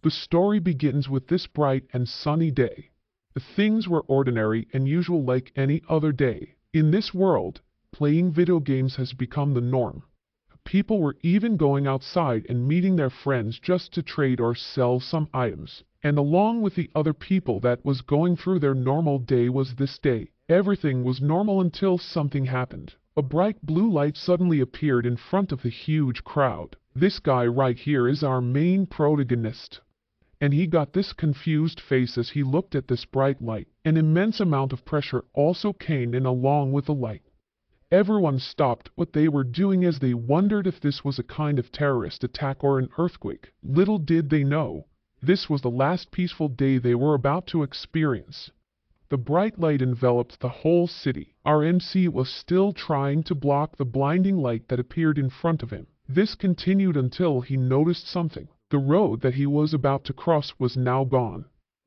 The story begins with this bright and sunny day. The things were ordinary and usual like any other day. In this world, playing video games has become the norm. People were even going outside and meeting their friends just to trade or sell some items. And along with the other people that was going through their normal day was this day. Everything was normal until something happened. A bright blue light suddenly appeared in front of the huge crowd. This guy right here is our main protagonist. And he got this confused face as he looked at this bright light. An immense amount of pressure also came in along with the light. Everyone stopped what they were doing as they wondered if this was a kind of terrorist attack or an earthquake. Little did they know, this was the last peaceful day they were about to experience. The bright light enveloped the whole city. Our MC was still trying to block the blinding light that appeared in front of him. This continued until he noticed something. The road that he was about to cross was now gone.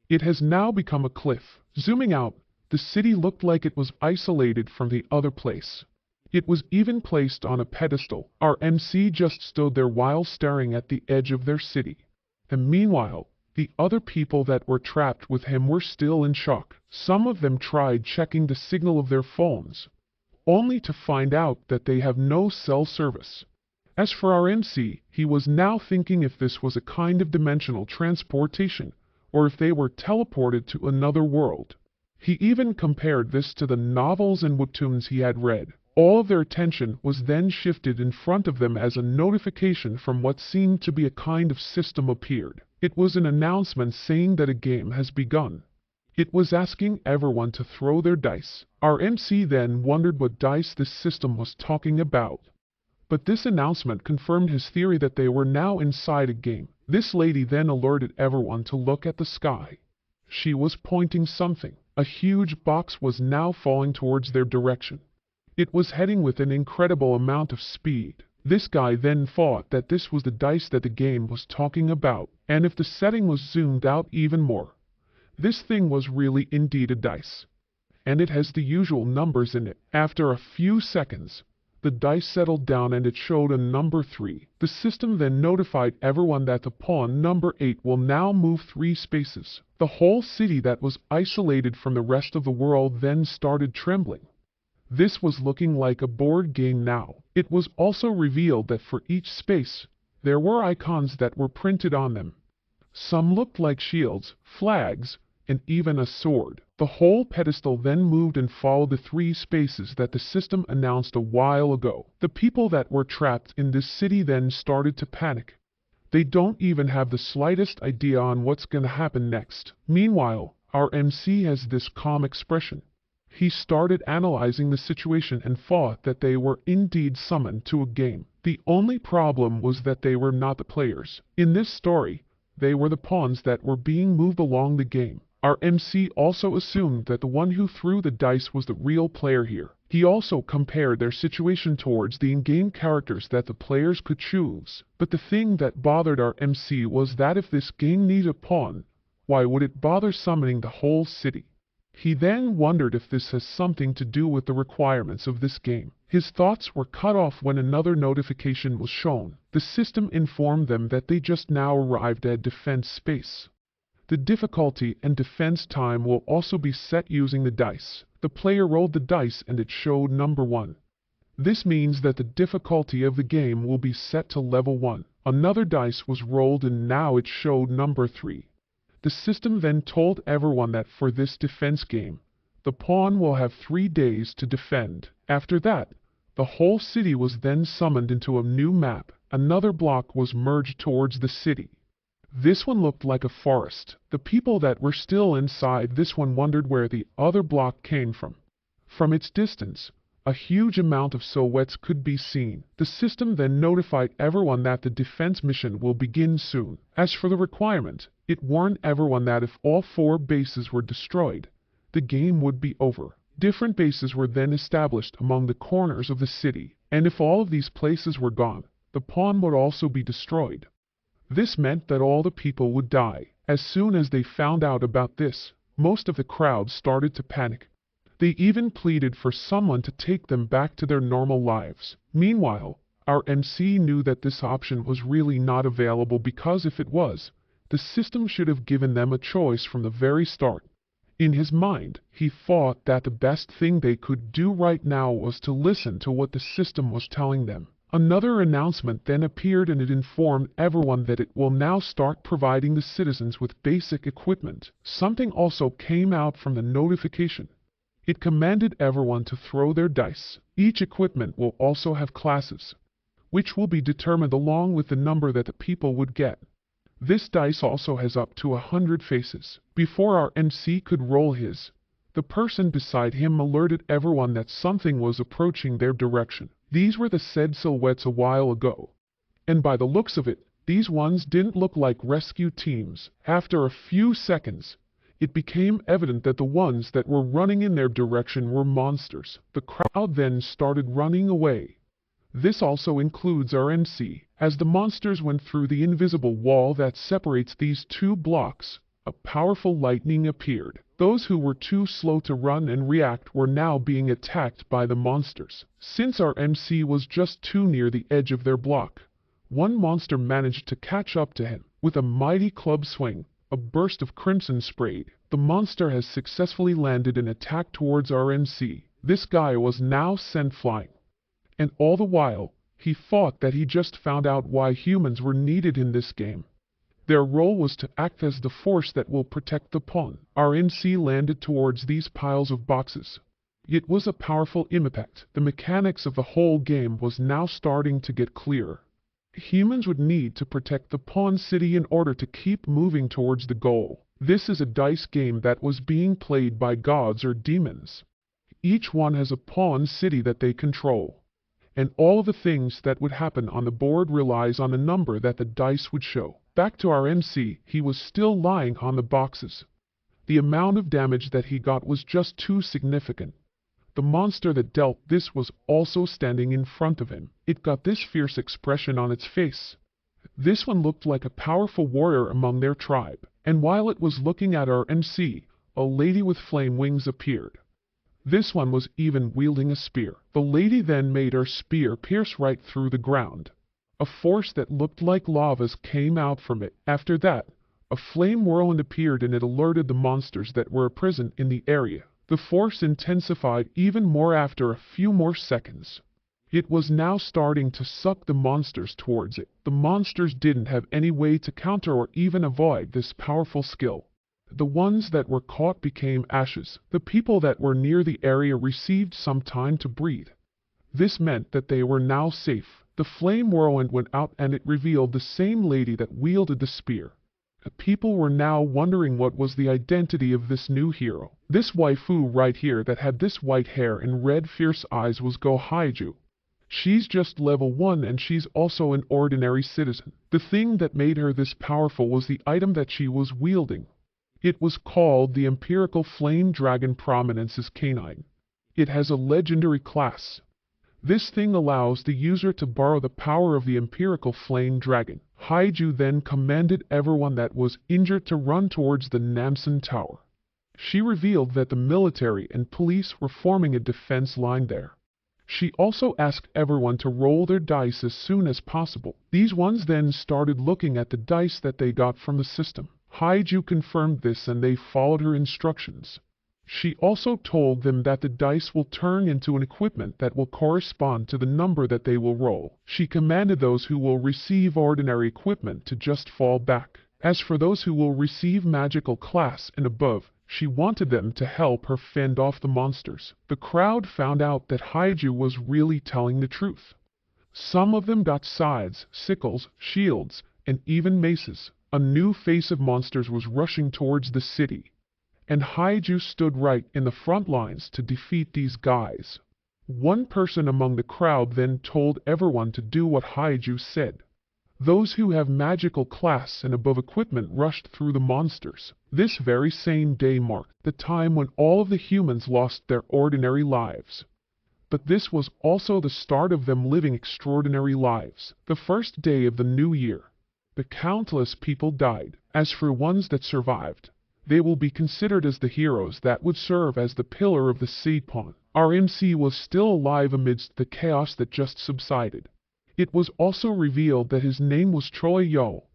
It has now become a cliff. Zooming out, the city looked like it was isolated from the other place. It was even placed on a pedestal. Our MC just stood there while staring at the edge of their city. And meanwhile, the other people that were trapped with him were still in shock. Some of them tried checking the signal of their phones, only to find out that they have no cell service. As for our MC, he was now thinking if this was a kind of dimensional transportation, or if they were teleported to another world. He even compared this to the novels and webtoons he had read. All of their attention was then shifted in front of them as a notification from what seemed to be a kind of system appeared. It was an announcement saying that a game has begun. It was asking everyone to throw their dice. Our MC then wondered what dice this system was talking about. But this announcement confirmed his theory that they were now inside a game. This lady then alerted everyone to look at the sky. She was pointing something. A huge box was now falling towards their direction. It was heading with an incredible amount of speed. This guy then thought that this was the dice that the game was talking about, and if the setting was zoomed out even more, this thing was really indeed a dice. And it has the usual numbers in it. After a few seconds, the dice settled down and it showed a number 3. The system then notified everyone that the pawn number 8 will now move 3 spaces. The whole city that was isolated from the rest of the world then started trembling. This was looking like a board game now. It was also revealed that for each space, there were icons that were printed on them. Some looked like shields, flags, and even a sword. The whole pedestal then moved and followed the 3 spaces that the system announced a while ago. The people that were trapped in this city then started to panic. They don't even have the slightest idea on what's gonna happen next. Meanwhile, our MC has this calm expression. He started analyzing the situation and thought that they were indeed summoned to a game. The only problem was that they were not the players. In this story, they were the pawns that were being moved along the game. Our MC also assumed that the one who threw the dice was the real player here. He also compared their situation towards the in-game characters that the players could choose. But the thing that bothered our MC was that if this game needed a pawn, why would it bother summoning the whole city? He then wondered if this has something to do with the requirements of this game. His thoughts were cut off when another notification was shown. The system informed them that they just now arrived at defense space. The difficulty and defense time will also be set using the dice. The player rolled the dice and it showed number 1. This means that the difficulty of the game will be set to level 1. Another dice was rolled and now it showed number 3. The system then told everyone that for this defense game, the pawn will have 3 days to defend. After that, the whole city was then summoned into a new map. Another block was merged towards the city. This one looked like a forest. The people that were still inside this one wondered where the other block came from. From its distance, a huge amount of silhouettes could be seen. The system then notified everyone that the defense mission will begin soon. As for the requirement, it warned everyone that if all 4 bases were destroyed, the game would be over. Different bases were then established among the corners of the city, and if all of these places were gone, the pawn would also be destroyed. This meant that all the people would die. As soon as they found out about this, most of the crowd started to panic. They even pleaded for someone to take them back to their normal lives. Meanwhile, our MC knew that this option was really not available because if it was, The system should have given them a choice from the very start. In his mind, he thought that the best thing they could do right now was to listen to what the system was telling them. Another announcement then appeared, and it informed everyone that it will now start providing the citizens with basic equipment. Something also came out from the notification. It commanded everyone to throw their dice. Each equipment will also have classes, which will be determined along with the number that the people would get. This dice also has up to 100 faces. Before our MC could roll his, the person beside him alerted everyone that something was approaching their direction. These were the said silhouettes a while ago, and by the looks of it, these ones didn't look like rescue teams. After a few seconds, it became evident that the ones that were running in their direction were monsters. The crowd then started running away. This also includes our MC. As the monsters went through the invisible wall that separates these two blocks, a powerful lightning appeared. Those who were too slow to run and react were now being attacked by the monsters. Since our MC was just too near the edge of their block, one monster managed to catch up to him. With a mighty club swing, a burst of crimson sprayed. The monster has successfully landed an attack towards our MC. This guy was now sent flying. And all the while, he thought that he just found out why humans were needed in this game. Their role was to act as the force that will protect the pawn. Our MC landed towards these piles of boxes. It was a powerful impact. The mechanics of the whole game was now starting to get clearer. Humans would need to protect the pawn city in order to keep moving towards the goal. This is a dice game that was being played by gods or demons. Each one has a pawn city that they control, and all of the things that would happen on the board relies on the number that the dice would show. Back to our MC, he was still lying on the boxes. The amount of damage that he got was just too significant. The monster that dealt this was also standing in front of him. It got this fierce expression on its face. This one looked like a powerful warrior among their tribe. And while it was looking at our MC, a lady with flame wings appeared. This one was even wielding a spear. The lady then made her spear pierce right through the ground. A force that looked like lavas came out from it. After that, a flame whirlwind appeared, and it alerted the monsters that were present in the area. The force intensified even more after a few more seconds. It was now starting to suck the monsters towards it. The monsters didn't have any way to counter or even avoid this powerful skill. The ones that were caught became ashes. The people that were near the area received some time to breathe. This meant that they were now safe. The flame whirlwind went out, and it revealed the same lady that wielded the spear. People were now wondering what was the identity of this new hero. This waifu right here that had this white hair and red fierce eyes was Go Haiju. She's just level 1, and she's also an ordinary citizen. The thing that made her this powerful was the item that she was wielding. It was called the Empirical Flame Dragon Prominence's Canine. It has a legendary class. This thing allows the user to borrow the power of the Empirical Flame Dragon. Haiju then commanded everyone that was injured to run towards the Namsen Tower. She revealed that the military and police were forming a defense line there. She also asked everyone to roll their dice as soon as possible. These ones then started looking at the dice that they got from the system. Haiju confirmed this, and they followed her instructions. She also told them that the dice will turn into an equipment that will correspond to the number that they will roll. She commanded those who will receive ordinary equipment to just fall back. As for those who will receive magical class and above, she wanted them to help her fend off the monsters. The crowd found out that Haiju was really telling the truth. Some of them got scythes, sickles, shields, and even maces. A new face of monsters was rushing towards the city, and Haiju stood right in the front lines to defeat these guys. One person among the crowd then told everyone to do what Haiju said. Those who have magical class and above equipment rushed through the monsters. This very same day marked the time when all of the humans lost their ordinary lives. But this was also the start of them living extraordinary lives. The first day of the new year, the countless people died. As for ones that survived, they will be considered as the heroes that would serve as the pillar of the seed pawn. Our MC was still alive amidst the chaos that just subsided. It was also revealed that his name was Troy Yo.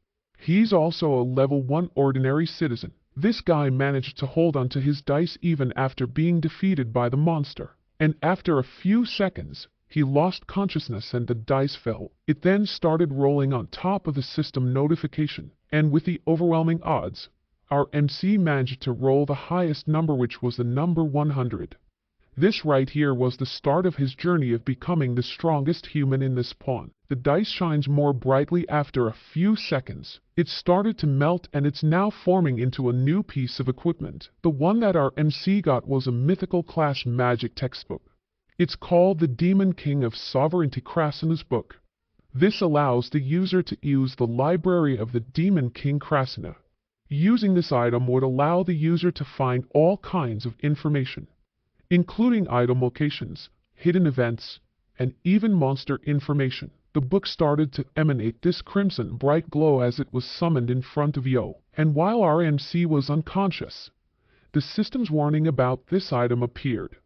He's also a level 1 ordinary citizen. This guy managed to hold onto his dice even after being defeated by the monster. And after a few seconds, he lost consciousness and the dice fell. It then started rolling on top of the system notification, and with the overwhelming odds, our MC managed to roll the highest number, which was the number 100. This right here was the start of his journey of becoming the strongest human in this pawn. The dice shines more brightly after a few seconds. It started to melt and it's now forming into a new piece of equipment. The one that our MC got was a mythical class magic textbook. It's called the Demon King of Sovereignty Krasina's book. This allows the user to use the library of the Demon King Krasina. Using this item would allow the user to find all kinds of information, including item locations, hidden events, and even monster information. The book started to emanate this crimson bright glow as it was summoned in front of Yo, and while our MC was unconscious, the system's warning about this item appeared.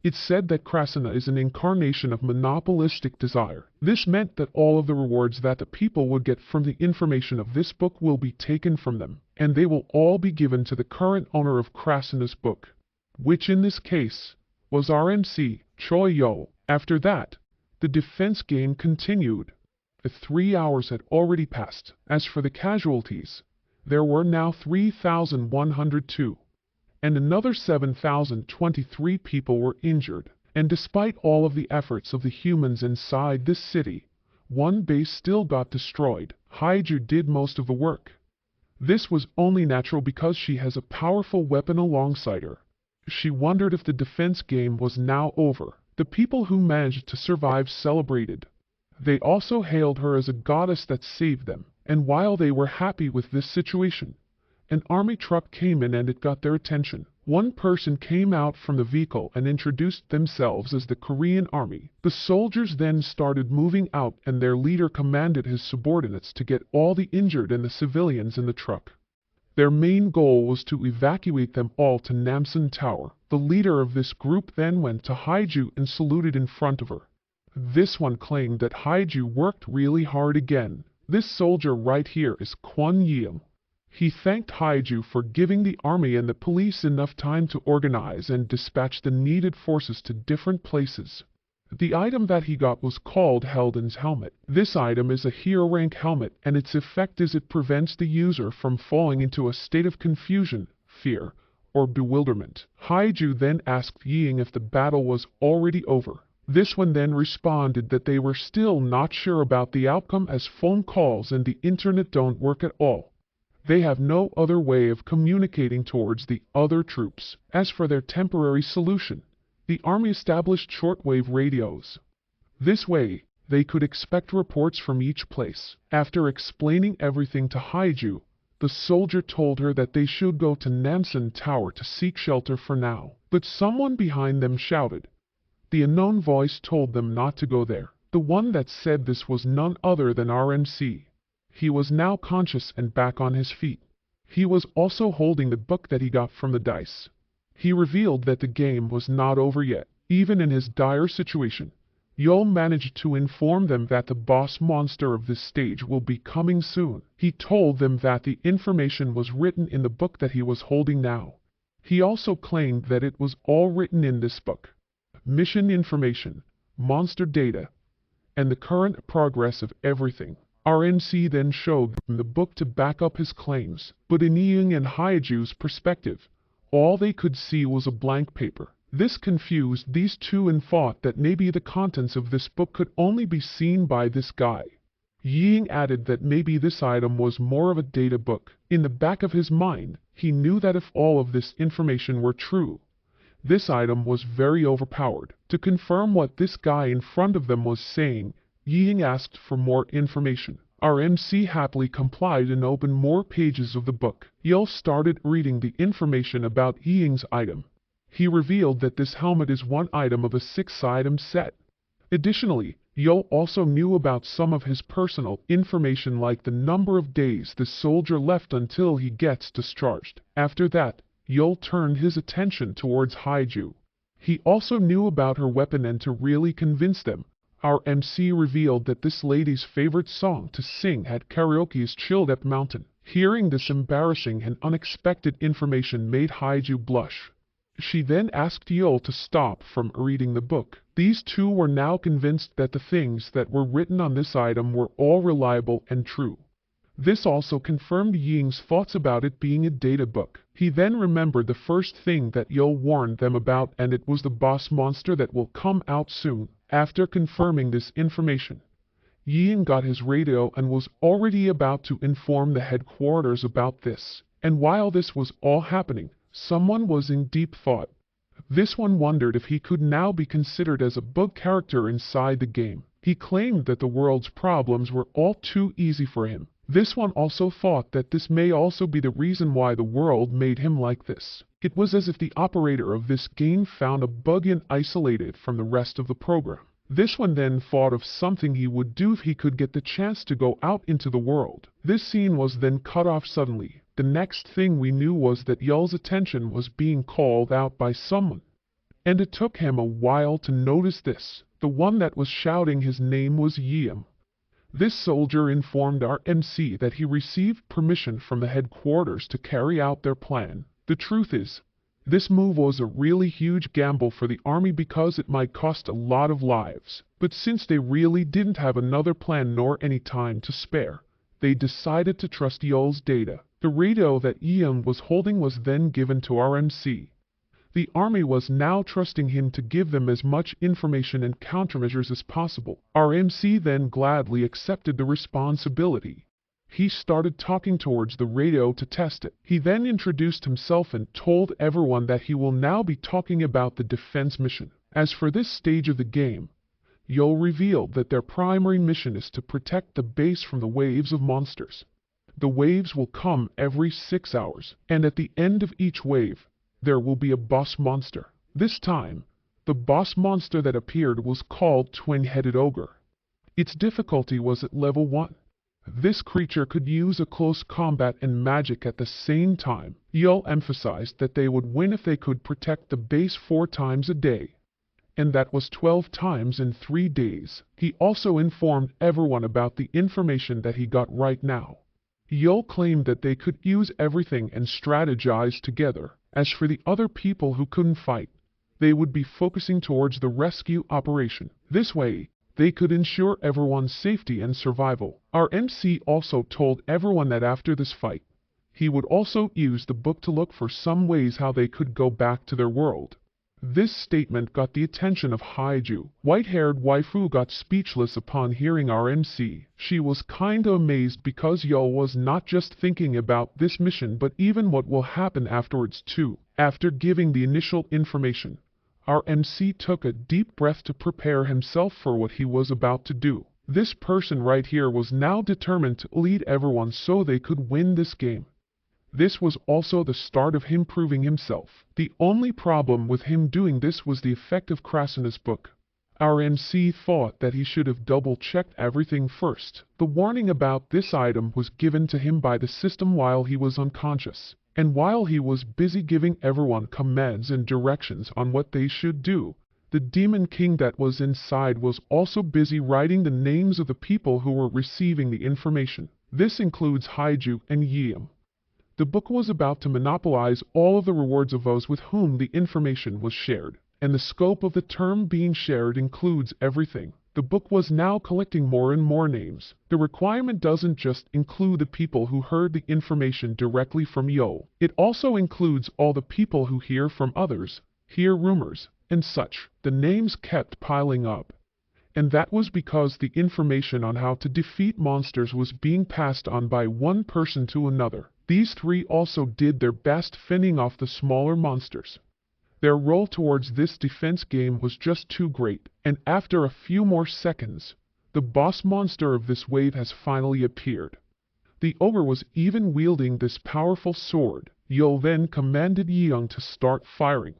It said that Krasina is an incarnation of monopolistic desire. This meant that all of the rewards that the people would get from the information of this book will be taken from them, and they will all be given to the current owner of Krasina's book, which in this case was our MC, Choi Yo. After that, the defense game continued. The 3 hours had already passed. As for the casualties, there were now 3,102, and another 7,023 people were injured. And despite all of the efforts of the humans inside this city, one base still got destroyed. Haiju did most of the work. This was only natural because she has a powerful weapon alongside her. She wondered if the defense game was now over. The people who managed to survive celebrated. They also hailed her as a goddess that saved them. And while they were happy with this situation, an army truck came in and it got their attention. One person came out from the vehicle and introduced themselves as the Korean army. The soldiers then started moving out and their leader commanded his subordinates to get all the injured and the civilians in the truck. Their main goal was to evacuate them all to Namsan Tower. The leader of this group then went to Haiju and saluted in front of her. This one claimed that Haiju worked really hard again. This soldier right here is Kwon Yeom. He thanked Haiju for giving the army and the police enough time to organize and dispatch the needed forces to different places. The item that he got was called Helden's Helmet. This item is a hero rank helmet and its effect is it prevents the user from falling into a state of confusion, fear, or bewilderment. Haiju then asked Ying if the battle was already over. This one then responded that they were still not sure about the outcome as phone calls and the internet don't work at all. They have no other way of communicating towards the other troops. As for their temporary solution, the army established shortwave radios. This way, they could expect reports from each place. After explaining everything to Haiju, the soldier told her that they should go to Namsan Tower to seek shelter for now. But someone behind them shouted. The unknown voice told them not to go there. The one that said this was none other than our MC. He was now conscious and back on his feet. He was also holding the book that he got from the dice. He revealed that the game was not over yet. Even in his dire situation, Yo managed to inform them that the boss monster of this stage will be coming soon. He told them that the information was written in the book that he was holding now. He also claimed that it was all written in this book. Mission information, monster data, and the current progress of everything. RNC then showed them the book to back up his claims, but in Ying and Haiju's perspective, all they could see was a blank paper. This confused these two and thought that maybe the contents of this book could only be seen by this guy. Ying added that maybe this item was more of a data book. In the back of his mind, he knew that if all of this information were true, this item was very overpowered. To confirm what this guy in front of them was saying, Ying asked for more information. Our MC happily complied and opened more pages of the book. Yo started reading the information about Ying's item. He revealed that this helmet is one item of a 6-item set. Additionally, Yo also knew about some of his personal information like the number of days the soldier left until he gets discharged. After that, Yo turned his attention towards Haiju. He also knew about her weapon and to really convince them, Our MC revealed that this lady's favorite song to sing at karaoke is Chilled at Mountain. Hearing this embarrassing and unexpected information made Haiju blush. She then asked Yul to stop from reading the book. These two were now convinced that the things that were written on this item were all reliable and true. This also confirmed Ying's thoughts about it being a data book. He then remembered the first thing that Yul warned them about, and it was the boss monster that will come out soon. After confirming this information, Ying got his radio and was already about to inform the headquarters about this. And while this was all happening, someone was in deep thought. This one wondered if he could now be considered as a bug character inside the game. He claimed that the world's problems were all too easy for him. This one also thought that this may also be the reason why the world made him like this. It was as if the operator of this game found a bug and isolated from the rest of the program. This one then thought of something he would do if he could get the chance to go out into the world. This scene was then cut off suddenly. The next thing we knew was that Yul's attention was being called out by someone. And it took him a while to notice this. The one that was shouting his name was Yeom. This soldier informed our MC that he received permission from the headquarters to carry out their plan. The truth is, this move was a really huge gamble for the army because it might cost a lot of lives. But since they really didn't have another plan nor any time to spare, they decided to trust Yul's data. The radio that Yeom was holding was then given to our MC. The army was now trusting him to give them as much information and countermeasures as possible. Our MC then gladly accepted the responsibility. He started talking towards the radio to test it. He then introduced himself and told everyone that he will now be talking about the defense mission. As for this stage of the game, Yul revealed that their primary mission is to protect the base from the waves of monsters. The waves will come every 6 hours, and at the end of each wave, there will be a boss monster. This time, the boss monster that appeared was called Twin-Headed Ogre. Its difficulty was at level 1. This creature could use a close combat and magic at the same time. Yul emphasized that they would win if they could protect the base 4 times a day, and that was 12 times in 3 days. He also informed everyone about the information that he got right now. Yul claimed that they could use everything and strategize together. As for the other people who couldn't fight, they would be focusing towards the rescue operation. This way, they could ensure everyone's safety and survival. Our MC also told everyone that after this fight, he would also use the book to look for some ways how they could go back to their world. This statement got the attention of Haiju. White-haired waifu got speechless upon hearing our MC. She was kinda amazed because Yul was not just thinking about this mission but even what will happen afterwards too. After giving the initial information, our MC took a deep breath to prepare himself for what he was about to do. This person right here was now determined to lead everyone so they could win this game. This was also the start of him proving himself. The only problem with him doing this was the effect of Krasina's book. Our MC thought that he should have double-checked everything first. The warning about this item was given to him by the system while he was unconscious, and while he was busy giving everyone commands and directions on what they should do, the Demon King that was inside was also busy writing the names of the people who were receiving the information. This includes Haiju and Yeom. The book was about to monopolize all of the rewards of those with whom the information was shared, and the scope of the term being shared includes everything. The book was now collecting more and more names. The requirement doesn't just include the people who heard the information directly from Yul. It also includes all the people who hear from others, hear rumors, and such. The names kept piling up. And that was because the information on how to defeat monsters was being passed on by one person to another. These 3 also did their best fending off the smaller monsters. Their role towards this defense game was just too great, and after a few more seconds, the boss monster of this wave has finally appeared. The ogre was even wielding this powerful sword. Yul then commanded Yeong to start firing.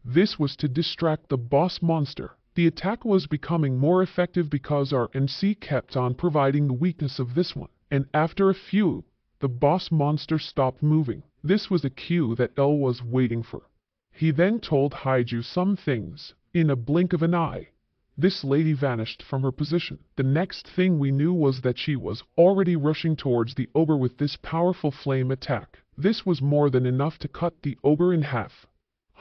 This was to distract the boss monster. The attack was becoming more effective because our MC kept on providing the weakness of this one, and after a few, the boss monster stopped moving. This was a cue that Yul was waiting for. He then told Haiju some things. In a blink of an eye, This lady vanished from her position. The next thing we knew was that she was already rushing towards the ogre with this powerful flame attack. This was more than enough to cut the ogre in half.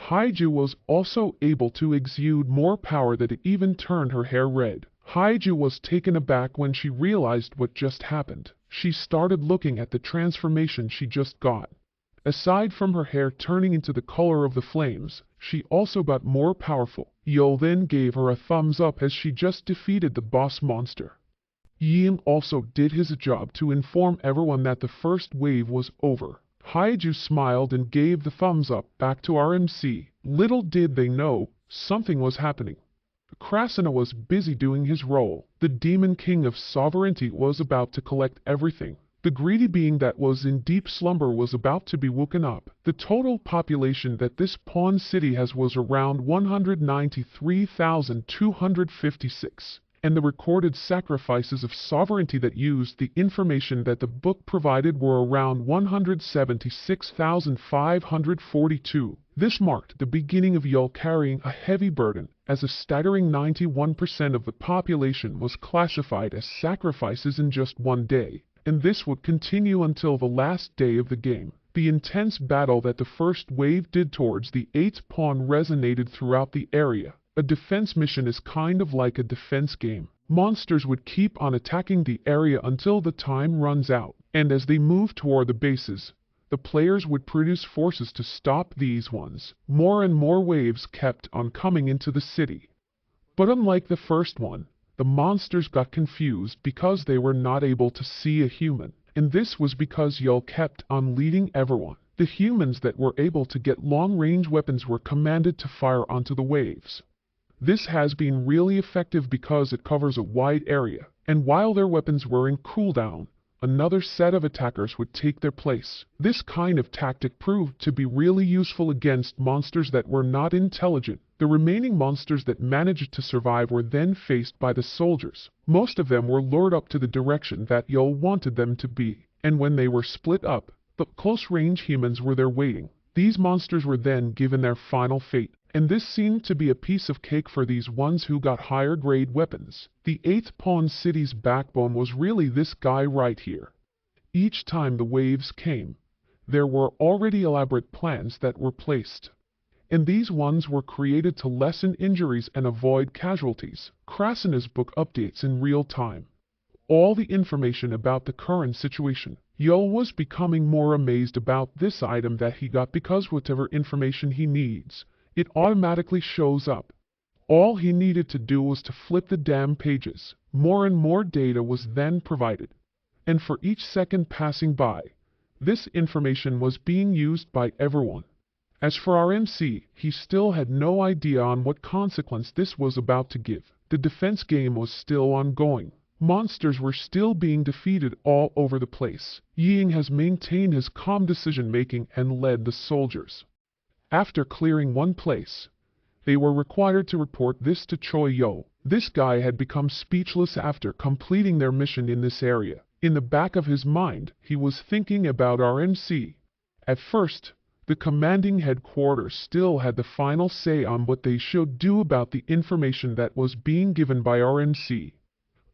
Haiju was also able to exude more power that it even turned her hair red. Haiju was taken aback when she realized what just happened. She started looking at the transformation she just got. Aside from her hair turning into the color of the flames, she also got more powerful. Yo then gave her a thumbs up as she just defeated the boss monster. Ying also did his job to inform everyone that the first wave was over. Haiju smiled and gave the thumbs up back to our MC. Little did they know, something was happening. Krasna was busy doing his role. The Demon King of Sovereignty was about to collect everything. The greedy being that was in deep slumber was about to be woken up. The total population that this pawn city has was around 193,256. And the recorded sacrifices of sovereignty that used the information that the book provided were around 176,542. This marked the beginning of Yul carrying a heavy burden, as a staggering 91% of the population was classified as sacrifices in just one day. And this would continue until the last day of the game. The intense battle that the first wave did towards the 8th pawn resonated throughout the area. A defense mission is kind of like a defense game. Monsters would keep on attacking the area until the time runs out, and as they move toward the bases, the players would produce forces to stop these ones. More and more waves kept on coming into the city. But unlike the first one, the monsters got confused because they were not able to see a human, and this was because Yul kept on leading everyone. The humans that were able to get long-range weapons were commanded to fire onto the waves. This has been really effective because it covers a wide area, and while their weapons were in cooldown, another set of attackers would take their place. This kind of tactic proved to be really useful against monsters that were not intelligent. The remaining monsters that managed to survive were then faced by the soldiers. Most of them were lured up to the direction that Yul wanted them to be, and when they were split up, the close-range humans were there waiting. These monsters were then given their final fate, and this seemed to be a piece of cake for these ones who got higher-grade weapons. The 8th Pawn City's backbone was really this guy right here. Each time the waves came, there were already elaborate plans that were placed. And these ones were created to lessen injuries and avoid casualties. Krasna's book updates in real time all the information about the current situation. Yul was becoming more amazed about this item that he got because whatever information he needs, it automatically shows up. All he needed to do was to flip the damn pages. More and more data was then provided. And for each second passing by, this information was being used by everyone. As for our MC, he still had no idea on what consequence this was about to give. The defense game was still ongoing. Monsters were still being defeated all over the place. Ying has maintained his calm decision-making and led the soldiers. After clearing one place, they were required to report this to Choi Yo. This guy had become speechless after completing their mission in this area. In the back of his mind, he was thinking about our MC. At first, the commanding headquarters still had the final say on what they should do about the information that was being given by our MC.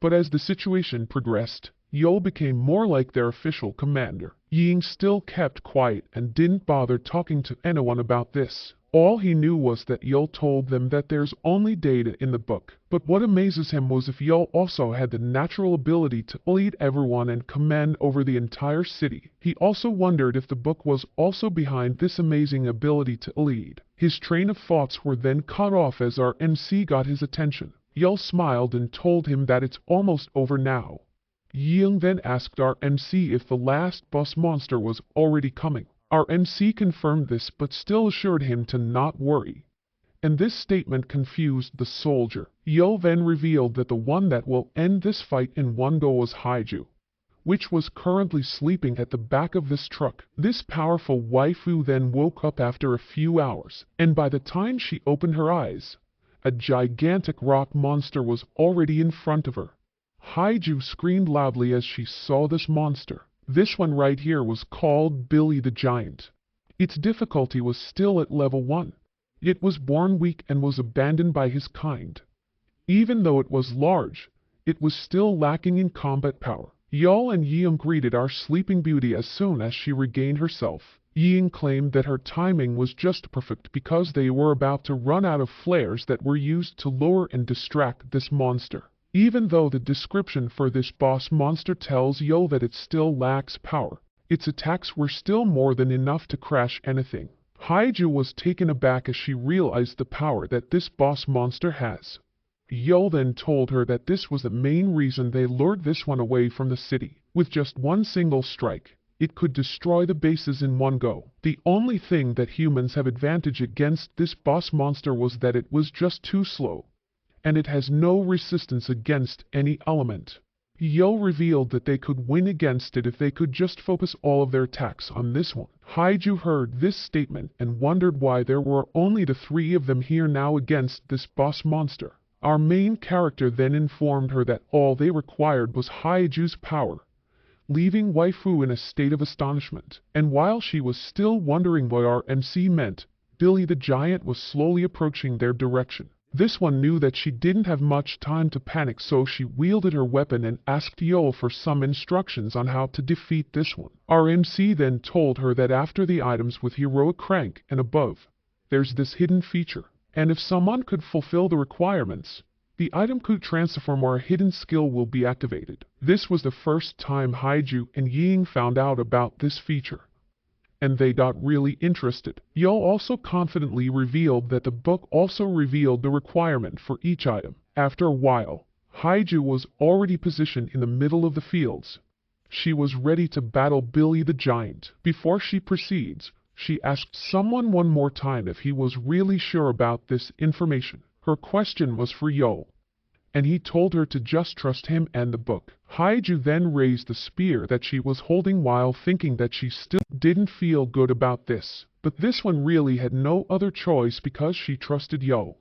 But as the situation progressed, Yo became more like their official commander. Ying still kept quiet and didn't bother talking to anyone about this. All he knew was that Yul told them that there's only data in the book. But what amazes him was if Yul also had the natural ability to lead everyone and command over the entire city. He also wondered if the book was also behind this amazing ability to lead. His train of thoughts were then cut off as our MC got his attention. Yul smiled and told him that it's almost over now. Ying then asked our MC if the last boss monster was already coming. Our MC confirmed this but still assured him to not worry. And this statement confused the soldier. Yul then revealed that the one that will end this fight in one go was Haiju, which was currently sleeping at the back of this truck. This powerful waifu then woke up after a few hours, and by the time she opened her eyes, a gigantic rock monster was already in front of her. Haiju screamed loudly as she saw this monster. This one right here was called Billy the Giant. Its difficulty was still at level 1. It was born weak and was abandoned by his kind. Even though it was large, it was still lacking in combat power. Yeol and Yeung greeted our sleeping beauty as soon as she regained herself. Yeung claimed that her timing was just perfect because they were about to run out of flares that were used to lure and distract this monster. Even though the description for this boss monster tells Yeol that it still lacks power, its attacks were still more than enough to crash anything. Haiju was taken aback as she realized the power that this boss monster has. Yeol then told her that this was the main reason they lured this one away from the city. With just one single strike, it could destroy the bases in one go. The only thing that humans have advantage against this boss monster was that it was just too slow, and it has no resistance against any element. Yeol revealed that they could win against it if they could just focus all of their attacks on this one. Haiju heard this statement and wondered why there were only the three of them here now against this boss monster. Our main character then informed her that all they required was Haiju's power, leaving waifu in a state of astonishment. And while she was still wondering what our MC meant, Billy the Giant was slowly approaching their direction. This one knew that she didn't have much time to panic, so she wielded her weapon and asked Yeol for some instructions on how to defeat this one. Our MC then told her that after the items with heroic rank and above, there's this hidden feature, and if someone could fulfill the requirements, the item could transform or a hidden skill will be activated. This was the first time Haiju and Ying found out about this feature, and they got really interested. Yeol also confidently revealed that the book also revealed the requirement for each item. After a while, Haiju was already positioned in the middle of the fields. She was ready to battle Billy the Giant. Before she proceeds, she asked someone one more time if he was really sure about this information. Her question was for Yeol, and he told her to just trust him and the book. Haiju then raised the spear that she was holding while thinking that she still didn't feel good about this. But this one really had no other choice because she trusted Yeol.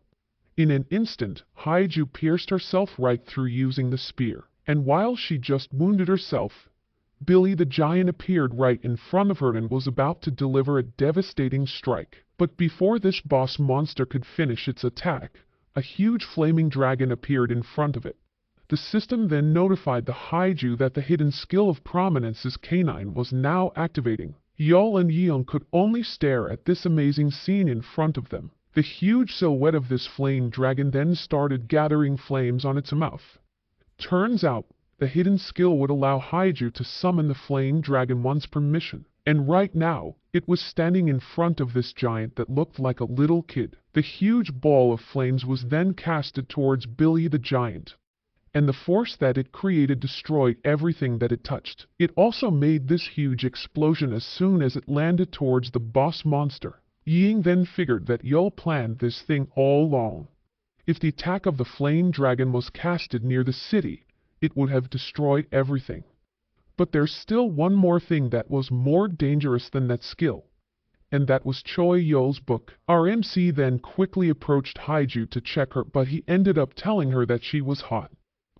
In an instant, Haiju pierced herself right through using the spear. And while she just wounded herself, Billy the Giant appeared right in front of her and was about to deliver a devastating strike. But before this boss monster could finish its attack, a huge flaming dragon appeared in front of it. The system then notified the Haiju that the hidden skill of Prominence's canine was now activating. Yeol and Yeung could only stare at this amazing scene in front of them. The huge silhouette of this flame dragon then started gathering flames on its mouth. Turns out, the hidden skill would allow Haiju to summon the flame dragon once per mission. And right now, it was standing in front of this giant that looked like a little kid. The huge ball of flames was then casted towards Billy the Giant, and the force that it created destroyed everything that it touched. It also made this huge explosion as soon as it landed towards the boss monster. Ying then figured that Yeol planned this thing all along. If the attack of the flame dragon was casted near the city, it would have destroyed everything. But there's still one more thing that was more dangerous than that skill, and that was Choi Yeol's book. Our MC then quickly approached Haiju to check her, but he ended up telling her that she was hot,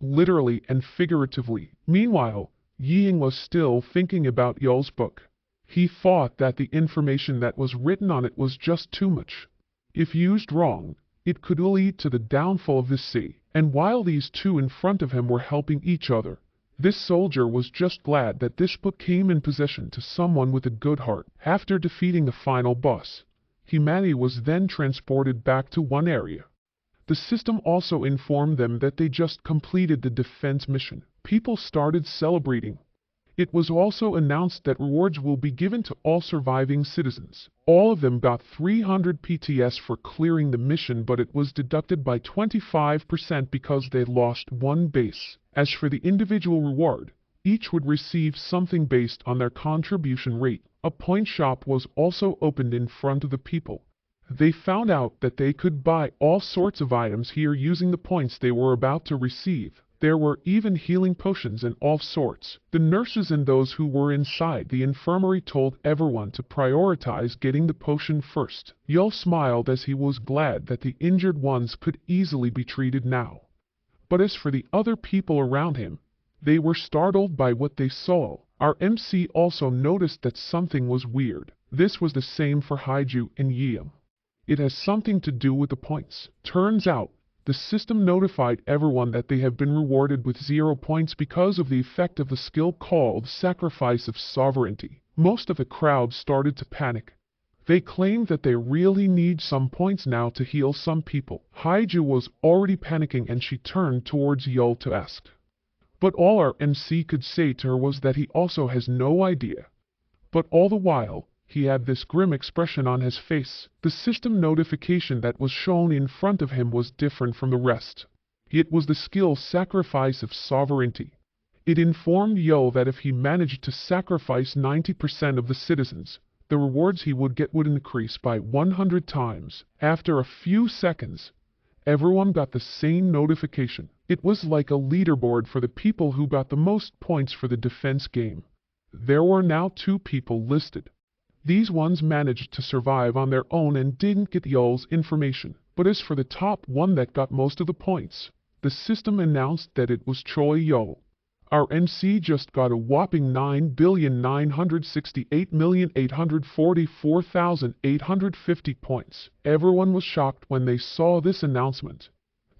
literally and figuratively. Meanwhile, Ying was still thinking about Yeol's book. He thought that the information that was written on it was just too much. If used wrong, it could lead to the downfall of the sea. And while these two in front of him were helping each other, this soldier was just glad that this book came in possession to someone with a good heart. After defeating the final boss, humanity was then transported back to one area. The system also informed them that they just completed the defense mission. People started celebrating. It was also announced that rewards will be given to all surviving citizens. All of them got 300 PTS for clearing the mission, but it was deducted by 25% because they lost one base. As for the individual reward, each would receive something based on their contribution rate. A point shop was also opened in front of the people. They found out that they could buy all sorts of items here using the points they were about to receive. There were even healing potions and all sorts. The nurses and those who were inside the infirmary told everyone to prioritize getting the potion first. Yeol smiled as he was glad that the injured ones could easily be treated now. But as for the other people around him, they were startled by what they saw. Our MC also noticed that something was weird. This was the same for Haiju and Yeung. It has something to do with the points. Turns out, The system notified everyone that they have been rewarded with 0 points because of the effect of the skill called Sacrifice of Sovereignty. Most of the crowd started to panic. They claimed that they really need some points now to heal some people. Haiju was already panicking and she turned towards Yul to ask. But all our MC could say to her was that he also has no idea. But all the while, he had this grim expression on his face. The system notification that was shown in front of him was different from the rest. It was the skill Sacrifice of Sovereignty. It informed Yul that if he managed to sacrifice 90% of the citizens, the rewards he would get would increase by 100 times. After a few seconds, everyone got the same notification. It was like a leaderboard for the people who got the most points for the defense game. There were now 2 people listed. These ones managed to survive on their own and didn't get Yul's information. But as for the top one that got most of the points, the system announced that it was Choi Yul. Our MC just got a whopping 9,968,844,850 points. Everyone was shocked when they saw this announcement.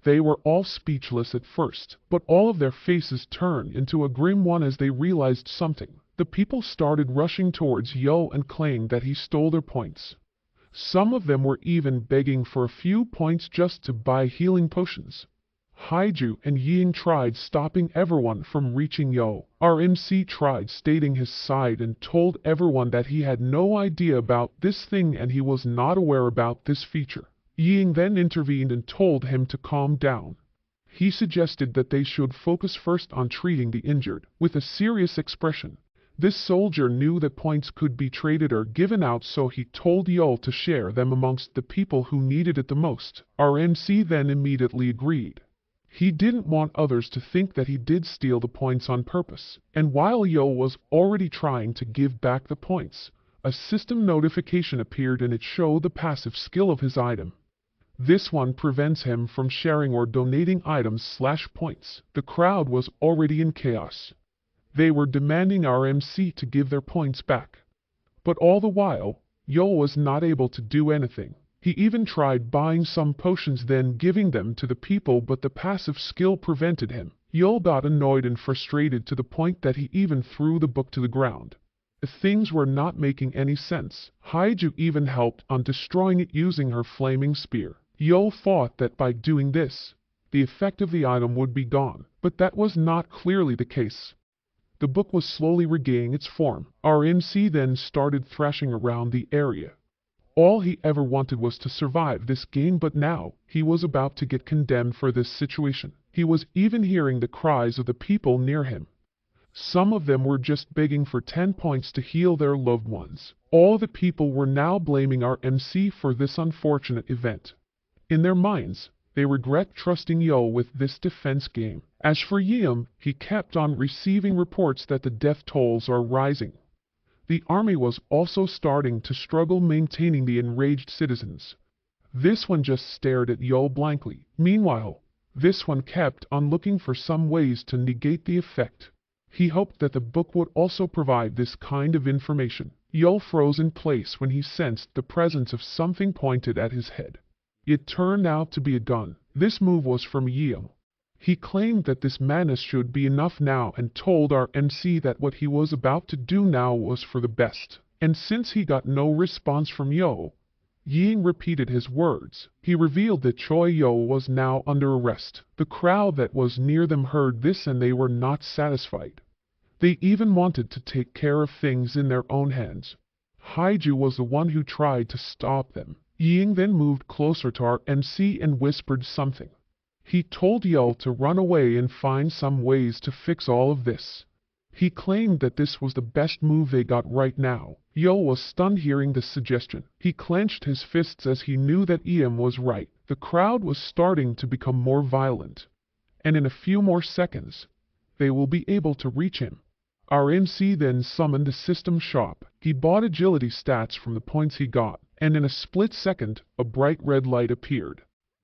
They were all speechless at first, but all of their faces turned into a grim one as they realized something. The people started rushing towards Yul and claimed that he stole their points. Some of them were even begging for a few points just to buy healing potions. Haiju and Ying tried stopping everyone from reaching Yul. Our MC tried stating his side and told everyone that he had no idea about this thing and he was not aware about this feature. Ying then intervened and told him to calm down. He suggested that they should focus first on treating the injured. With a serious expression, this soldier knew that points could be traded or given out, so he told Yul to share them amongst the people who needed it the most. Our MC then immediately agreed. He didn't want others to think that he did steal the points on purpose. And while Yul was already trying to give back the points, a system notification appeared and it showed the passive skill of his item. This one prevents him from sharing or donating items/points. The crowd was already in chaos. They were demanding our MC to give their points back. But all the while, Yul was not able to do anything. He even tried buying some potions then giving them to the people, but the passive skill prevented him. Yul got annoyed and frustrated to the point that he even threw the book to the ground. Things were not making any sense. Haiju even helped on destroying it using her flaming spear. Yul thought that by doing this, the effect of the item would be gone, but that was not clearly the case. The book was slowly regaining its form. Our MC then started thrashing around the area. All he ever wanted was to survive this game, but now he was about to get condemned for this situation. He was even hearing the cries of the people near him. Some of them were just begging for 10 points to heal their loved ones. All the people were now blaming our MC for this unfortunate event. In their minds, they regret trusting Yul with this defense game. As for Yeom, he kept on receiving reports that the death tolls are rising. The army was also starting to struggle maintaining the enraged citizens. This one just stared at Yul blankly. Meanwhile, this one kept on looking for some ways to negate the effect. He hoped that the book would also provide this kind of information. Yul froze in place when he sensed the presence of something pointed at his head. It turned out to be a gun. This move was from Yeom. He claimed that this madness should be enough now and told our MC that what he was about to do now was for the best. And since he got no response from Yul, Ying repeated his words. He revealed that Choi Yul was now under arrest. The crowd that was near them heard this and they were not satisfied. They even wanted to take care of things in their own hands. Haiju was the one who tried to stop them. Ying then moved closer to our MC and whispered something. He told Yul to run away and find some ways to fix all of this. He claimed that this was the best move they got right now. Yul was stunned hearing this suggestion. He clenched his fists as he knew that Yeom was right. The crowd was starting to become more violent. And in a few more seconds, they will be able to reach him. Our MC then summoned the system shop. He bought agility stats from the points he got, and in a split second, a bright red light appeared.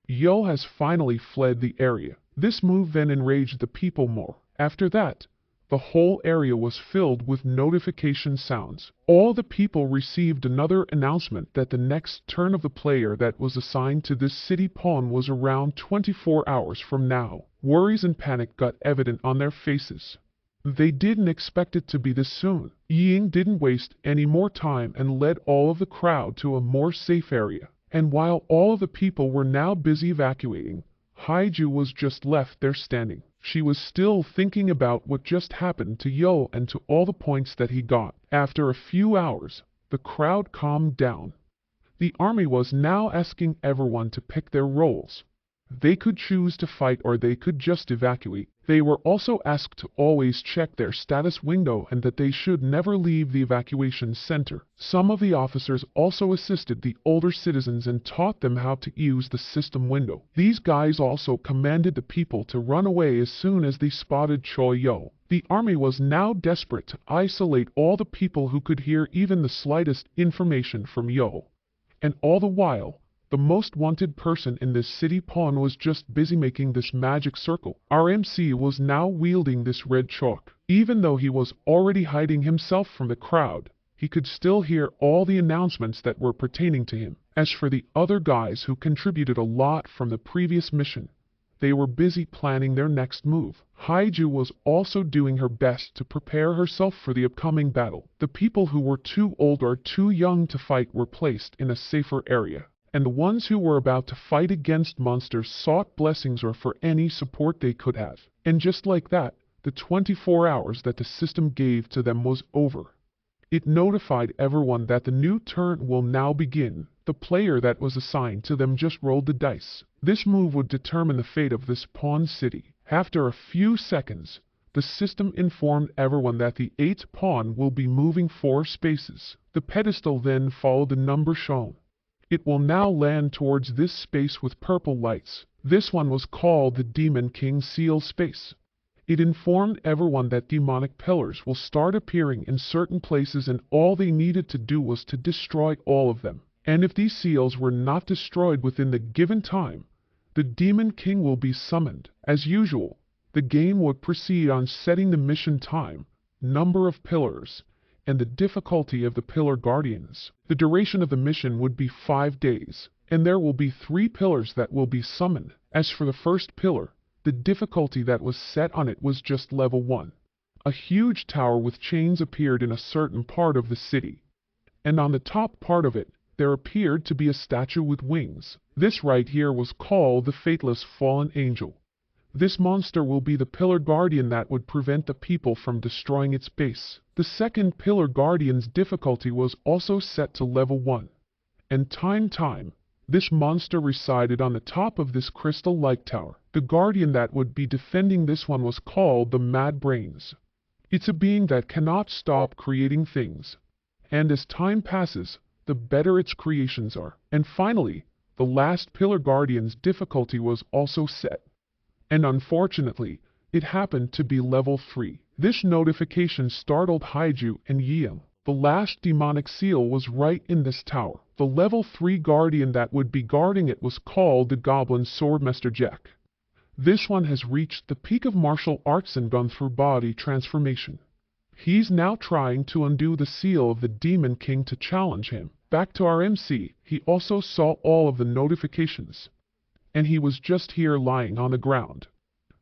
Yul has finally fled the area. This move then enraged the people more. After that, The whole area was filled with notification sounds. All the people received another announcement that the next turn of the player that was assigned to this city pawn was around 24 hours from now. Worries and panic got evident on their faces. They didn't expect it to be this soon. Ying didn't waste any more time and led all of the crowd to a more safe area. And while all of the people were now busy evacuating, Haiju was just left there standing. She was still thinking about what just happened to Yo and to all the points that he got. After a few hours, the crowd calmed down. The army was now asking everyone to pick their roles. They could choose to fight or they could just evacuate. They were also asked to always check their status window and that they should never leave the evacuation center. Some of the officers also assisted the older citizens and taught them how to use the system window. These guys also commanded the people to run away as soon as they spotted Choi Yo. The army was now desperate to isolate all the people who could hear even the slightest information from Yo. And all the while, the most wanted person in this city pawn was just busy making this magic circle. Our MC was now wielding this red chalk. Even though he was already hiding himself from the crowd, he could still hear all the announcements that were pertaining to him. As for the other guys who contributed a lot from the previous mission, they were busy planning their next move. Haiju was also doing her best to prepare herself for the upcoming battle. The people who were too old or too young to fight were placed in a safer area, and the ones who were about to fight against monsters sought blessings or for any support they could have. And just like that, the 24 hours that the system gave to them was over. It notified everyone that the new turn will now begin. The player that was assigned to them just rolled the dice. This move would determine the fate of this pawn city. After a few seconds, the system informed everyone that the 8th pawn will be moving 4 spaces. The pedestal then followed the number shown. It will now land towards this space with purple lights. This one was called the Demon King Seal space. It informed everyone that demonic pillars will start appearing in certain places and all they needed to do was to destroy all of them. And if these seals were not destroyed within the given time, the Demon King will be summoned. As usual, the game would proceed on setting the mission time, number of pillars, and the difficulty of the pillar guardians. The duration of the mission would be 5 days, and there will be 3 pillars that will be summoned. As for the first pillar, the difficulty that was set on it was just level 1. A huge tower with chains appeared in a certain part of the city, and on the top part of it, there appeared to be a statue with wings. This right here was called the Fateless Fallen Angel. This monster will be the pillar guardian that would prevent the people from destroying its base. The second pillar guardian's difficulty was also set to level 1. And time, this monster resided on the top of this crystal-like tower. The guardian that would be defending this one was called the Mad Brains. It's a being that cannot stop creating things, and as time passes, the better its creations are. And finally, the last pillar guardian's difficulty was also set. And unfortunately, it happened to be level 3. This notification startled Haiju and Yeung. The last demonic seal was right in this tower. The level 3 guardian that would be guarding it was called the Goblin Swordmaster Jack. This one has reached the peak of martial arts and gone through body transformation. He's now trying to undo the seal of the Demon King to challenge him. Back to our MC, he also saw all of the notifications, and he was just here lying on the ground.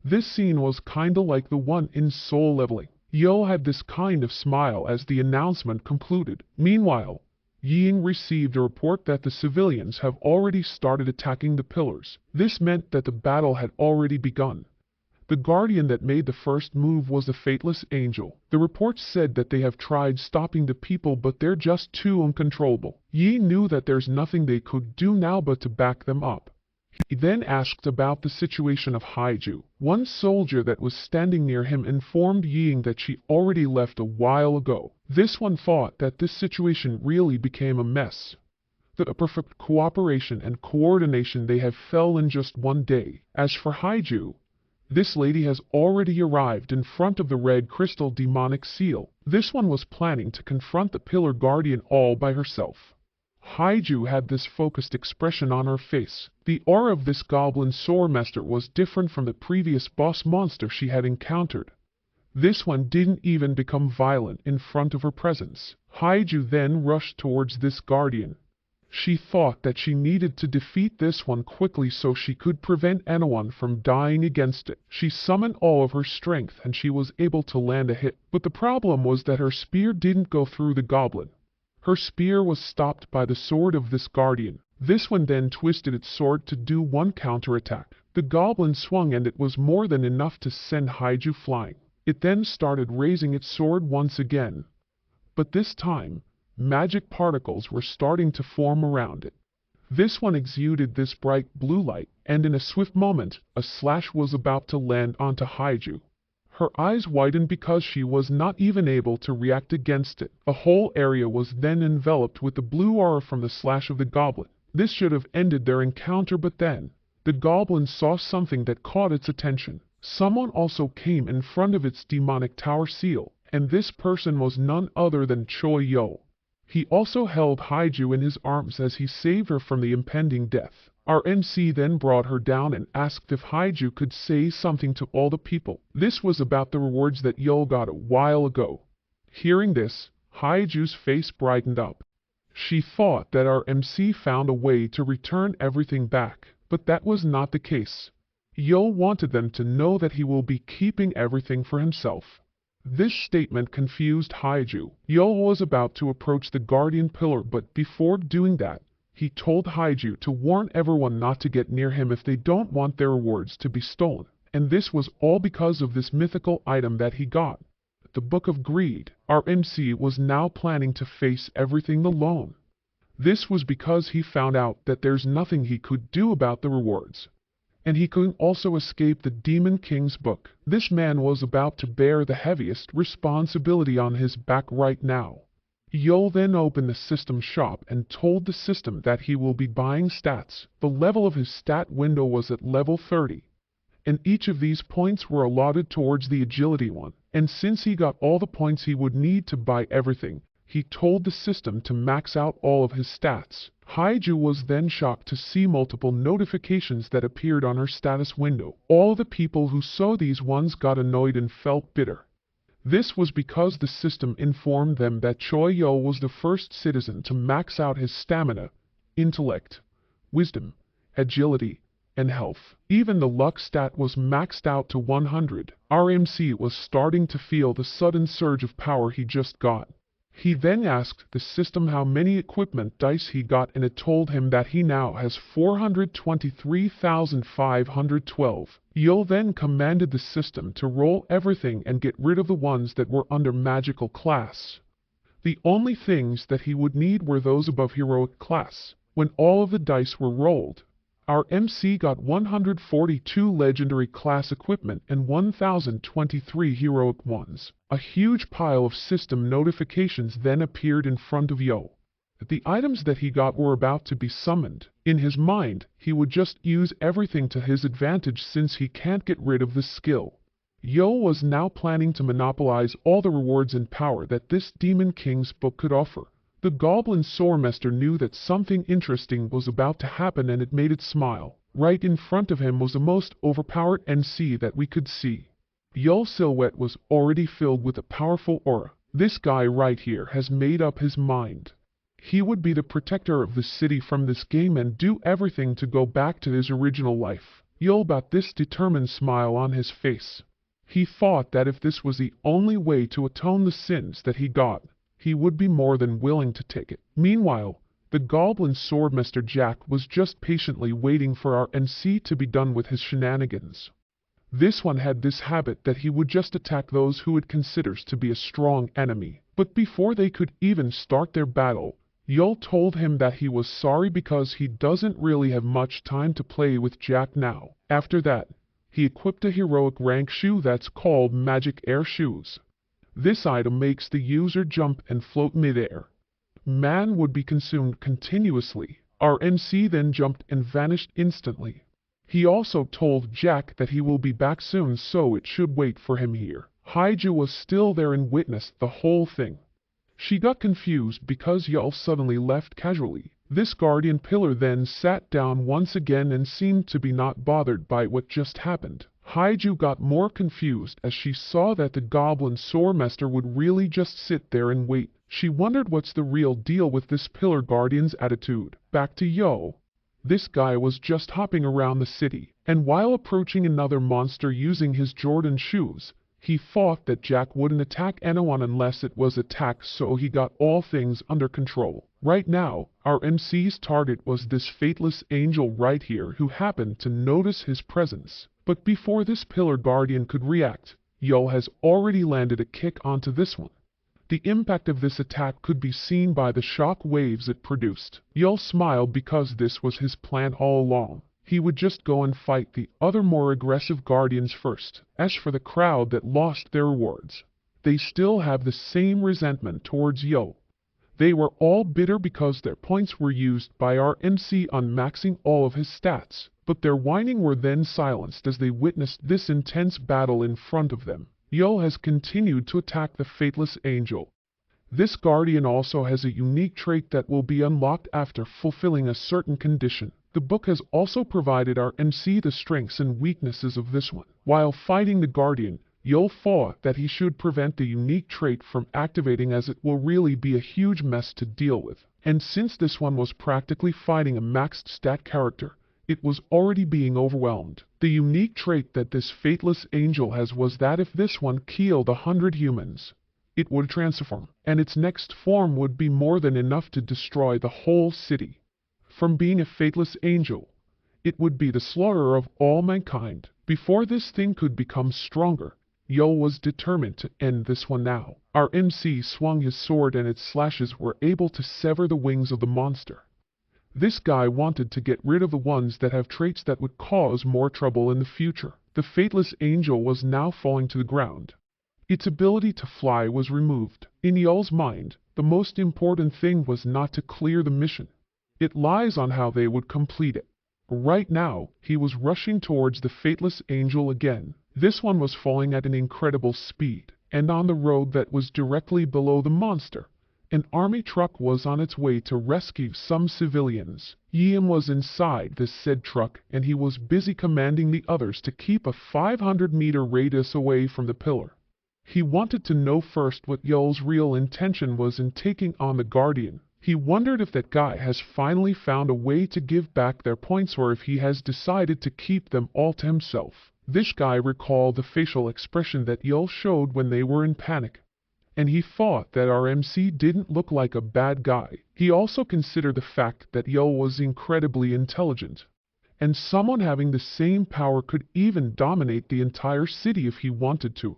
This scene was kinda like the one in Soul Leveling. Yo had this kind of smile as the announcement concluded. Meanwhile, Ying received a report that the civilians have already started attacking the pillars. This meant that the battle had already begun. The guardian that made the first move was the Fateless Angel. The report said that they have tried stopping the people but they're just too uncontrollable. Yi knew that there's nothing they could do now but to back them up. He then asked about the situation of Haiju. One soldier that was standing near him informed Ying that she already left a while ago. This one thought that this situation really became a mess. The perfect cooperation and coordination they have fell in just one day. As for Haiju, this lady has already arrived in front of the red crystal demonic seal. This one was planning to confront the pillar guardian all by herself. Haiju had this focused expression on her face. The aura of this goblin swordmaster was different from the previous boss monster she had encountered. This one didn't even become violent in front of her presence. Haiju then rushed towards this guardian. She thought that she needed to defeat this one quickly so she could prevent anyone from dying against it. She summoned all of her strength and she was able to land a hit. But the problem was that her spear didn't go through the goblin. Her spear was stopped by the sword of this guardian. This one then twisted its sword to do one counterattack. The goblin swung and it was more than enough to send Haiju flying. It then started raising its sword once again. But this time, magic particles were starting to form around it. This one exuded this bright blue light, and in a swift moment, a slash was about to land onto Haiju. Her eyes widened because she was not even able to react against it. The whole area was then enveloped with the blue aura from the slash of the goblin. This should have ended their encounter, but then, the goblin saw something that caught its attention. Someone also came in front of its demonic tower seal, and this person was none other than Choi Yo. He also held Haiju in his arms as he saved her from the impending death. Our MC then brought her down and asked if Haiju could say something to all the people. This was about the rewards that Yo got a while ago. Hearing this, Haiju's face brightened up. She thought that our MC found a way to return everything back, but that was not the case. Yo wanted them to know that he will be keeping everything for himself. This statement confused Haiju. Yo was about to approach the guardian pillar, but before doing that, he told Haiju to warn everyone not to get near him if they don't want their rewards to be stolen. And this was all because of this mythical item that he got. The Book of Greed. Our MC was now planning to face everything alone. This was because he found out that there's nothing he could do about the rewards. And he couldn't also escape the Demon King's book. This man was about to bear the heaviest responsibility on his back right now. Yo then opened the system shop and told the system that he will be buying stats. The level of his stat window was at level 30. And each of these points were allotted towards the agility one. And since he got all the points he would need to buy everything, he told the system to max out all of his stats. Haiju was then shocked to see multiple notifications that appeared on her status window. All the people who saw these ones got annoyed and felt bitter. This was because the system informed them that Choi Yo was the first citizen to max out his stamina, intellect, wisdom, agility, and health. Even the luck stat was maxed out to 100. Our MC was starting to feel the sudden surge of power he just got. He then asked the system how many equipment dice he got, and it told him that he now has 423,512. Yo then commanded the system to roll everything and get rid of the ones that were under magical class. The only things that he would need were those above heroic class. When all of the dice were rolled, our MC got 142 legendary class equipment and 1,023 heroic ones. A huge pile of system notifications then appeared in front of Yo. The items that he got were about to be summoned. In his mind, he would just use everything to his advantage since he can't get rid of this skill. Yo was now planning to monopolize all the rewards and power that this Demon King's book could offer. The Goblin Soremaster knew that something interesting was about to happen, and it made it smile. Right in front of him was the most overpowered MC that we could see. Yo's silhouette was already filled with a powerful aura. This guy right here has made up his mind. He would be the protector of the city from this game and do everything to go back to his original life. Yo got this determined smile on his face. He thought that if this was the only way to atone the sins that he got, he would be more than willing to take it. Meanwhile, the Goblin Swordmaster Jack was just patiently waiting for our MC to be done with his shenanigans. This one had this habit that he would just attack those who it considers to be a strong enemy. But before they could even start their battle, Yo told him that he was sorry because he doesn't really have much time to play with Jack now. After that, he equipped a heroic rank shoe that's called Magic Air Shoes. This item makes the user jump and float mid-air. Man would be consumed continuously. Our MC then jumped and vanished instantly. He also told Jack that he will be back soon, so it should wait for him here. Haiju was still there and witnessed the whole thing. She got confused because Yo suddenly left casually. This guardian pillar then sat down once again and seemed to be not bothered by what just happened. Haiju got more confused as she saw that the goblin Sormester would really just sit there and wait. She wondered what's the real deal with this Pillar Guardian's attitude. Back to Yo. This guy was just hopping around the city, and while approaching another monster using his Jordan shoes, he thought that Jack wouldn't attack anyone unless it was attacked, so he got all things under control. Right now, our MC's target was this faithless angel right here who happened to notice his presence. But before this Pillar Guardian could react, Yo has already landed a kick onto this one. The impact of this attack could be seen by the shock waves it produced. Yo smiled because this was his plan all along. He would just go and fight the other more aggressive guardians first. As for the crowd that lost their rewards, they still have the same resentment towards Yo. They were all bitter because their points were used by our MC on maxing all of his stats, but their whining were then silenced as they witnessed this intense battle in front of them. Yo has continued to attack the faithless angel. This guardian also has a unique trait that will be unlocked after fulfilling a certain condition. The book has also provided our MC the strengths and weaknesses of this one. While fighting the guardian, Yo thought that he should prevent the unique trait from activating, as it will really be a huge mess to deal with. And since this one was practically fighting a maxed stat character, it was already being overwhelmed. The unique trait that this faithless angel has was that if this one killed 100 humans, it would transform, and its next form would be more than enough to destroy the whole city. From being a faithless angel, it would be the slaughterer of all mankind. Before this thing could become stronger, Yo was determined to end this one now. Our MC swung his sword and its slashes were able to sever the wings of the monster. This guy wanted to get rid of the ones that have traits that would cause more trouble in the future. The faithless angel was now falling to the ground. Its ability to fly was removed. In Yo's mind, the most important thing was not to clear the mission. It lies on how they would complete it. Right now, he was rushing towards the faithless angel again. This one was falling at an incredible speed, and on the road that was directly below the monster, an army truck was on its way to rescue some civilians. Yim was inside this said truck, and he was busy commanding the others to keep a 500-meter radius away from the pillar. He wanted to know first what Yo's real intention was in taking on the Guardian. He wondered if that guy has finally found a way to give back their points, or if he has decided to keep them all to himself. This guy recalled the facial expression that Yo showed when they were in panic, and he thought that our MC didn't look like a bad guy. He also considered the fact that Yo was incredibly intelligent, and someone having the same power could even dominate the entire city if he wanted to.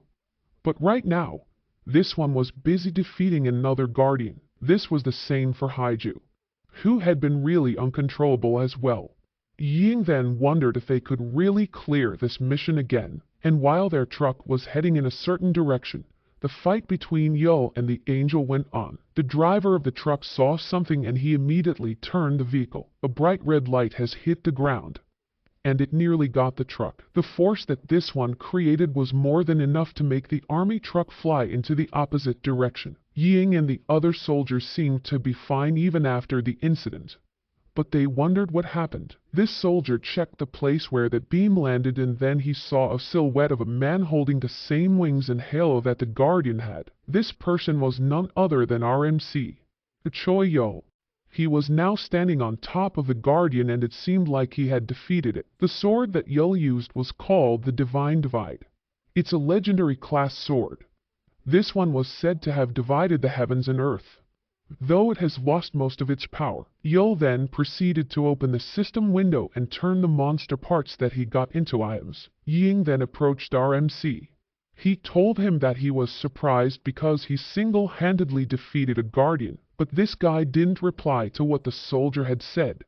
But right now, this one was busy defeating another guardian. This was the same for Haiju, who had been really uncontrollable as well. Ying then wondered if they could really clear this mission again, and while their truck was heading in a certain direction, the fight between Yo and the angel went on. The driver of the truck saw something and he immediately turned the vehicle. A bright red light has hit the ground, and it nearly got the truck. The force that this one created was more than enough to make the army truck fly into the opposite direction. Ying and the other soldiers seemed to be fine even after the incident, but they wondered what happened. This soldier checked the place where the beam landed, and then he saw a silhouette of a man holding the same wings and halo that the Guardian had. This person was none other than our MC, Choi Yo. He was now standing on top of the Guardian, and it seemed like he had defeated it. The sword that Yo used was called the Divine Divide. It's a legendary class sword. This one was said to have divided the heavens and earth, though it has lost most of its power. Yo then proceeded to open the system window and turn the monster parts that he got into items. Ying then approached our MC. He told him that he was surprised because he single-handedly defeated a guardian, but this guy didn't reply to what the soldier had said.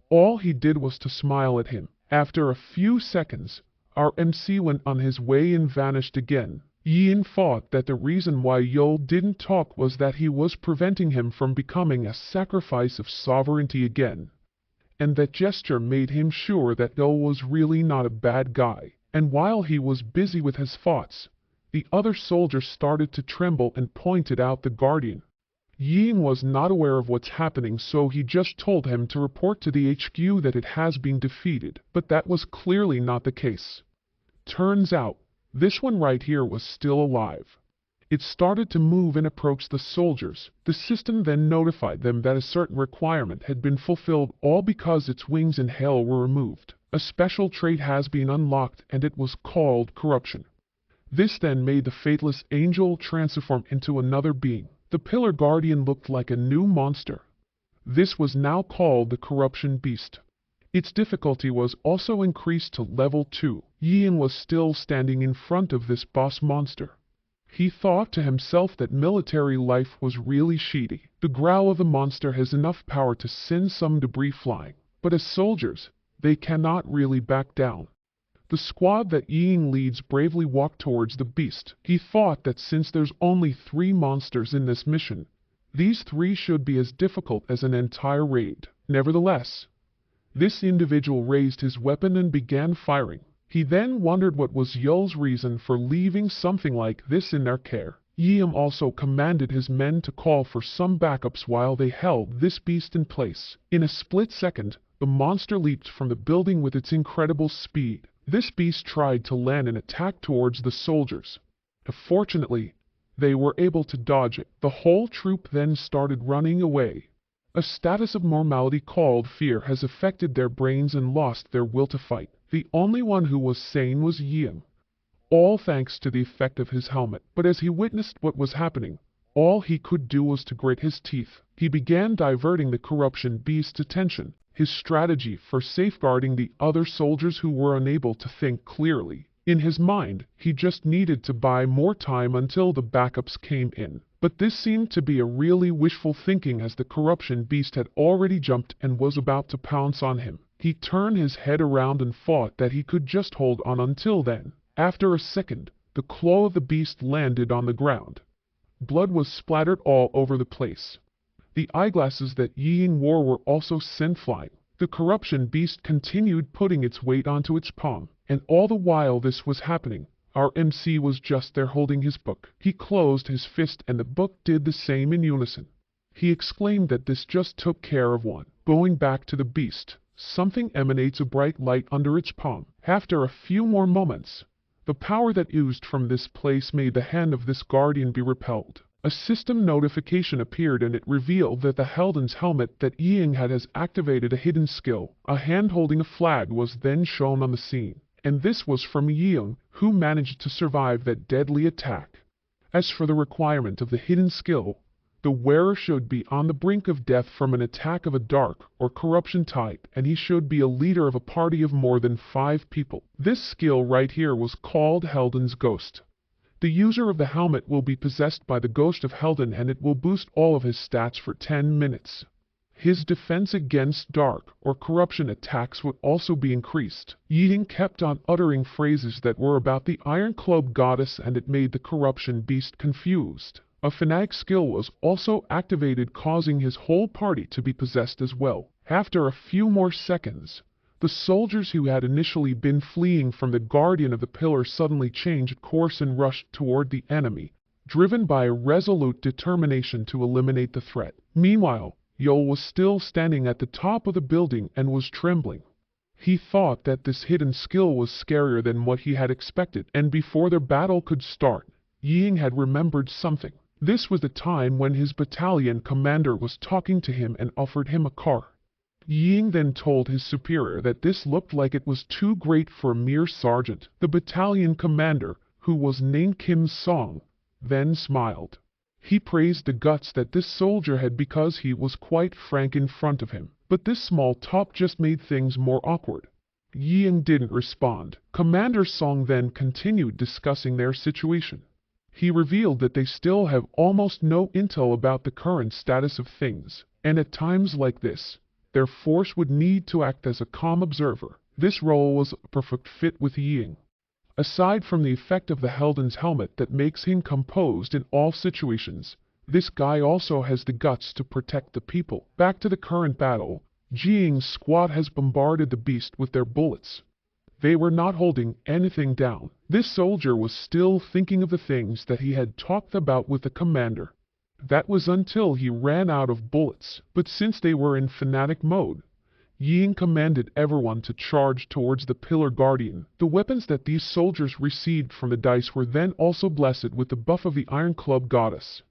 All he did was to smile at him. After a few seconds, our MC went on his way and vanished again. Yin thought that the reason why Yo didn't talk was that he was preventing him from becoming a sacrifice of sovereignty again, and that gesture made him sure that Yo was really not a bad guy. And while he was busy with his thoughts, the other soldier started to tremble and pointed out the Guardian. Ying was not aware of what's happening, so he just told him to report to the HQ that it has been defeated, but that was clearly not the case. Turns out, this one right here was still alive. It started to move and approach the soldiers. The system then notified them that a certain requirement had been fulfilled, all because its wings and tail were removed. A special trait has been unlocked and it was called corruption. This then made the faithless angel transform into another being. The Pillar Guardian looked like a new monster. This was now called the Corruption Beast. Its difficulty was also increased to level 2. Ying was still standing in front of this boss monster. He thought to himself that military life was really shitty. The growl of the monster has enough power to send some debris flying, but as soldiers, they cannot really back down. The squad that Ying leads bravely walked towards the beast. He thought that since there's only 3 monsters in this mission, these 3 should be as difficult as an entire raid. Nevertheless, this individual raised his weapon and began firing. He then wondered what was Yul's reason for leaving something like this in their care. Yim also commanded his men to call for some backups while they held this beast in place. In a split second, the monster leaped from the building with its incredible speed. This beast tried to land an attack towards the soldiers. Fortunately, they were able to dodge it. The whole troop then started running away. A status of normality called fear has affected their brains and lost their will to fight. The only one who was sane was Yim, all thanks to the effect of his helmet. But as he witnessed what was happening, all he could do was to grit his teeth. He began diverting the corruption beast's attention, his strategy for safeguarding the other soldiers who were unable to think clearly. In his mind, he just needed to buy more time until the backups came in. But this seemed to be a really wishful thinking, as the corruption beast had already jumped and was about to pounce on him. He turned his head around and thought that he could just hold on until then. After a second, the claw of the beast landed on the ground. Blood was splattered all over the place. The eyeglasses that Ying wore were also sent flying. The corruption beast continued putting its weight onto its palm, and all the while this was happening, our MC was just there holding his book. He closed his fist and the book did the same in unison. He exclaimed that this just took care of one. Going back to the beast, something emanates a bright light under its palm. After a few more moments, the power that oozed from this place made the hand of this guardian be repelled. A system notification appeared and it revealed that the Helden's helmet that Ying had has activated a hidden skill. A hand holding a flag was then shown on the scene, and this was from Ying, who managed to survive that deadly attack. As for the requirement of the hidden skill, the wearer should be on the brink of death from an attack of a dark or corruption type, and he should be a leader of a party of more than 5 people. This skill right here was called Helden's Ghost. The user of the helmet will be possessed by the ghost of Helden and it will boost all of his stats for 10 minutes. His defense against dark or corruption attacks would also be increased. Ying kept on uttering phrases that were about the Iron Club goddess and it made the corruption beast confused. A fanatic skill was also activated, causing his whole party to be possessed as well. After a few more seconds, the soldiers who had initially been fleeing from the guardian of the pillar suddenly changed course and rushed toward the enemy, driven by a resolute determination to eliminate the threat. Meanwhile, Yul was still standing at the top of the building and was trembling. He thought that this hidden skill was scarier than what he had expected, and before their battle could start, Ying had remembered something. This was the time when his battalion commander was talking to him and offered him a car. Ying then told his superior that this looked like it was too great for a mere sergeant. The battalion commander, who was named Kim Song, then smiled. He praised the guts that this soldier had because he was quite frank in front of him. But this small talk just made things more awkward. Ying didn't respond. Commander Song then continued discussing their situation. He revealed that they still have almost no intel about the current status of things, and at times like this, their force would need to act as a calm observer. This role was a perfect fit with Ying. Aside from the effect of the Helden's helmet that makes him composed in all situations, this guy also has the guts to protect the people. Back to the current battle, Ying's squad has bombarded the beast with their bullets. They were not holding anything down. This soldier was still thinking of the things that he had talked about with the commander. That was until he ran out of bullets. But since they were in fanatic mode, Ying commanded everyone to charge towards the Pillar Guardian. The weapons that these soldiers received from the dice were then also blessed with the buff of the Iron Club Goddess.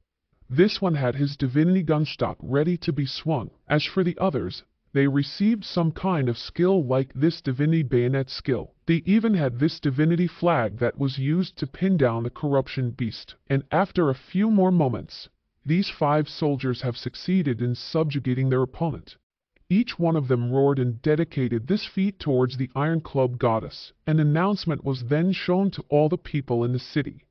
This one had his divinity gunstock ready to be swung. As for the others, they received some kind of skill like this divinity bayonet skill. They even had this divinity flag that was used to pin down the corruption beast. And after a few more moments, these 5 soldiers have succeeded in subjugating their opponent. Each one of them roared and dedicated this feat towards the Iron Club Goddess. An announcement was then shown to all the people in the city,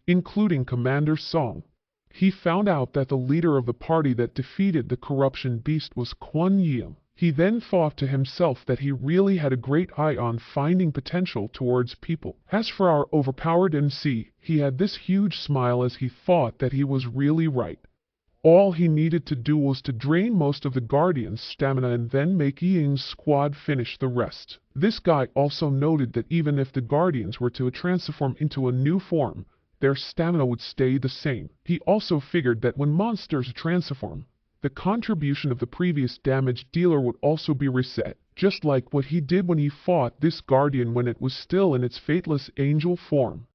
including Commander Song. He found out that the leader of the party that defeated the corruption beast was Quan Yim. He then thought to himself that he really had a great eye on finding potential towards people. As for our overpowered MC, he had this huge smile as he thought that he was really right. All he needed to do was to drain most of the Guardian's stamina and then make Ying's squad finish the rest. This guy also noted that even if the Guardians were to transform into a new form, their stamina would stay the same. He also figured that when monsters transform, the contribution of the previous damage dealer would also be reset, just like what he did when he fought this Guardian when it was still in its fateless angel form.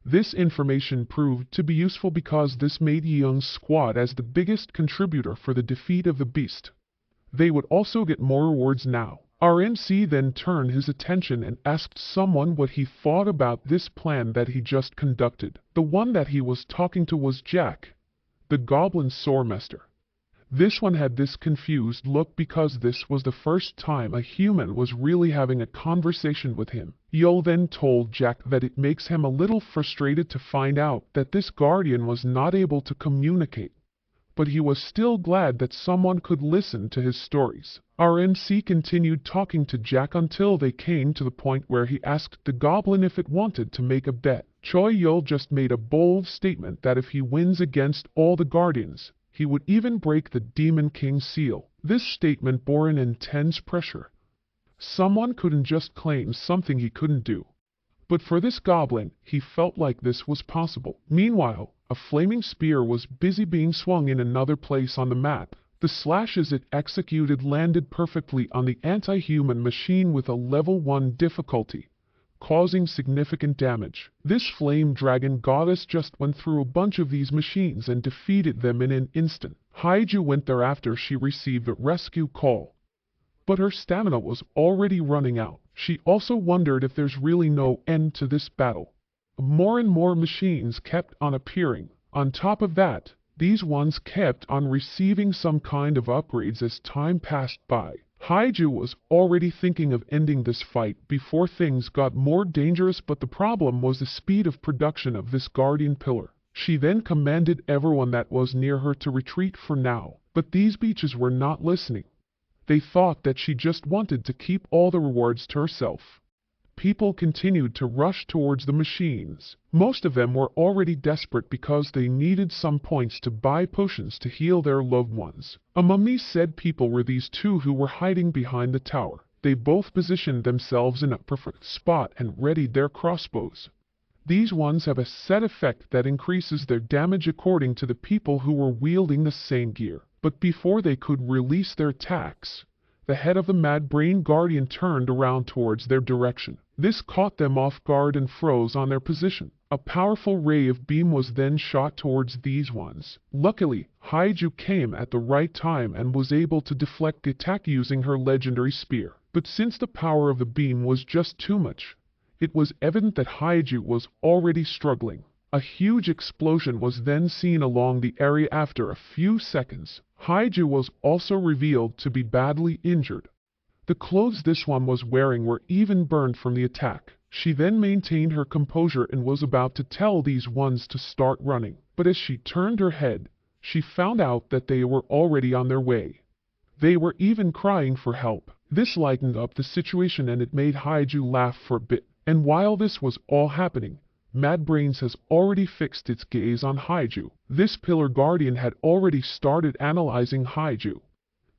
This information proved to be useful because this made Yeung's squad as the biggest contributor for the defeat of the beast. They would also get more rewards now. Our MC then turned his attention and asked someone what he thought about this plan that he just conducted. The one that he was talking to was Jack, the Goblin Swordmaster. This one had this confused look because this was the first time a human was really having a conversation with him. Yo then told Jack that it makes him a little frustrated to find out that this Guardian was not able to communicate, but he was still glad that someone could listen to his stories. Our MC continued talking to Jack until they came to the point where he asked the Goblin if it wanted to make a bet. Choi Yo just made a bold statement that if he wins against all the Guardians, he would even break the Demon King's seal. This statement bore an intense pressure. Someone couldn't just claim something he couldn't do. But for this goblin, he felt like this was possible. Meanwhile, a flaming spear was busy being swung in another place on the map. The slashes it executed landed perfectly on the anti-human machine with a level 1 difficulty, causing significant damage. This flame dragon goddess just went through a bunch of these machines and defeated them in an instant. Haiju went there after she received a rescue call, but her stamina was already running out. She also wondered if there's really no end to this battle. More and more machines kept on appearing. On top of that, these ones kept on receiving some kind of upgrades as time passed by. Haiju was already thinking of ending this fight before things got more dangerous, but the problem was the speed of production of this Guardian Pillar. She then commanded everyone that was near her to retreat for now, but these beaches were not listening. They thought that she just wanted to keep all the rewards to herself. People continued to rush towards the machines. Most of them were already desperate because they needed some points to buy potions to heal their loved ones. Among these said people were these 2 who were hiding behind the tower. They both positioned themselves in a perfect spot and readied their crossbows. These ones have a set effect that increases their damage according to the people who were wielding the same gear. But before they could release their attacks, the head of the Mad Brain Guardian turned around towards their direction. This caught them off guard and froze on their position. A powerful ray of beam was then shot towards these ones. Luckily, Haiju came at the right time and was able to deflect the attack using her legendary spear. But since the power of the beam was just too much, it was evident that Haiju was already struggling. A huge explosion was then seen along the area after a few seconds. Haiju was also revealed to be badly injured. The clothes this one was wearing were even burned from the attack. She then maintained her composure and was about to tell these ones to start running. But as she turned her head, she found out that they were already on their way. They were even crying for help. This lightened up the situation and it made Haiju laugh for a bit. And while this was all happening, Mad Brains has already fixed its gaze on Haiju. This Pillar Guardian had already started analyzing Haiju.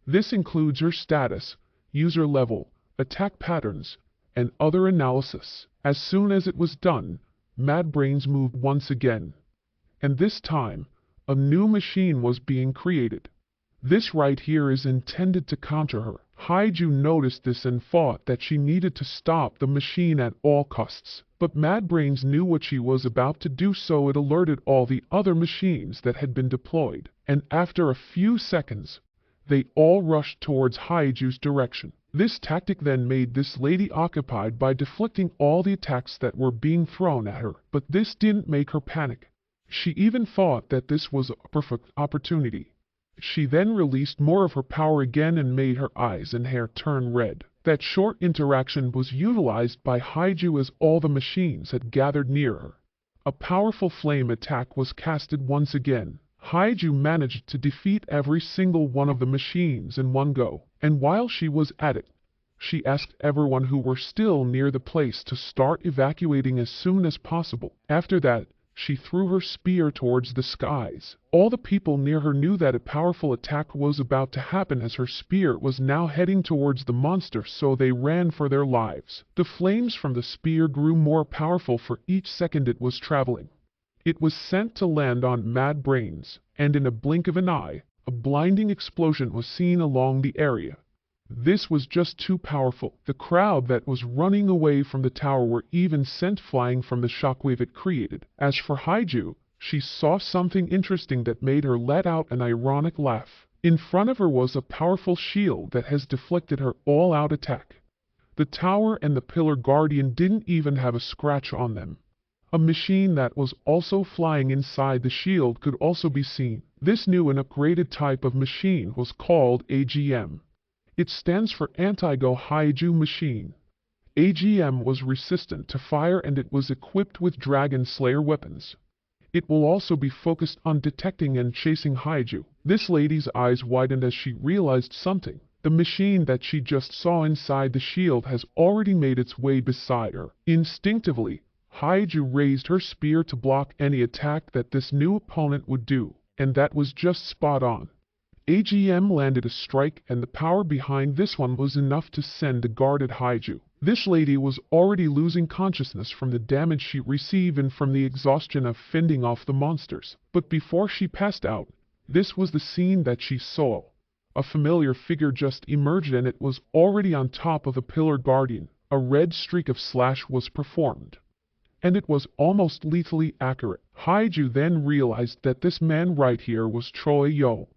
This includes her status, user level, attack patterns, and other analysis. As soon as it was done, Mad Brains moved once again. And this time, a new machine was being created. This right here is intended to counter her. Haiju noticed this and thought that she needed to stop the machine at all costs. But Mad Brains knew what she was about to do, so it alerted all the other machines that had been deployed, and after a few seconds, they all rushed towards Haiju's direction. This tactic then made this lady occupied by deflecting all the attacks that were being thrown at her, but this didn't make her panic. She even thought that this was a perfect opportunity. She then released more of her power again and made her eyes and hair turn red. That short interaction was utilized by Haiju as all the machines had gathered near her. A powerful flame attack was casted once again. Haiju managed to defeat every single one of the machines in one go, and while she was at it, she asked everyone who were still near the place to start evacuating as soon as possible. After that, she threw her spear towards the skies. All the people near her knew that a powerful attack was about to happen as her spear was now heading towards the monster, so they ran for their lives. The flames from the spear grew more powerful for each second it was traveling. It was sent to land on Mad Brains, and in a blink of an eye, a blinding explosion was seen along the area. This was just too powerful. The crowd that was running away from the tower were even sent flying from the shockwave it created. As for Haiju, she saw something interesting that made her let out an ironic laugh. In front of her was a powerful shield that has deflected her all-out attack. The tower and the Pillar Guardian didn't even have a scratch on them. A machine that was also flying inside the shield could also be seen. This new and upgraded type of machine was called AGM. It stands for Anti-Go Haiju Machine. AGM was resistant to fire and it was equipped with Dragon Slayer weapons. It will also be focused on detecting and chasing Haiju. This lady's eyes widened as she realized something. The machine that she just saw inside the shield has already made its way beside her. Instinctively, Haiju raised her spear to block any attack that this new opponent would do, and that was just spot on. AGM landed a strike, and the power behind this one was enough to send a guarded Haiju. This lady was already losing consciousness from the damage she received and from the exhaustion of fending off the monsters. But before she passed out, this was the scene that she saw. A familiar figure just emerged and it was already on top of the Pillar Guardian. A red streak of slash was performed, and it was almost lethally accurate. Haiju then realized that this man right here was Troy Yo.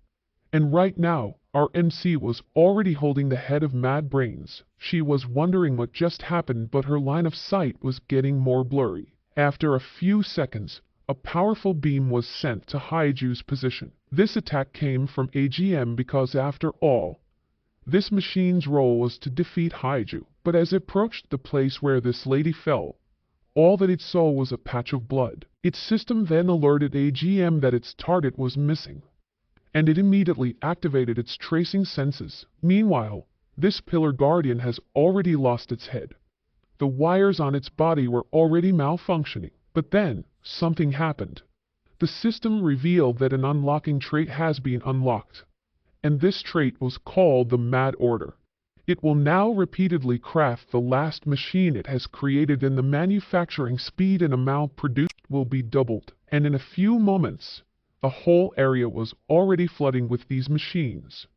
And right now, our MC was already holding the head of Mad Brains. She was wondering what just happened, but her line of sight was getting more blurry. After a few seconds, a powerful beam was sent to Haiju's position. This attack came from AGM because after all, this machine's role was to defeat Haiju. But as it approached the place where this lady fell, all that it saw was a patch of blood. Its system then alerted AGM that its target was missing, and it immediately activated its tracing senses. Meanwhile, this Pillar Guardian has already lost its head. The wires on its body were already malfunctioning. But then, something happened. The system revealed that an unlocking trait has been unlocked, and this trait was called the Mad Order. It will now repeatedly craft the last machine it has created, and the manufacturing speed and amount produced will be doubled. And in a few moments, the whole area was already flooding with these machines.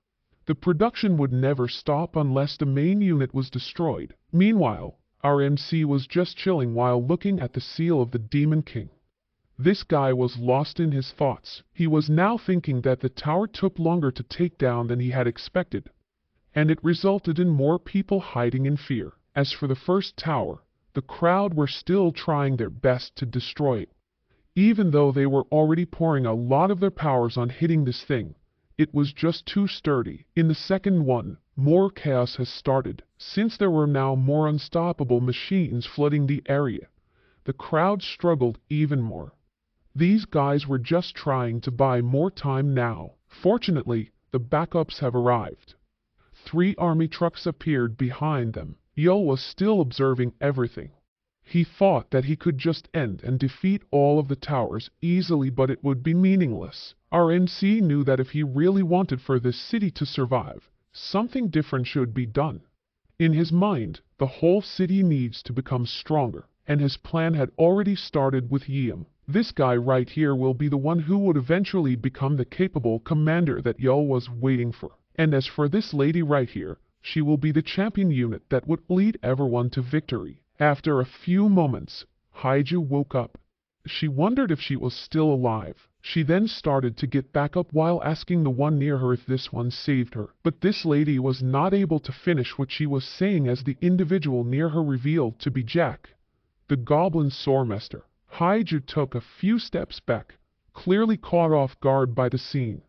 The production would never stop unless the main unit was destroyed. Meanwhile, our MC was just chilling while looking at the seal of the Demon King. This guy was lost in his thoughts. He was now thinking that the tower took longer to take down than he had expected, and it resulted in more people hiding in fear. As for the first tower, the crowd were still trying their best to destroy it. Even though they were already pouring a lot of their powers on hitting this thing, it was just too sturdy. In the second one, more chaos has started. Since there were now more unstoppable machines flooding the area, the crowd struggled even more. These guys were just trying to buy more time now. Fortunately, the backups have arrived. 3 army trucks appeared behind them. Yo was still observing everything. He thought that he could just end and defeat all of the towers easily, but it would be meaningless. Our MC knew that if he really wanted for this city to survive, something different should be done. In his mind, the whole city needs to become stronger, and his plan had already started with Yeom. This guy right here will be the one who would eventually become the capable commander that Yo was waiting for. And as for this lady right here, She will be the champion unit that would lead everyone to victory. After a few moments, Haiju woke up. She wondered if she was still alive. She then started to get back up while asking the one near her if this one saved her. But this lady was not able to finish what she was saying as the individual near her revealed to be Jack, the Goblin Swordmaster. Haiju took a few steps back, clearly caught off guard by the scene.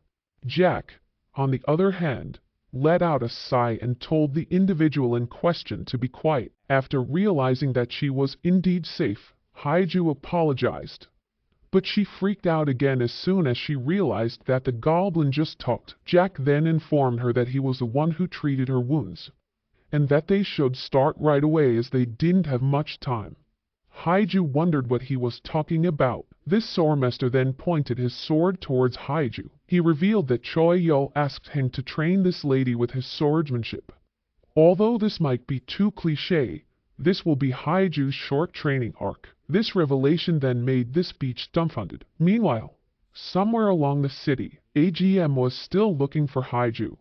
Jack, on the other hand, let out a sigh and told the individual in question to be quiet. After realizing that she was indeed safe, Haiju apologized. But she freaked out again as soon as she realized that the goblin just talked. Jack then informed her that he was the one who treated her wounds, and that they should start right away as they didn't have much time. Haiju wondered what he was talking about. This swordmaster then pointed his sword towards Haiju. He revealed that Choi Yo asked him to train this lady with his swordsmanship. Although this might be too cliché, this will be Haiju's short training arc. This revelation then made this beach dumbfounded. Meanwhile, somewhere along the city, AGM was still looking for Haiju,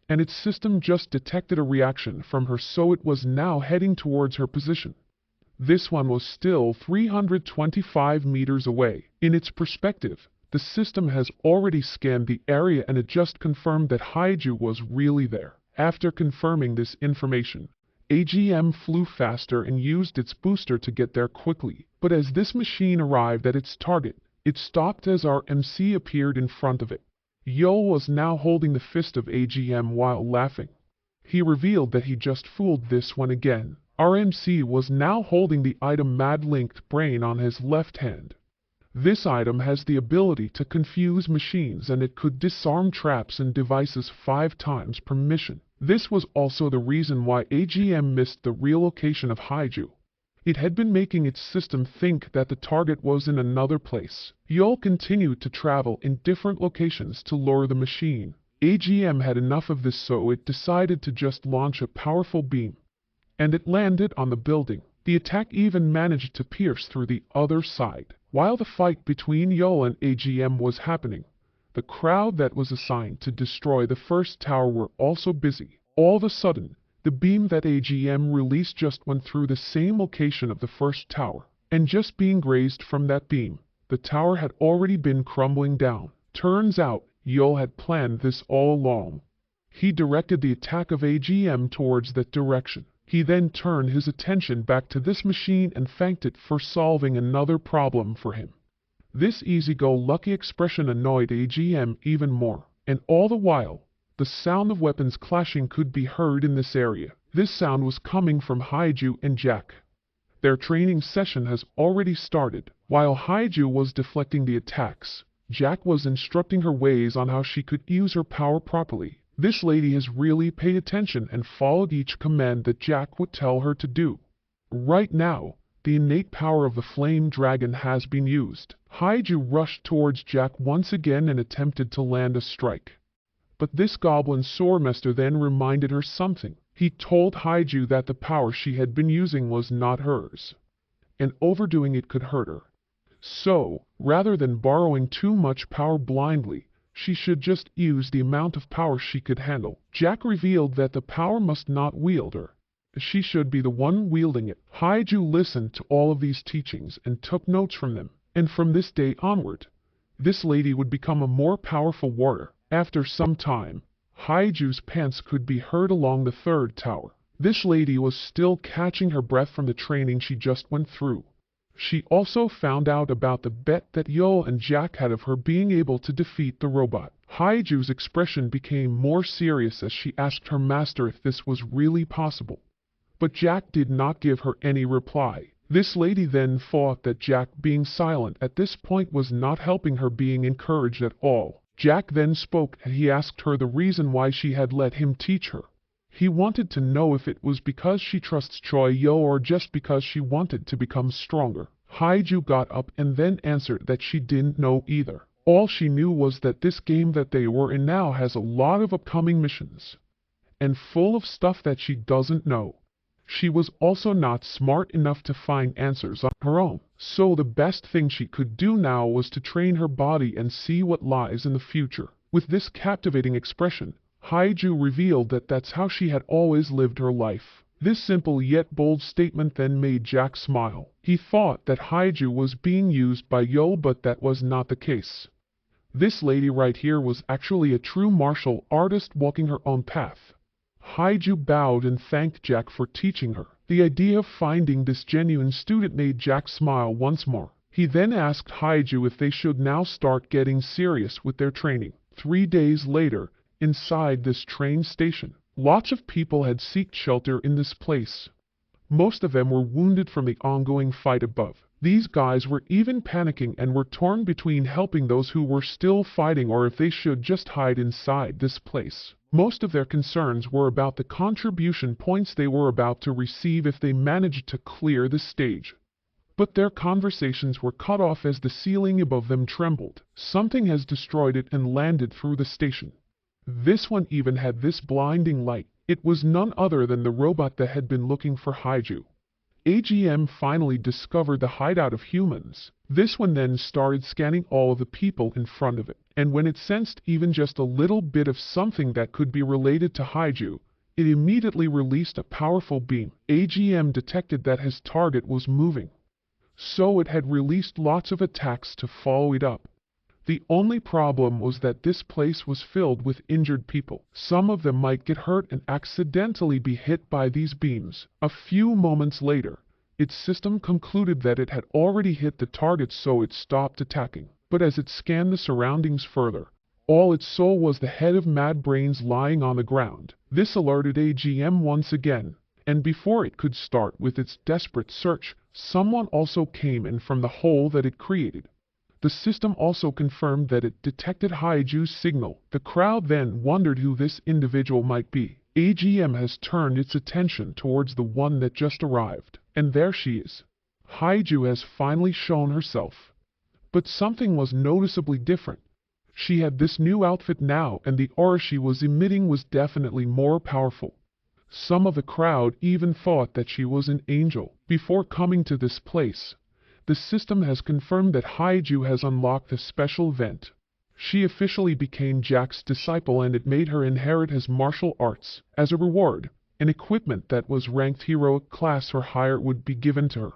and its system just detected a reaction from her, so it was now heading towards her position. This one was still 325 meters away. In its perspective, the system has already scanned the area and it just confirmed that Haiju was really there. After confirming this information, AGM flew faster and used its booster to get there quickly. But as this machine arrived at its target, it stopped as our MC appeared in front of it. Yo was now holding the fist of AGM while laughing. He revealed that he just fooled this one again. Our MC was now holding the item Mad Linked Brain on his left hand. This item has the ability to confuse machines and it could disarm traps and devices 5 times per mission. This was also the reason why AGM missed the real location of Haiju. It had been making its system think that the target was in another place. Yol continued to travel in different locations to lure the machine. AGM had enough of this, so it decided to just launch a powerful beam, and it landed on the building. The attack even managed to pierce through the other side. While the fight between Yol and AGM was happening, the crowd that was assigned to destroy the first tower were also busy. All of a sudden, the beam that AGM released just went through the same location of the first tower, and just being grazed from that beam, the tower had already been crumbling down. Turns out, Yol had planned this all along. He directed the attack of AGM towards that direction. He then turned his attention back to this machine and thanked it for solving another problem for him. This easy-go-lucky expression annoyed AGM even more, and all the while, the sound of weapons clashing could be heard in this area. This sound was coming from Haiju and Jack. Their training session has already started. While Haiju was deflecting the attacks, Jack was instructing her ways on how she could use her power properly. This lady has really paid attention and followed each command that Jack would tell her to do. Right now, the innate power of the flame dragon has been used. Haiju rushed towards Jack once again and attempted to land a strike. But this goblin swordmaster then reminded her something. He told Haiju that the power she had been using was not hers, and overdoing it could hurt her. So, rather than borrowing too much power blindly, she should just use the amount of power she could handle. Jack revealed that the power must not wield her. She should be the one wielding it. Haiju listened to all of these teachings and took notes from them, and from this day onward, this lady would become a more powerful warrior. After some time, Haiju's pants could be heard along the third tower. This lady was still catching her breath from the training she just went through. She also found out about the bet that Yo and Jack had of her being able to defeat the robot. Haiju's expression became more serious as she asked her master if this was really possible. But Jack did not give her any reply. This lady then thought that Jack being silent at this point was not helping her being encouraged at all. Jack then spoke and he asked her the reason why she had let him teach her. He wanted to know if it was because she trusts Choi Yo or just because she wanted to become stronger. Haiju got up and then answered that she didn't know either. All she knew was that this game that they were in now has a lot of upcoming missions, and full of stuff that she doesn't know. She was also not smart enough to find answers on her own, so the best thing she could do now was to train her body and see what lies in the future. With this captivating expression, Haiju revealed that that's how she had always lived her life. This simple yet bold statement then made Jack smile. He thought that Haiju was being used by Yo, but that was not the case. This lady right here was actually a true martial artist walking her own path. Haiju bowed and thanked Jack for teaching her. The idea of finding this genuine student made Jack smile once more. He then asked Haiju if they should now start getting serious with their training. 3 days later, inside this train station, lots of people had sought shelter in this place. Most of them were wounded from the ongoing fight above. These guys were even panicking and were torn between helping those who were still fighting or if they should just hide inside this place. Most of their concerns were about the contribution points they were about to receive if they managed to clear the stage. But their conversations were cut off as the ceiling above them trembled. Something has destroyed it and landed through the station. This one even had this blinding light. It was none other than the robot that had been looking for Haiju. AGM finally discovered the hideout of humans. This one then started scanning all of the people in front of it, and when it sensed even just a little bit of something that could be related to Haiju, it immediately released a powerful beam. AGM detected that his target was moving, so it had released lots of attacks to follow it up. The only problem was that this place was filled with injured people. Some of them might get hurt and accidentally be hit by these beams. A few moments later, its system concluded that it had already hit the target, so it stopped attacking. But as it scanned the surroundings further, all it saw was the head of Mad Brains lying on the ground. This alerted AGM once again, and before it could start with its desperate search, someone also came in from the hole that it created. The system also confirmed that it detected Haiju's signal. The crowd then wondered who this individual might be. AGM has turned its attention towards the one that just arrived, and there she is. Haiju has finally shown herself. But something was noticeably different. She had this new outfit now, and the aura she was emitting was definitely more powerful. Some of the crowd even thought that she was an angel. Before coming to this place, the system has confirmed that Haiju has unlocked a special event. She officially became Jack's disciple, and it made her inherit his martial arts. As a reward, an equipment that was ranked heroic class or higher would be given to her.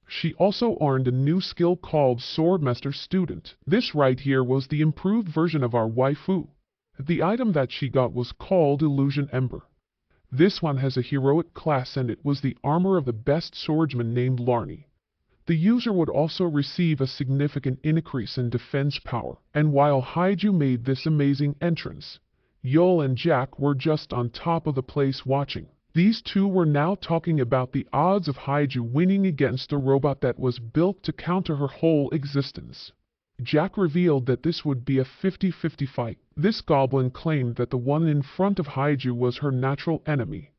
She also earned a new skill called Swordmaster Student. This right here was the improved version of our waifu. The item that she got was called Illusion Ember. This one has a heroic class, and it was the armor of the best swordsman named Larny. The user would also receive a significant increase in defense power. And while Haiju made this amazing entrance, Yul and Jack were just on top of the place watching. These two were now talking about the odds of Haiju winning against a robot that was built to counter her whole existence. Jack revealed that this would be a 50-50 fight. This goblin claimed that the one in front of Haiju was her natural enemy.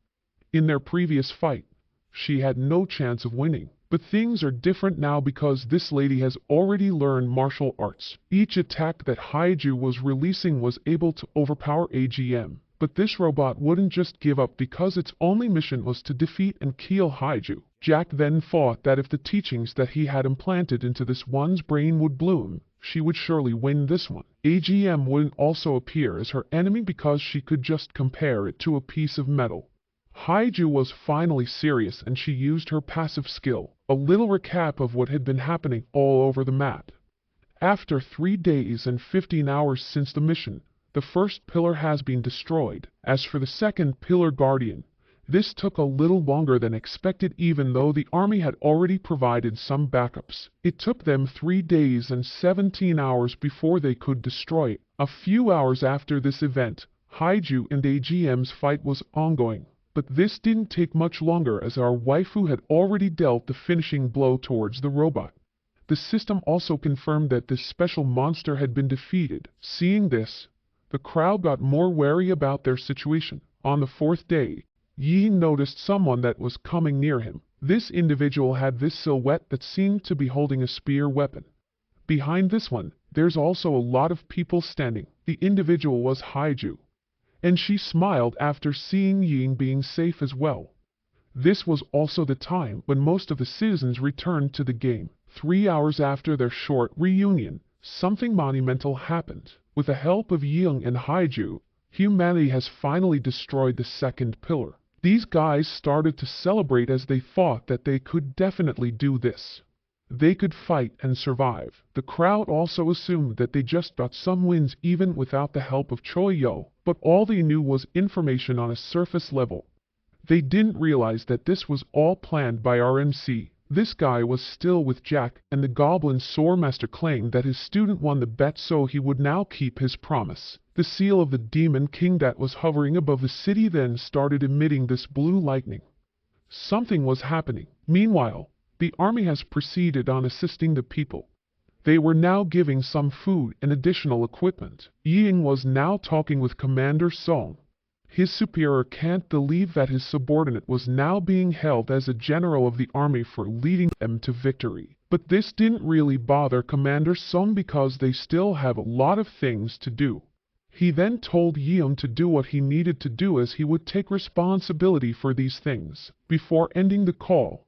In their previous fight, she had no chance of winning. But things are different now because this lady has already learned martial arts. Each attack that Haiju was releasing was able to overpower AGM. But this robot wouldn't just give up because its only mission was to defeat and kill Haiju. Jack then thought that if the teachings that he had implanted into this one's brain would bloom, she would surely win this one. AGM wouldn't also appear as her enemy because she could just compare it to a piece of metal. Haiju was finally serious, and she used her passive skill. A little recap of what had been happening all over the map. After 3 days and 15 hours since the mission, the first pillar has been destroyed. As for the second pillar guardian, this took a little longer than expected, even though the army had already provided some backups. It took them 3 days and 17 hours before they could destroy it. A few hours after this event, Haiju and AGM's fight was ongoing. But this didn't take much longer, as our waifu had already dealt the finishing blow towards the robot. The system also confirmed that this special monster had been defeated. Seeing this, the crowd got more wary about their situation. On the 4th day, Yi noticed someone that was coming near him. This individual had this silhouette that seemed to be holding a spear weapon. Behind this one, there's also a lot of people standing. The individual was Haiju, and she smiled after seeing Ying being safe as well. This was also the time when most of the citizens returned to the game. 3 hours after their short reunion, something monumental happened. With the help of Ying and Haiju, Humanity has finally destroyed the second pillar. These guys started to celebrate as they thought that they could definitely do this. They could fight and survive. The crowd also assumed that they just got some wins even without the help of Choi Yo, but all they knew was information on a surface level. They didn't realize that this was all planned by our MC. This guy was still with Jack, and the Goblin Swordmaster claimed that his student won the bet, so he would now keep his promise. The seal of the Demon King that was hovering above the city then started emitting this blue lightning. Something was happening. Meanwhile, the army has proceeded on assisting the people. They were now giving some food and additional equipment. Ying was now talking with Commander Song. His superior can't believe that his subordinate was now being held as a general of the army for leading them to victory. But this didn't really bother Commander Song because they still have a lot of things to do. He then told Yeon to do what he needed to do as he would take responsibility for these things. Before ending the call,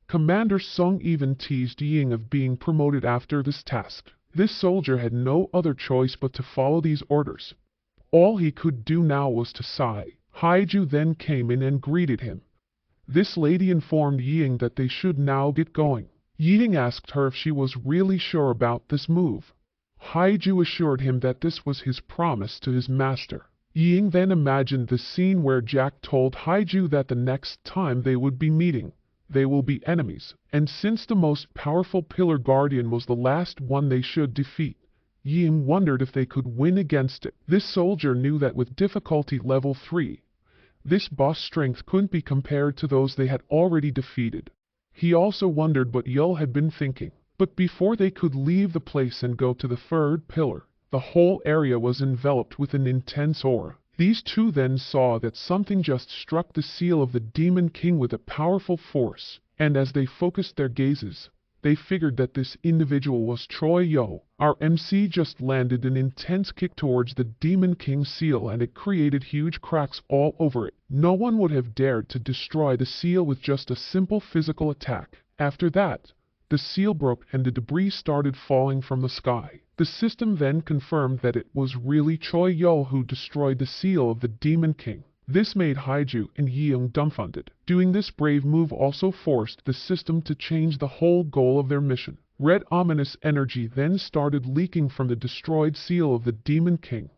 Commander Sung even teased Ying of being promoted after this task. This soldier had no other choice but to follow these orders. All he could do now was to sigh. Haiju then came in and greeted him. This lady informed Ying that they should now get going. Ying asked her if she was really sure about this move. Haiju assured him that this was his promise to his master. Ying then imagined the scene where Jack told Haiju that the next time they would be meeting, they will be enemies, and since the most powerful Pillar Guardian was the last one they should defeat, Ying wondered if they could win against it. This soldier knew that with difficulty level 3, this boss strength couldn't be compared to those they had already defeated. He also wondered what Yul had been thinking. But before they could leave the place and go to the third pillar, the whole area was enveloped with an intense aura. These two then saw that something just struck the seal of the Demon King with a powerful force, and as they focused their gazes, they figured that this individual was Choi Yo. Our MC just landed an intense kick towards the Demon King seal and it created huge cracks all over it. No one would have dared to destroy the seal with just a simple physical attack. After that, the seal broke and the debris started falling from the sky. The system then confirmed that it was really Choi Yo who destroyed the seal of the Demon King. This made Haiju and Yeong dumbfounded. Doing this brave move also forced the system to change the whole goal of their mission. Red ominous energy then started leaking from the destroyed seal of the Demon King.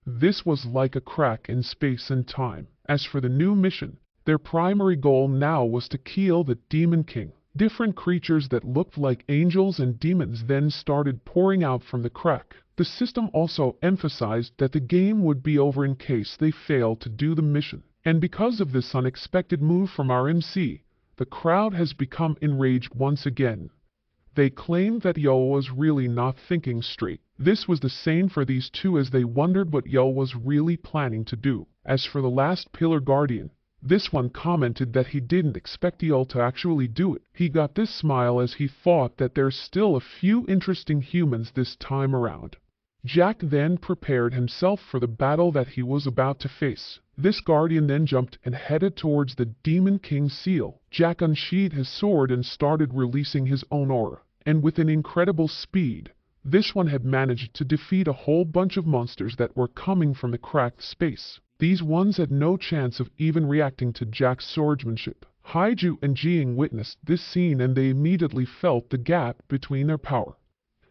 This was like a crack in space and time. As for the new mission, their primary goal now was to kill the Demon King. Different creatures that looked like angels and demons then started pouring out from the crack. The system also emphasized that the game would be over in case they failed to do the mission. And because of this unexpected move from our MC, the crowd has become enraged once again. They claimed that Yo was really not thinking straight. This was the same for these two as they wondered what Yo was really planning to do. As for the last Pillar Guardian, this one commented that he didn't expect Yul to actually do it. He got this smile as he thought that there's still a few interesting humans this time around. Jack then prepared himself for the battle that he was about to face. This guardian then jumped and headed towards the Demon King's seal. Jack unsheathed his sword and started releasing his own aura. And with an incredible speed, this one had managed to defeat a whole bunch of monsters that were coming from the cracked space. These ones had no chance of even reacting to Jack's swordsmanship. Haiju and Jing witnessed this scene and they immediately felt the gap between their power.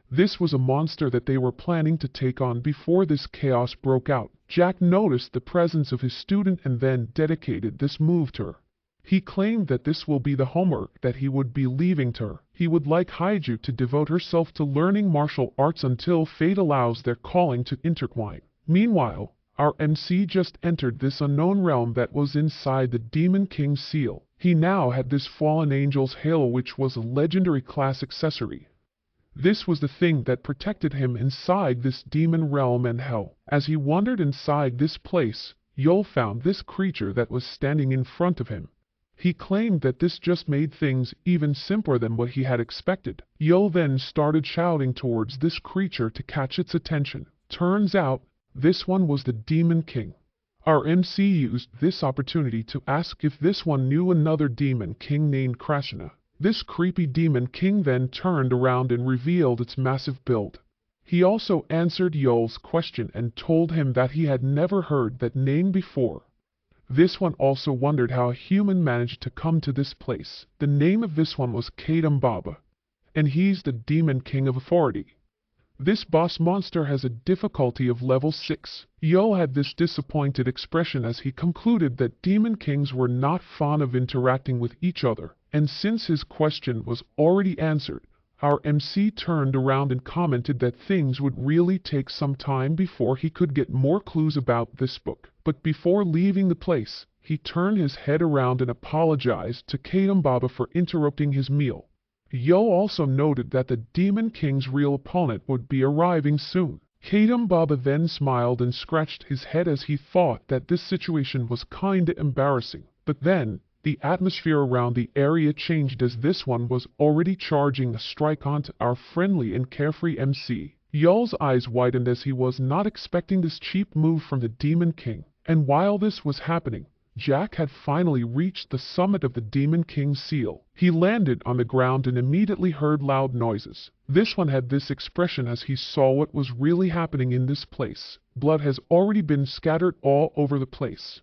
This was a monster that they were planning to take on before this chaos broke out. Jack noticed the presence of his student and then dedicated this move to her. He claimed that this will be the homework that he would be leaving to her. He would like Haiju to devote herself to learning martial arts until fate allows their calling to intertwine. Meanwhile, our MC just entered this unknown realm that was inside the Demon King's seal. He now had this fallen angel's halo, which was a legendary class accessory. This was the thing that protected him inside this demon realm and hell. As he wandered inside this place, Yul found this creature that was standing in front of him. He claimed that this just made things even simpler than what he had expected. Yul then started shouting towards this creature to catch its attention. Turns out, this one was the Demon King. Our MC used this opportunity to ask if this one knew another Demon King named Krishna. This creepy Demon King then turned around and revealed its massive build. He also answered Yoel's question and told him that he had never heard that name before. This one also wondered how a human managed to come to this place. The name of this one was Kadam Baba, and he's the Demon King of Authority. This boss monster has a difficulty of level 6. Yoel had this disappointed expression as he concluded that Demon Kings were not fond of interacting with each other, and since his question was already answered, our MC turned around and commented that things would really take some time before he could get more clues about this book. But before leaving the place, he turned his head around and apologized to Kadam Baba for interrupting his meal. Yoel also noted that the Demon King's real opponent would be arriving soon. Kadam Baba then smiled and scratched his head as he thought that this situation was kinda embarrassing. But then, the atmosphere around the area changed as this one was already charging a strike onto our friendly and carefree MC. Yoel's eyes widened as he was not expecting this cheap move from the Demon King. And while this was happening, Jack had finally reached the summit of the Demon King's seal. He landed on the ground and immediately heard loud noises. This one had this expression as he saw what was really happening in this place. Blood has already been scattered all over the place.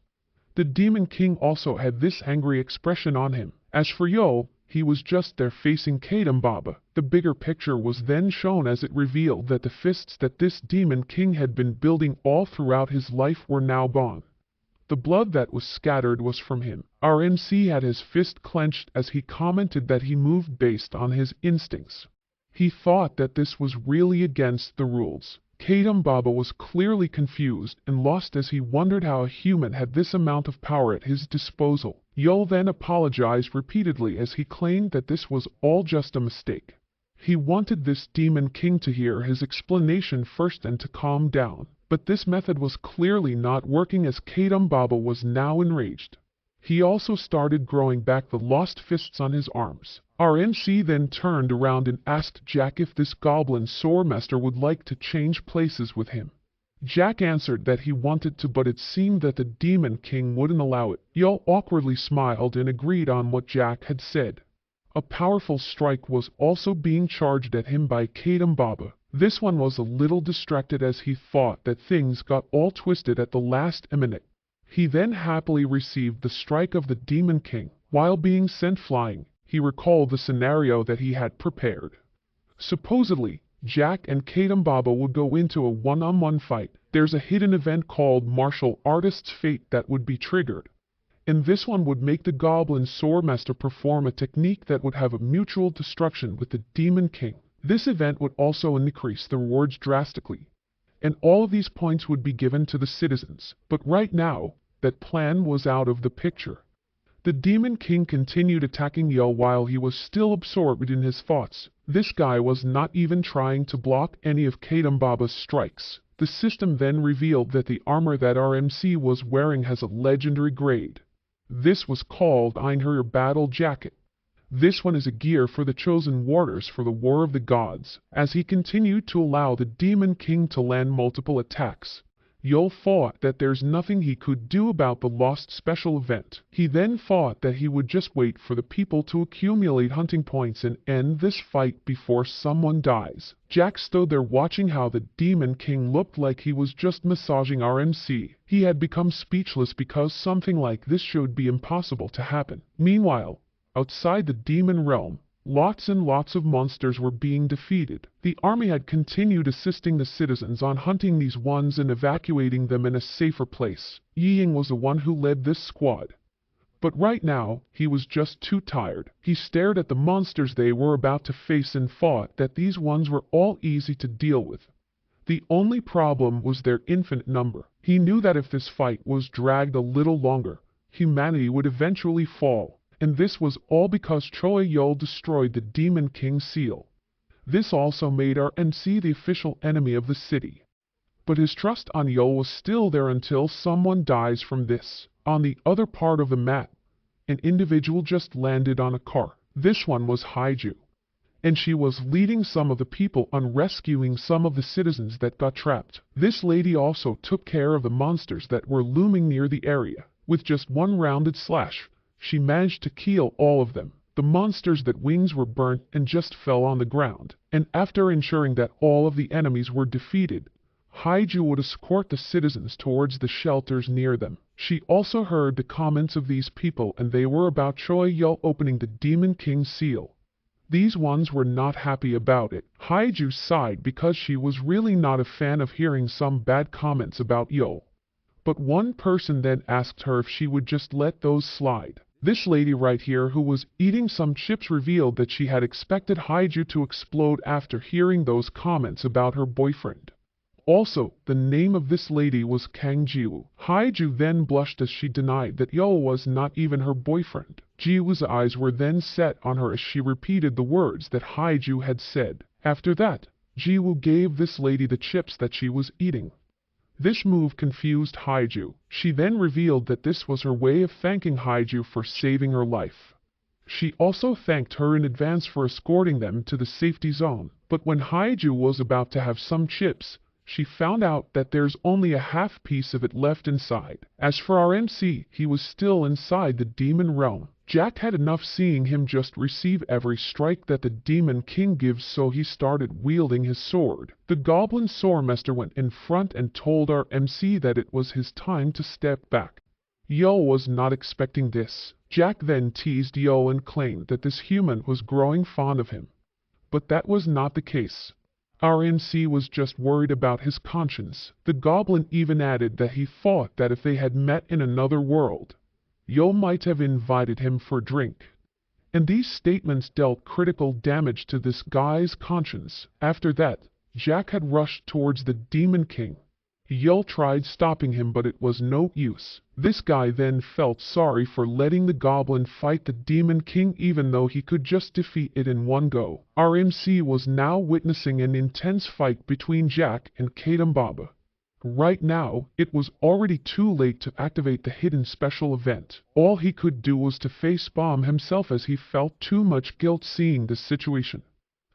The Demon King also had this angry expression on him. As for Yoel, he was just there facing Kadam Baba. The bigger picture was then shown as it revealed that the fists that this Demon King had been building all throughout his life were now gone. The blood that was scattered was from him. Our MC had his fist clenched as he commented that he moved based on his instincts. He thought that this was really against the rules. Kadam Baba was clearly confused and lost as he wondered how a human had this amount of power at his disposal. Yoel then apologized repeatedly as he claimed that this was all just a mistake. He wanted this Demon King to hear his explanation first and to calm down. But this method was clearly not working as Kadam Baba was now enraged. He also started growing back the lost fists on his arms. Our MC then turned around and asked Jack if this goblin swordmaster would like to change places with him. Jack answered that he wanted to, but it seemed that the Demon King wouldn't allow it. Yoel awkwardly smiled and agreed on what Jack had said. A powerful strike was also being charged at him by Kadam Baba. This one was a little distracted as he thought that things got all twisted at the last minute. He then happily received the strike of the Demon King. While being sent flying, he recalled the scenario that he had prepared. Supposedly, Jack and Kadam Baba would go into a one-on-one fight. There's a hidden event called Martial Artist's Fate that would be triggered. And this one would make the Goblin Swordmaster perform a technique that would have a mutual destruction with the Demon King. This event would also increase the rewards drastically, and all of these points would be given to the citizens. But right now, that plan was out of the picture. The Demon King continued attacking Yoel while he was still absorbed in his thoughts. This guy was not even trying to block any of Kadam Baba's strikes. The system then revealed that the armor that our MC was wearing has a legendary grade. This was called Einherjar Battle Jacket. This one is a gear for the chosen warders for the War of the Gods. As he continued to allow the Demon King to land multiple attacks, Yoel thought that there's nothing he could do about the lost special event. He then thought that he would just wait for the people to accumulate hunting points and end this fight before someone dies. Jack stood there watching how the Demon King looked like he was just massaging our MC. He had become speechless because something like this should be impossible to happen. Meanwhile, outside the demon realm, lots and lots of monsters were being defeated. The army had continued assisting the citizens on hunting these ones and evacuating them in a safer place. Ying was the one who led this squad. But right now, he was just too tired. He stared at the monsters they were about to face and thought that these ones were all easy to deal with. The only problem was their infinite number. He knew that if this fight was dragged a little longer, humanity would eventually fall. And this was all because Yoel destroyed the Demon King's seal. This also made our MC the official enemy of the city. But his trust on Yoel was still there until someone dies from this. On the other part of the map, an individual just landed on a car. This one was Haiju, and she was leading some of the people on rescuing some of the citizens that got trapped. This lady also took care of the monsters that were looming near the area. With just one rounded slash, she managed to kill all of them. The monsters that wings were burnt and just fell on the ground, and after ensuring that all of the enemies were defeated, Haiju would escort the citizens towards the shelters near them. She also heard the comments of these people, and they were about Choi Yo opening the Demon King's seal. These ones were not happy about it. Haiju sighed because she was really not a fan of hearing some bad comments about Yo. But one person then asked her if she would just let those slide. This lady right here, who was eating some chips, revealed that she had expected Haiju to explode after hearing those comments about her boyfriend. Also, the name of this lady was Kang Jiwoo. Haiju then blushed as she denied that Yo was not even her boyfriend. Jiwoo's eyes were then set on her as she repeated the words that Haiju had said. After that, Jiwoo gave this lady the chips that she was eating. This move confused Haiju. She then revealed that this was her way of thanking Haiju for saving her life. She also thanked her in advance for escorting them to the safety zone. But when Haiju was about to have some chips, she found out that there's only a half piece of it left inside. As for our MC, he was still inside the demon realm. Jack had enough seeing him just receive every strike that the Demon King gives, so he started wielding his sword. The Goblin Swordmaster went in front and told our MC that it was his time to step back. Yo was not expecting this. Jack then teased Yo and claimed that this human was growing fond of him. But that was not the case. Our MC was just worried about his conscience. The Goblin even added that he thought that if they had met in another world, Yo might have invited him for a drink. And these statements dealt critical damage to this guy's conscience. After that, Jack had rushed towards the Demon King. Yo tried stopping him, but it was no use. This guy then felt sorry for letting the Goblin fight the Demon King even though he could just defeat it in one go. Our MC was now witnessing an intense fight between Jack and Kadambaba. Right now, it was already too late to activate the hidden special event. All he could do was to face-bomb himself as he felt too much guilt seeing this situation.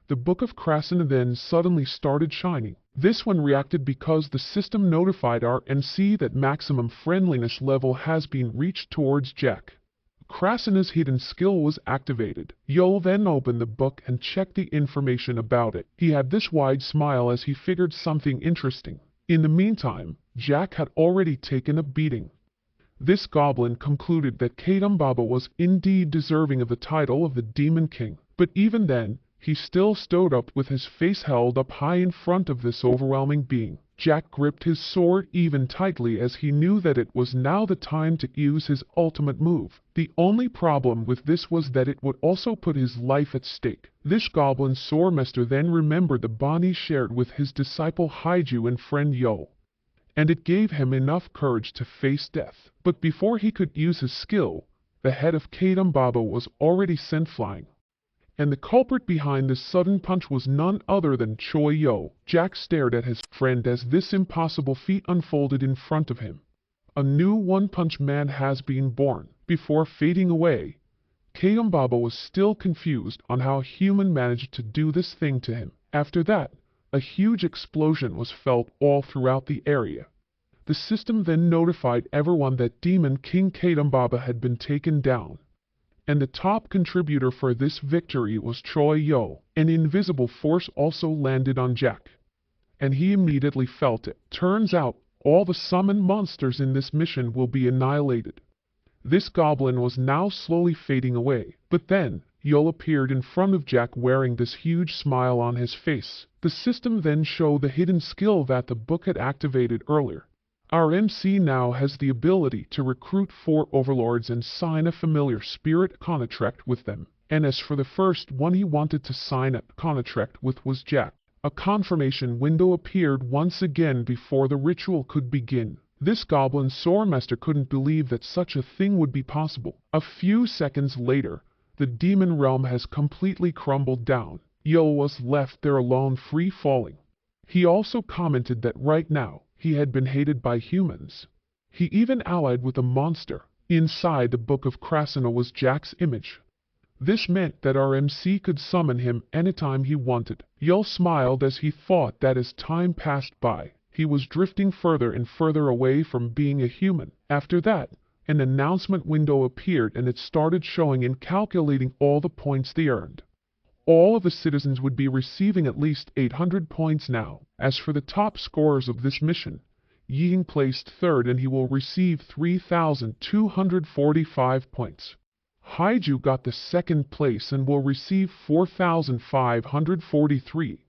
The Book of Krasana then suddenly started shining. This one reacted because the system notified our MC that maximum friendliness level has been reached towards Jack. Krasana's hidden skill was activated. Yo then opened the book and checked the information about it. He had this wide smile as he figured something interesting. In the meantime, Jack had already taken a beating. This goblin concluded that Kadambaba was indeed deserving of the title of the Demon King. But even then, he still stood up with his face held up high in front of this overwhelming being. Jack gripped his sword even tightly as he knew that it was now the time to use his ultimate move. The only problem with this was that it would also put his life at stake. This Goblin Swordmaster then remembered the bond he shared with his disciple Haiju and friend Yo, and it gave him enough courage to face death. But before he could use his skill, the head of Kadambaba was already sent flying. And the culprit behind this sudden punch was none other than Choi Yo. Jack stared at his friend as this impossible feat unfolded in front of him. A new One-Punch Man has been born. Before fading away, Kadambaba was still confused on how a human managed to do this thing to him. After that, a huge explosion was felt all throughout the area. The system then notified everyone that Demon King Kadambaba had been taken down. And the top contributor for this victory was Choi Yo. An invisible force also landed on Jack, and he immediately felt it. Turns out, all the summoned monsters in this mission will be annihilated. This goblin was now slowly fading away, but then Yo appeared in front of Jack wearing this huge smile on his face. The system then showed the hidden skill that the book had activated earlier. Our MC now has the ability to recruit 4 overlords and sign a familiar spirit contract with them. And as for the first one he wanted to sign a contract with was Jack. A confirmation window appeared once again before the ritual could begin. This Goblin Swordmaster couldn't believe that such a thing would be possible. A few seconds later, the demon realm has completely crumbled down. Yo was left there alone, free falling. He also commented that right now, he had been hated by humans. He even allied with a monster. Inside the Book of Krasana was Jack's image. This meant that our MC could summon him anytime he wanted. Yo smiled as he thought that as time passed by, he was drifting further and further away from being a human. After that, an announcement window appeared and it started showing and calculating all the points they earned. All of the citizens would be receiving at least 800 points now. As for the top scorers of this mission, Ying placed third and he will receive 3,245 points. Haiju got the second place and will receive 4,543.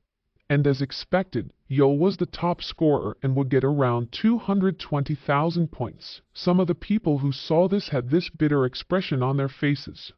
And as expected, Yo was the top scorer and would get around 220,000 points. Some of the people who saw this had this bitter expression on their faces.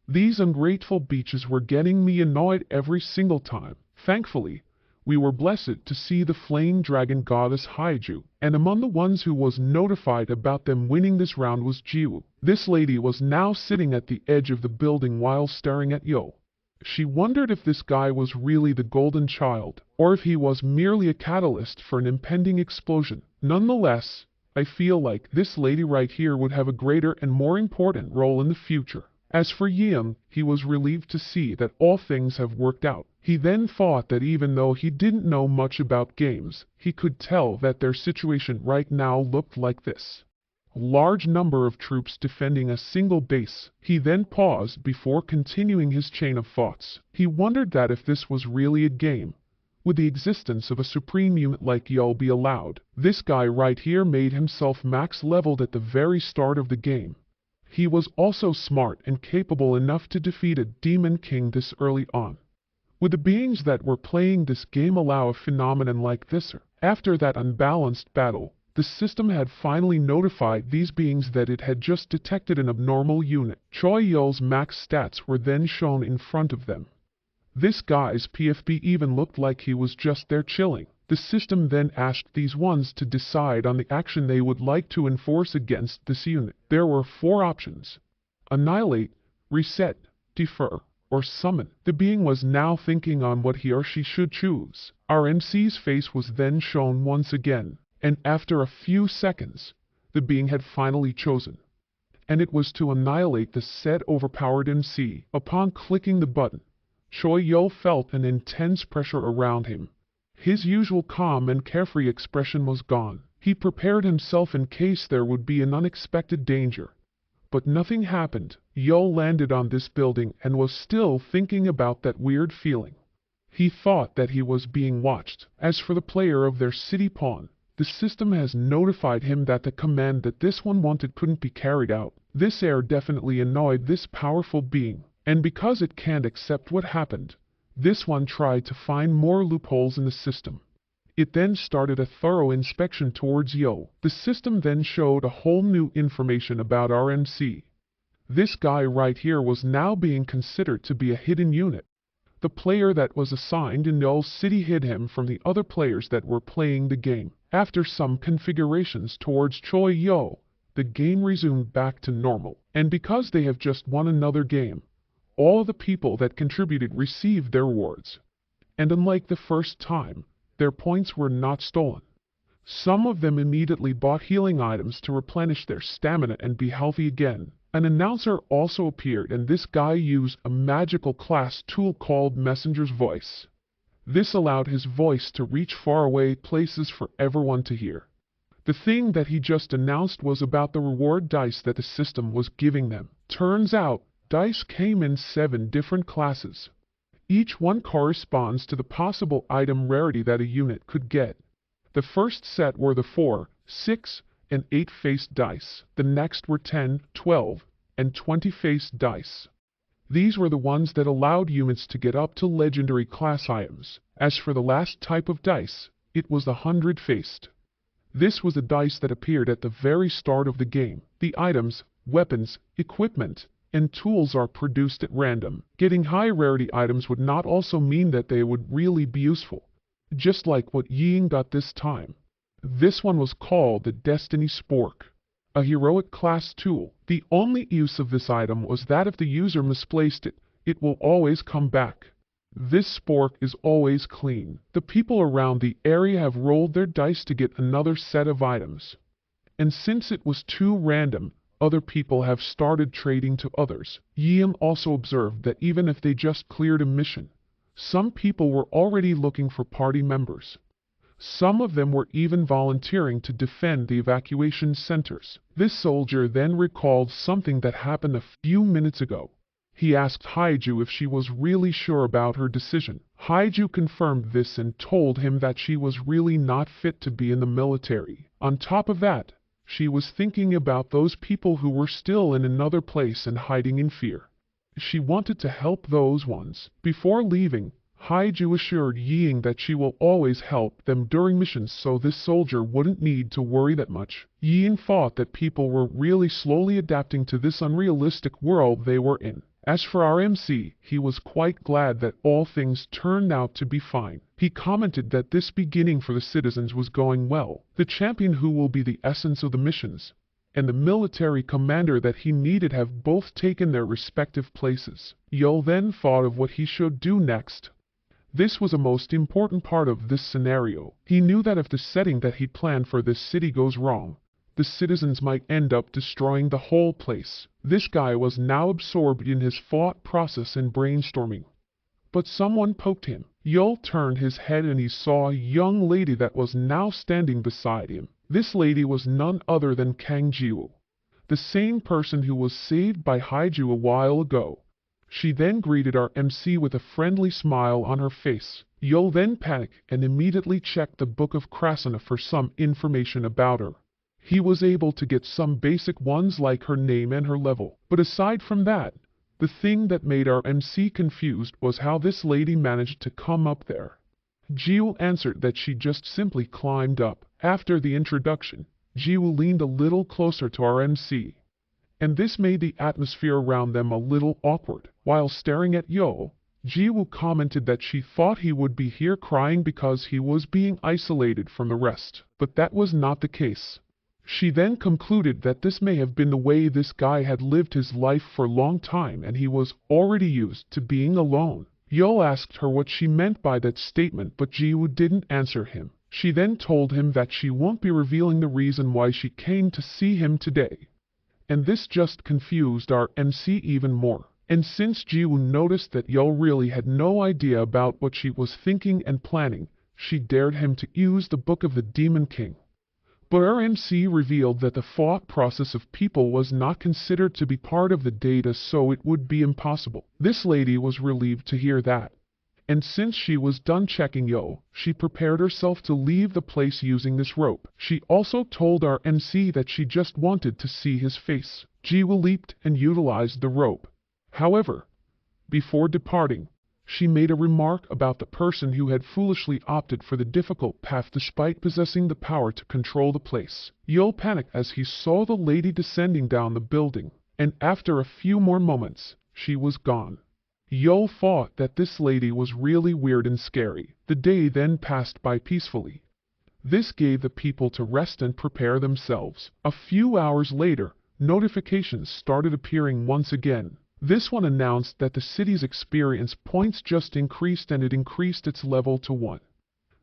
These ungrateful beaches were getting me annoyed every single time. Thankfully, we were blessed to see the Flame Dragon Goddess Haiju, and among the ones who was notified about them winning this round was Jiwoo. This lady was now sitting at the edge of the building while staring at Yo. She wondered if this guy was really the Golden Child, or if he was merely a catalyst for an impending explosion. Nonetheless, I feel like this lady right here would have a greater and more important role in the future. As for Yeon, he was relieved to see that all things have worked out. He then thought that even though he didn't know much about games, he could tell that their situation right now looked like this. A large number of troops defending a single base. He then paused before continuing his chain of thoughts. He wondered that if this was really a game, would the existence of a supreme unit like Yo be allowed? This guy right here made himself max leveled at the very start of the game. He was also smart and capable enough to defeat a demon king this early on. Would the beings that were playing this game allow a phenomenon like this? After that unbalanced battle, the system had finally notified these beings that it had just detected an abnormal unit. Choi Yo's max stats were then shown in front of them. This guy's PFP even looked like he was just there chilling. The system then asked these ones to decide on the action they would like to enforce against this unit. There were 4 options: annihilate, reset, defer, or summon. The being was now thinking on what he or she should choose. Our MC's face was then shown once again, and after a few seconds, the being had finally chosen. And it was to annihilate the said overpowered MC. Upon clicking the button, Choi Yo felt an intense pressure around him. His usual calm and carefree expression was gone. He prepared himself in case there would be an unexpected danger. But nothing happened. Yo landed on this building and was still thinking about that weird feeling. He thought that he was being watched. As for the player of their city pawn, the system has notified him that the command that this one wanted couldn't be carried out. This air definitely annoyed this powerful being, and because it can't accept what happened, this one tried to find more loopholes in the system. It then started a thorough inspection towards Yo. The system then showed a whole new information about our MC. This guy right here was now being considered to be a hidden unit. The player that was assigned in Yo's city hid him from the other players that were playing the game. After some configurations towards Choi Yo, the game resumed back to normal. And because they have just won another game, all of the people that contributed received their rewards. And unlike the first time, their points were not stolen. Some of them immediately bought healing items to replenish their stamina and be healthy again. An announcer also appeared, and this guy used a magical class tool called Messenger's Voice. This allowed his voice to reach faraway places for everyone to hear. The thing that he just announced was about the reward dice that the system was giving them. Turns out, dice came in 7 different classes. Each one corresponds to the possible item rarity that a unit could get. The first set were the 4, 6, and 8-faced dice. The next were 10, 12, and 20-faced dice. These were the ones that allowed units to get up to legendary class items. As for the last type of dice, it was the 100-faced. This was the dice that appeared at the very start of the game. The items, weapons, equipment, and tools are produced at random. Getting high rarity items would not also mean that they would really be useful, just like what Ying got this time. This one was called the Destiny Spork, a heroic class tool. The only use of this item was that if the user misplaced it, it will always come back. This spork is always clean. The people around the area have rolled their dice to get another set of items. And since it was too random, other people have started trading to others. Yeon also observed that even if they just cleared a mission, some people were already looking for party members. Some of them were even volunteering to defend the evacuation centers. This soldier then recalled something that happened a few minutes ago. He asked Haiju if she was really sure about her decision. Haiju confirmed this and told him that she was really not fit to be in the military. On top of that, she was thinking about those people who were still in another place and hiding in fear. She wanted to help those ones. Before leaving, Haiju assured Ying that she will always help them during missions, so this soldier wouldn't need to worry that much. Ying thought that people were really slowly adapting to this unrealistic world they were in. As for our MC, he was quite glad that all things turned out to be fine. He commented that this beginning for the citizens was going well. The champion who will be the essence of the missions, and the military commander that he needed have both taken their respective places. Yo then thought of what he should do next. This was a most important part of this scenario. He knew that if the setting that he planned for this city goes wrong, the citizens might end up destroying the whole place. This guy was now absorbed in his thought process and brainstorming. But someone poked him. Yul turned his head and he saw a young lady that was now standing beside him. This lady was none other than Kang Jiwoo, the same person who was saved by Haiju a while ago. She then greeted our MC with a friendly smile on her face. Yul then panicked and immediately checked the book of Krasana for some information about her. He was able to get some basic ones like her name and her level. But aside from that, the thing that made our MC confused was how this lady managed to come up there. Jiwoo answered that she just simply climbed up. After the introduction, Jiwoo leaned a little closer to our MC, and this made the atmosphere around them a little awkward. While staring at Yo, Jiwoo commented that she thought he would be here crying because he was being isolated from the rest, but that was not the case. She then concluded that this may have been the way this guy had lived his life for a long time and he was already used to being alone. Yo asked her what she meant by that statement, but Jiwoo didn't answer him. She then told him that she won't be revealing the reason why she came to see him today. And this just confused our MC even more. And since Jiwoo noticed that Yo really had no idea about what she was thinking and planning, she dared him to use the Book of the Demon King. But our MC revealed that the thought process of people was not considered to be part of the data, so it would be impossible. This lady was relieved to hear that. And since she was done checking Yo, she prepared herself to leave the place using this rope. She also told our MC that she just wanted to see his face. Jiwoo leaped and utilized the rope. However, before departing, she made a remark about the person who had foolishly opted for the difficult path despite possessing the power to control the place. Yo panicked as he saw the lady descending down the building, and after a few more moments, she was gone. Yo thought that this lady was really weird and scary. The day then passed by peacefully. This gave the people to rest and prepare themselves. A few hours later, notifications started appearing once again. This one announced that the city's experience points just increased and it increased its level to 1.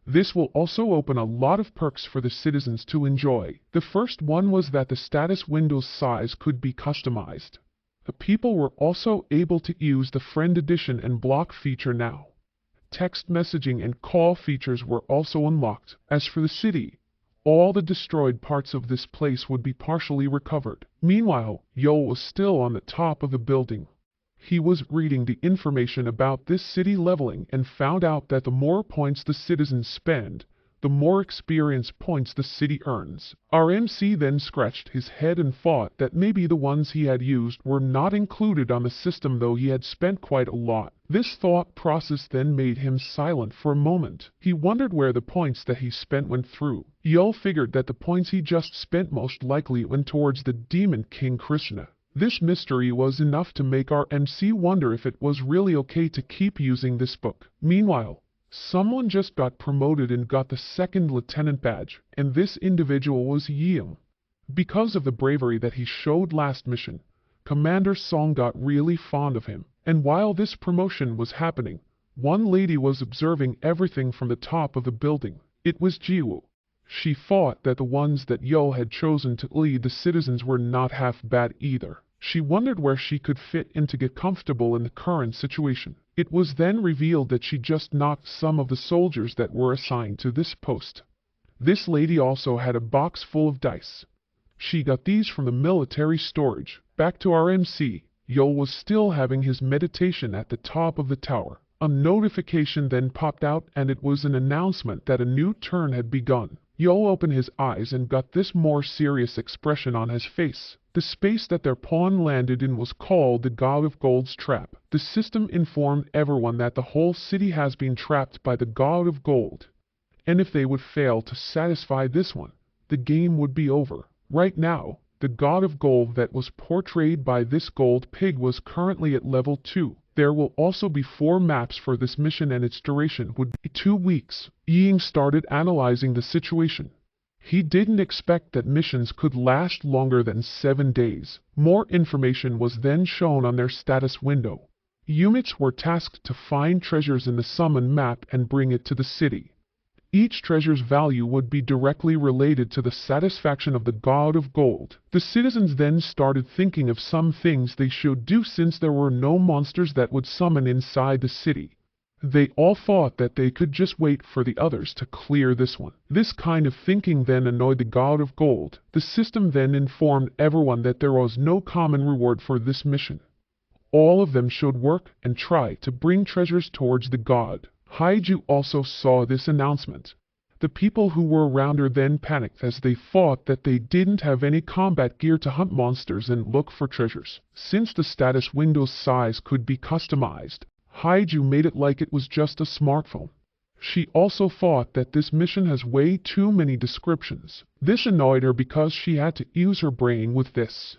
This will also open a lot of perks for the citizens to enjoy. The first one was that the status window's size could be customized. The people were also able to use the friend addition and block feature now. Text messaging and call features were also unlocked. As for the city, all the destroyed parts of this place would be partially recovered. Meanwhile, Yo was still on the top of the building. He was reading the information about this city leveling and found out that the more points the citizens spend, the more experience points the city earns. Our MC then scratched his head and thought that maybe the ones he had used were not included on the system, though he had spent quite a lot. This thought process then made him silent for a moment. He wondered where the points that he spent went through. Yo figured that the points he just spent most likely went towards the Demon King Krishna. This mystery was enough to make our MC wonder if it was really okay to keep using this book. Meanwhile, someone just got promoted and got the 2nd lieutenant badge, and this individual was Yeung. Because of the bravery that he showed last mission, Commander Song got really fond of him. And while this promotion was happening, one lady was observing everything from the top of the building. It was Jiwoo. She thought that the ones that Yo had chosen to lead the citizens were not half bad either. She wondered where she could fit in to get comfortable in the current situation. It was then revealed that she just knocked some of the soldiers that were assigned to this post. This lady also had a box full of dice. She got these from the military storage. Back to our MC, Yol was still having his meditation at the top of the tower. A notification then popped out, and it was an announcement that a new turn had begun. Yol opened his eyes and got this more serious expression on his face. The space that their pawn landed in was called the God of Gold's Trap. The system informed everyone that the whole city has been trapped by the God of Gold, and if they would fail to satisfy this one, the game would be over. Right now, the God of Gold that was portrayed by this gold pig was currently at level 2. There will also be 4 maps for this mission, and its duration would be 2 weeks. Ying started analyzing the situation. He didn't expect that missions could last longer than 7 days. More information was then shown on their status window. Units were tasked to find treasures in the summon map and bring it to the city. Each treasure's value would be directly related to the satisfaction of the God of Gold. The citizens then started thinking of some things they should do since there were no monsters that would summon inside the city. They all thought that they could just wait for the others to clear this one. This kind of thinking then annoyed the God of Gold. The system then informed everyone that there was no common reward for this mission. All of them should work and try to bring treasures towards the god. Haiju also saw this announcement. The people who were around her then panicked as they thought that they didn't have any combat gear to hunt monsters and look for treasures. Since the status window's size could be customized, Haiju made it like it was just a smartphone. She also thought that this mission has way too many descriptions. This annoyed her because she had to use her brain with this.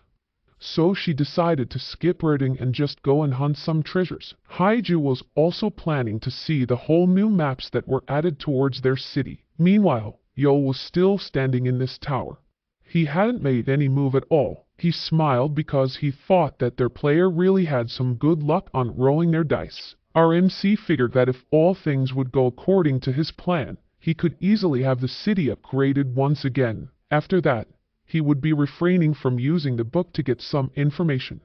So she decided to skip reading and just go and hunt some treasures. Haiju was also planning to see the whole new maps that were added towards their city. Meanwhile, Yo was still standing in this tower. He hadn't made any move at all. He smiled because he thought that their player really had some good luck on rolling their dice. Our MC figured that if all things would go according to his plan, he could easily have the city upgraded once again. After that, he would be refraining from using the book to get some information.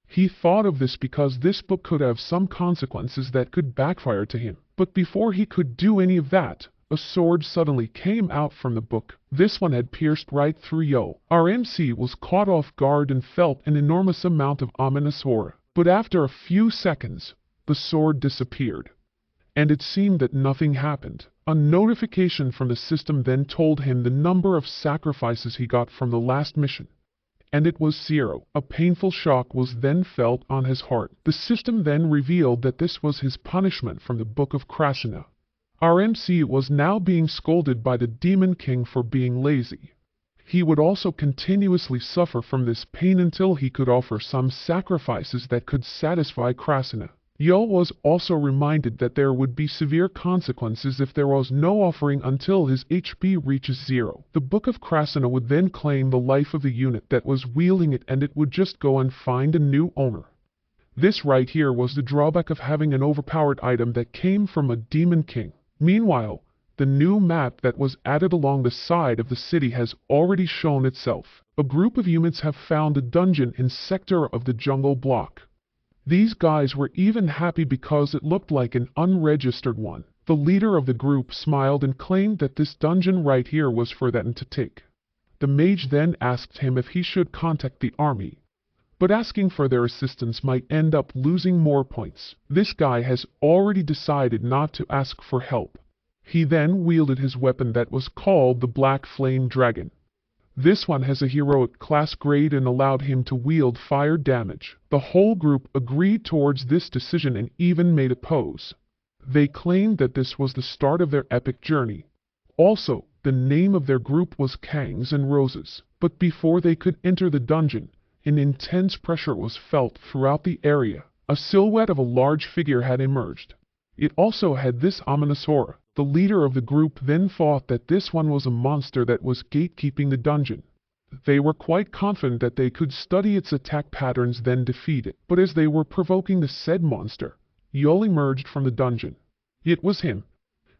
He thought of this because this book could have some consequences that could backfire to him. But before he could do any of that, a sword suddenly came out from the book. This one had pierced right through Yo. Our MC was caught off guard and felt an enormous amount of ominous aura. But after a few seconds, the sword disappeared, and it seemed that nothing happened. A notification from the system then told him the number of sacrifices he got from the last mission, and it was 0. A painful shock was then felt on his heart. The system then revealed that this was his punishment from the Book of Krasina. Our MC was now being scolded by the Demon King for being lazy. He would also continuously suffer from this pain until he could offer some sacrifices that could satisfy Krasina. Yo was also reminded that there would be severe consequences if there was no offering until his HP reaches 0. The Book of Krasina would then claim the life of the unit that was wielding it, and it would just go and find a new owner. This right here was the drawback of having an overpowered item that came from a Demon King. Meanwhile, the new map that was added along the side of the city has already shown itself. A group of humans have found a dungeon in sector of the jungle block. These guys were even happy because it looked like an unregistered one. The leader of the group smiled and claimed that this dungeon right here was for them to take. The mage then asked him if he should contact the army, but asking for their assistance might end up losing more points. This guy has already decided not to ask for help. He then wielded his weapon that was called the Black Flame Dragon. This one has a heroic class grade and allowed him to wield fire damage. The whole group agreed towards this decision and even made a pose. They claimed that this was the start of their epic journey. Also, the name of their group was Kangs and Roses. But before they could enter the dungeon, an intense pressure was felt throughout the area. A silhouette of a large figure had emerged. It also had this ominous aura. The leader of the group then thought that this one was a monster that was gatekeeping the dungeon. They were quite confident that they could study its attack patterns then defeat it. But as they were provoking the said monster, Yol emerged from the dungeon. It was him.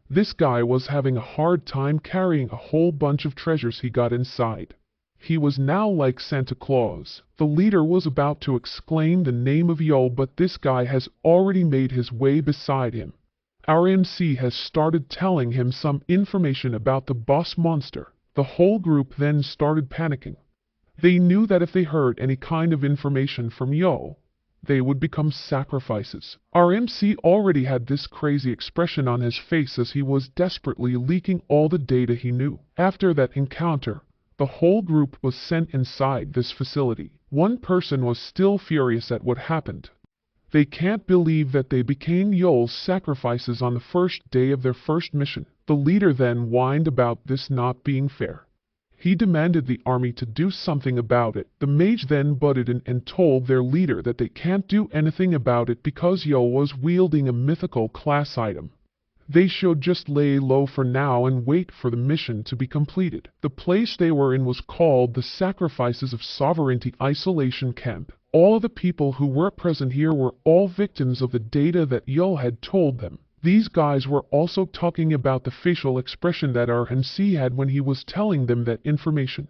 This guy was having a hard time carrying a whole bunch of treasures he got inside. He was now like Santa Claus. The leader was about to exclaim the name of Yo, but this guy has already made his way beside him. Our MC has started telling him some information about the boss monster. The whole group then started panicking. They knew that if they heard any kind of information from Yo, they would become sacrifices. Our MC already had this crazy expression on his face as he was desperately leaking all the data he knew. After that encounter, the whole group was sent inside this facility. One person was still furious at what happened. They can't believe that they became Yo's sacrifices on the first day of their first mission. The leader then whined about this not being fair. He demanded the army to do something about it. The mage then butted in and told their leader that they can't do anything about it because Yo was wielding a mythical class item. They should just lay low for now and wait for the mission to be completed. The place they were in was called the Sacrifices of Sovereignty Isolation Camp. All of the people who were present here were all victims of the data that Yo had told them. These guys were also talking about the facial expression that our MC had when he was telling them that information.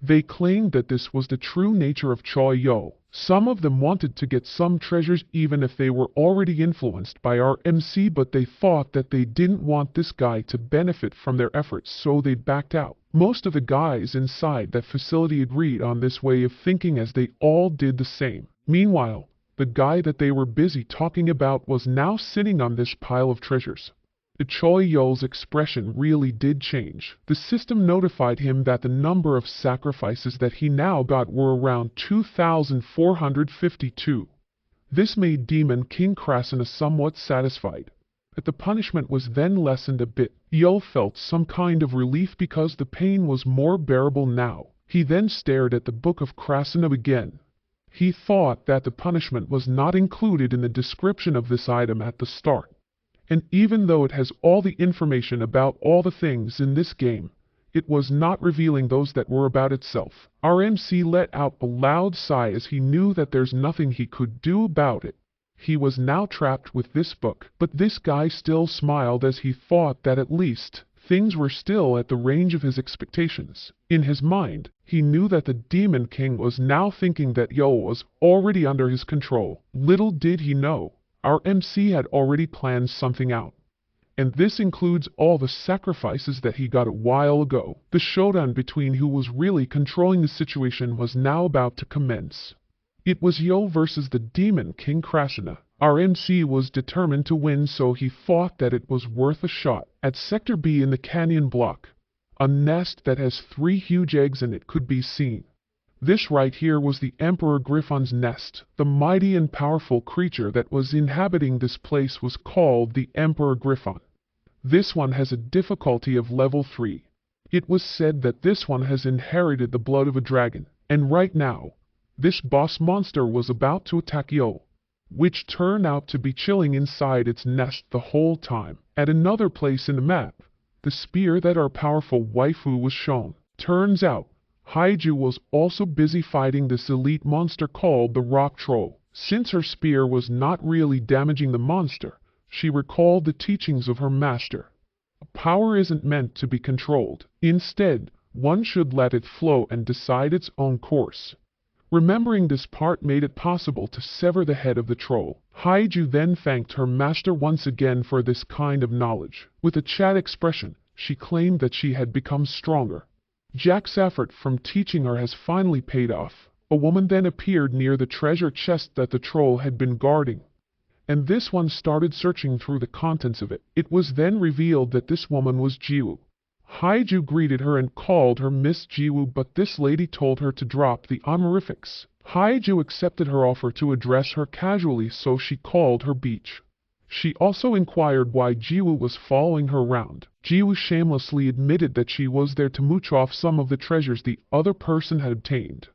They claimed that this was the true nature of Choi Yo. Some of them wanted to get some treasures even if they were already influenced by our MC, but they thought that they didn't want this guy to benefit from their efforts, so they backed out. Most of the guys inside that facility agreed on this way of thinking as they all did the same. Meanwhile, the guy that they were busy talking about was now sitting on this pile of treasures. The Choi Yo's expression really did change. The system notified him that the number of sacrifices that he now got were around 2,452. This made Demon King Krasna somewhat satisfied. But the punishment was then lessened a bit. Yo felt some kind of relief because the pain was more bearable now. He then stared at the Book of Krasna again. He thought that the punishment was not included in the description of this item at the start. And even though it has all the information about all the things in this game, it was not revealing those that were about itself. Our MC let out a loud sigh as he knew that there's nothing he could do about it. He was now trapped with this book, but this guy still smiled as he thought that at least things were still at the range of his expectations. In his mind, he knew that the Demon King was now thinking that Yo was already under his control. Little did he know, our MC had already planned something out. And this includes all the sacrifices that he got a while ago. The showdown between who was really controlling the situation was now about to commence. It was Yo versus the Demon King Krasna. Our MC was determined to win, so he thought that it was worth a shot. At Sector B in the canyon block, a nest that has 3 huge eggs in it could be seen. This right here was the Emperor Griffon's nest. The mighty and powerful creature that was inhabiting this place was called the Emperor Griffon. This one has a difficulty of level 3. It was said that this one has inherited the blood of a dragon, and right now, this boss monster was about to attack Yo, which turned out to be chilling inside its nest the whole time. At another place in the map, the spear that our powerful waifu was shown. Turns out, Haiju was also busy fighting this elite monster called the Rock Troll. Since her spear was not really damaging the monster, she recalled the teachings of her master. Power isn't meant to be controlled. Instead, one should let it flow and decide its own course. Remembering this part made it possible to sever the head of the troll. Haiju then thanked her master once again for this kind of knowledge. With a chat expression, she claimed that she had become stronger. Jack's effort from teaching her has finally paid off. A woman then appeared near the treasure chest that the troll had been guarding, and this one started searching through the contents of it. It was then revealed that this woman was Jiwoo. Haiju greeted her and called her Miss Jiwoo, but this lady told her to drop the honorifics. Haiju accepted her offer to address her casually, so she called her Beach. She also inquired why Jiwoo was following her around. Jiwoo shamelessly admitted that she was there to mooch off some of the treasures the other person had obtained.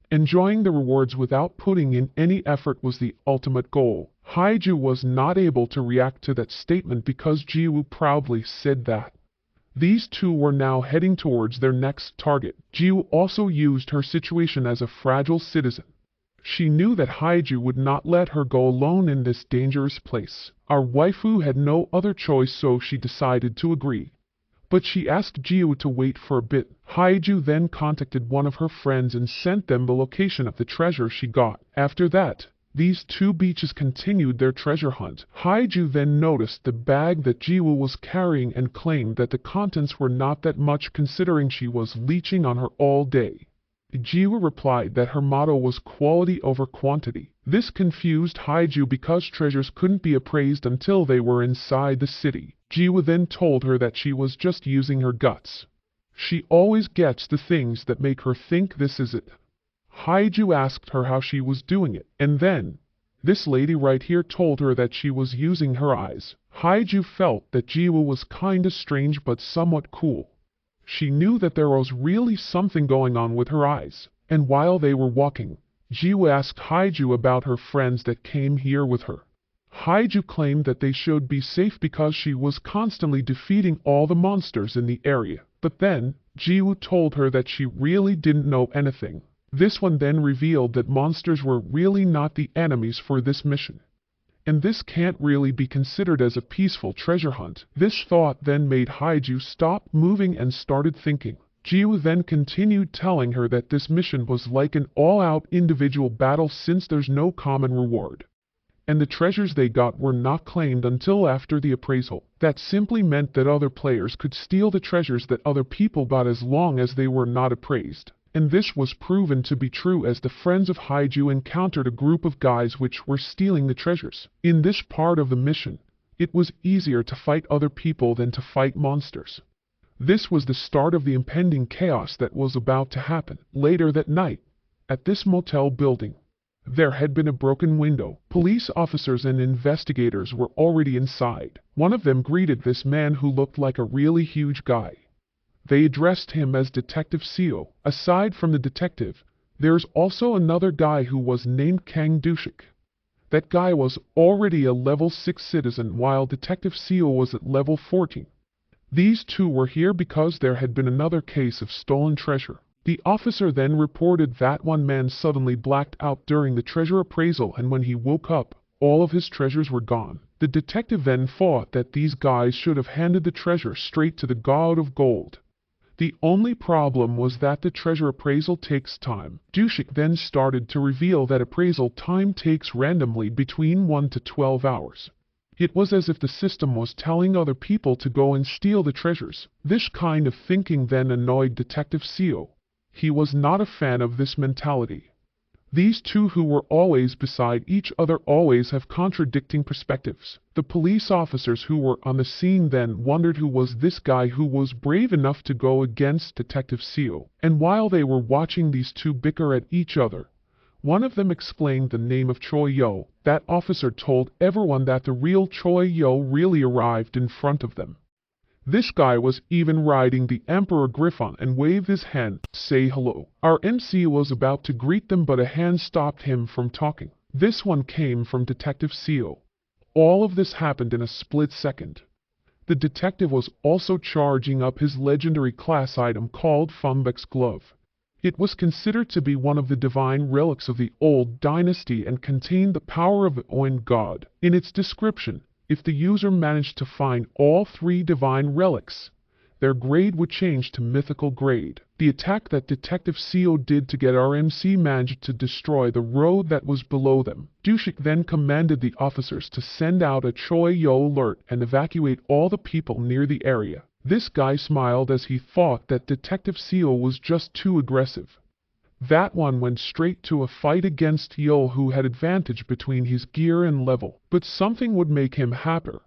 Enjoying the rewards without putting in any effort was the ultimate goal. Haiju was not able to react to that statement because Jiwoo proudly said that. These two were now heading towards their next target. Jiwoo also used her situation as a fragile citizen. She knew that Haiju would not let her go alone in this dangerous place. Our waifu had no other choice, so she decided to agree. but she asked Jiwoo to wait for a bit. Haiju then contacted one of her friends and sent them the location of the treasure she got. After that, these two beaches continued their treasure hunt. Haiju then noticed the bag that Jiwoo was carrying and claimed that the contents were not that much considering she was leeching on her all day. Jiwoo replied that her motto was quality over quantity. This confused Haiju because treasures couldn't be appraised until they were inside the city. Jiwoo then told her that she was just using her guts. She always gets the things that make her think this is it. Haiju asked her how she was doing it, and then this lady right here told her that she was using her eyes. Haiju felt that Jiwoo was kinda strange but somewhat cool. She knew that there was really something going on with her eyes, and while they were walking, Jiwoo asked Haiju about her friends that came here with her. Haiju claimed that they should be safe because she was constantly defeating all the monsters in the area. But then, Jiwoo told her that she really didn't know anything. This one then revealed that monsters were really not the enemies for this mission. And this can't really be considered as a peaceful treasure hunt. This thought then made Haiju stop moving and started thinking. Jiwoo then continued telling her that this mission was like an all-out individual battle since there's no common reward. And the treasures they got were not claimed until after the appraisal. That simply meant that other players could steal the treasures that other people got as long as they were not appraised. And this was proven to be true as the friends of Haiju encountered a group of guys which were stealing the treasures. In this part of the mission, it was easier to fight other people than to fight monsters. This was the start of the impending chaos that was about to happen. Later that night, at this motel building, there had been a broken window. Police officers and investigators were already inside. One of them greeted this man who looked like a really huge guy. They addressed him as Detective Seo. Aside from the detective, there's also another guy who was named Kang Dushik. That guy was already a level 6 citizen while Detective Seo was at level 14. These two were here because there had been another case of stolen treasure. The officer then reported that one man suddenly blacked out during the treasure appraisal, and when he woke up, all of his treasures were gone. The detective then thought that these guys should have handed the treasure straight to the God of Gold. The only problem was that the treasure appraisal takes time. Dushik then started to reveal that appraisal time takes randomly between 1 to 12 hours. It was as if the system was telling other people to go and steal the treasures. This kind of thinking then annoyed Detective Seo. He was not a fan of this mentality. These two who were always beside each other always have contradicting perspectives. The police officers who were on the scene then wondered who was this guy who was brave enough to go against Detective Seo. And while they were watching these two bicker at each other, one of them explained the name of Choi Yo. That officer told everyone that the real Choi Yo really arrived in front of them. This guy was even riding the Emperor Griffon and waved his hand to say hello. Our MC was about to greet them, but a hand stopped him from talking. This one came from Detective Seo. All of this happened in a split second. The detective was also charging up his legendary class item called Fumbek's Glove. It was considered to be one of the divine relics of the old dynasty and contained the power of the Oin god. In its description, if the user managed to find all 3 divine relics, their grade would change to mythical grade. The attack that Detective Seo did to get RMC managed to destroy the road that was below them. Dushik then commanded the officers to send out a Choi Yo alert and evacuate all the people near the area. This guy smiled as he thought that Detective Seo was just too aggressive. That one went straight to a fight against Yo, who had advantage between his gear and level. But something would make him happier,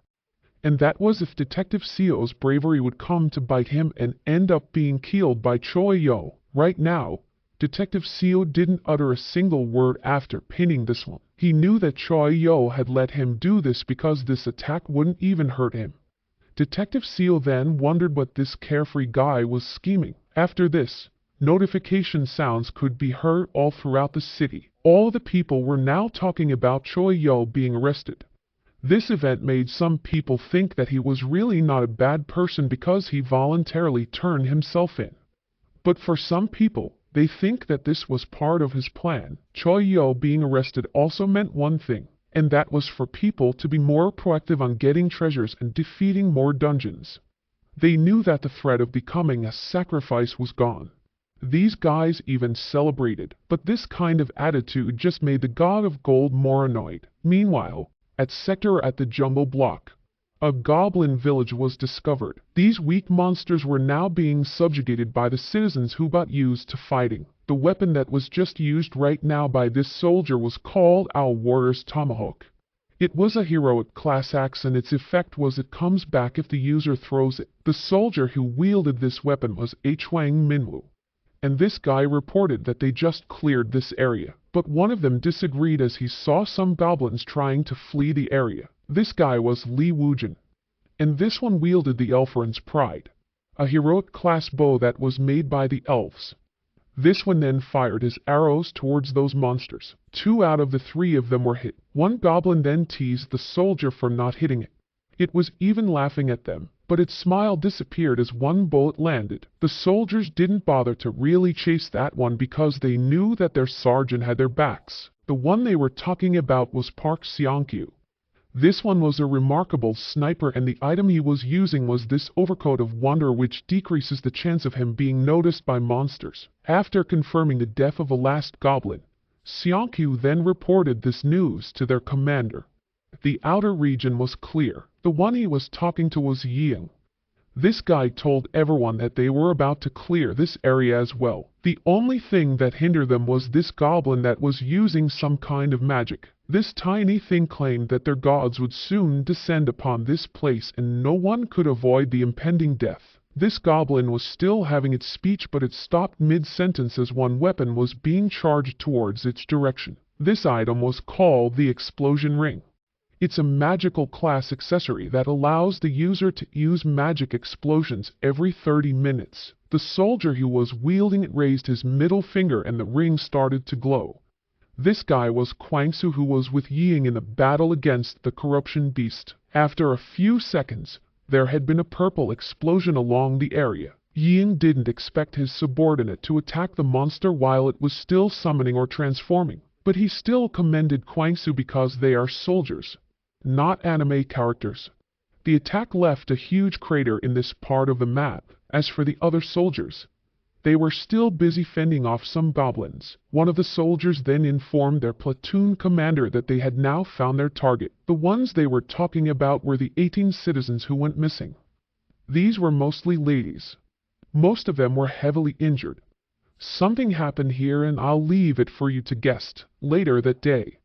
and that was if Detective Seo's bravery would come to bite him and end up being killed by Choi Yo. Right now, Detective Seo didn't utter a single word after pinning this one. He knew that Choi Yo had let him do this because this attack wouldn't even hurt him. Detective Seo then wondered what this carefree guy was scheming. After this, notification sounds could be heard all throughout the city. All the people were now talking about Choi Yo being arrested. This event made some people think that he was really not a bad person because he voluntarily turned himself in. But for some people, they think that this was part of his plan. Choi Yo being arrested also meant one thing, and that was for people to be more proactive on getting treasures and defeating more dungeons. They knew that the threat of becoming a sacrifice was gone. These guys even celebrated, but this kind of attitude just made the god of gold more annoyed. Meanwhile, at the Jumbo Block, a goblin village was discovered. These weak monsters were now being subjugated by the citizens who got used to fighting. The weapon that was just used right now by this soldier was called our warrior's tomahawk. It was a heroic class axe and its effect was it comes back if the user throws it. The soldier who wielded this weapon was Hwang Minwoo. And this guy reported that they just cleared this area. But one of them disagreed as he saw some goblins trying to flee the area. This guy was Li Wujin. And this one wielded the Elfren's Pride, a heroic class bow that was made by the elves. This one then fired his arrows towards those monsters. 2 out of the 3 of them were hit. One goblin then teased the soldier for not hitting it. It was even laughing at them, but its smile disappeared as one bullet landed. The soldiers didn't bother to really chase that one because they knew that their sergeant had their backs. The one they were talking about was Park Seong-kyu. This one was a remarkable sniper and the item he was using was this overcoat of wonder which decreases the chance of him being noticed by monsters. After confirming the death of a last goblin, Seong-kyu then reported this news to their commander. The outer region was clear. The one he was talking to was Ying. This guy told everyone that they were about to clear this area as well. The only thing that hindered them was this goblin that was using some kind of magic. This tiny thing claimed that their gods would soon descend upon this place and no one could avoid the impending death. This goblin was still having its speech but it stopped mid-sentence as one weapon was being charged towards its direction. This item was called the Explosion Ring. It's a magical class accessory that allows the user to use magic explosions every 30 minutes. The soldier who was wielding it raised his middle finger and the ring started to glow. This guy was Kwangsu who was with Ying in the battle against the corruption beast. After a few seconds, there had been a purple explosion along the area. Ying didn't expect his subordinate to attack the monster while it was still summoning or transforming, but he still commended Kwangsu because they are soldiers, not anime characters. The attack left a huge crater in this part of the map. As for the other soldiers, they were still busy fending off some goblins. One of the soldiers then informed their platoon commander that they had now found their target. The ones they were talking about were the 18 citizens who went missing. These were mostly ladies. Most of them were heavily injured. Something happened here and I'll leave it for you to guess. Later that day,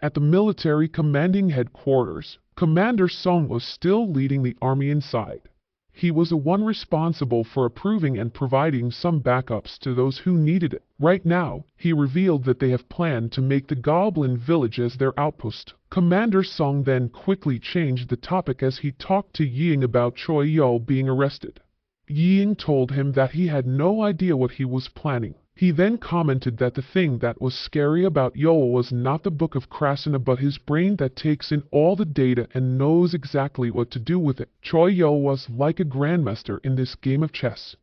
at the military commanding headquarters, Commander Song was still leading the army inside. He was the one responsible for approving and providing some backups to those who needed it. Right now, he revealed that they have planned to make the Goblin Village as their outpost. Commander Song then quickly changed the topic as he talked to Ying about Choi Yo being arrested. Ying told him that he had no idea what he was planning. He then commented that the thing that was scary about Yo was not the Book of Krasna but his brain that takes in all the data and knows exactly what to do with it. Choi Yo was like a grandmaster in this game of chess.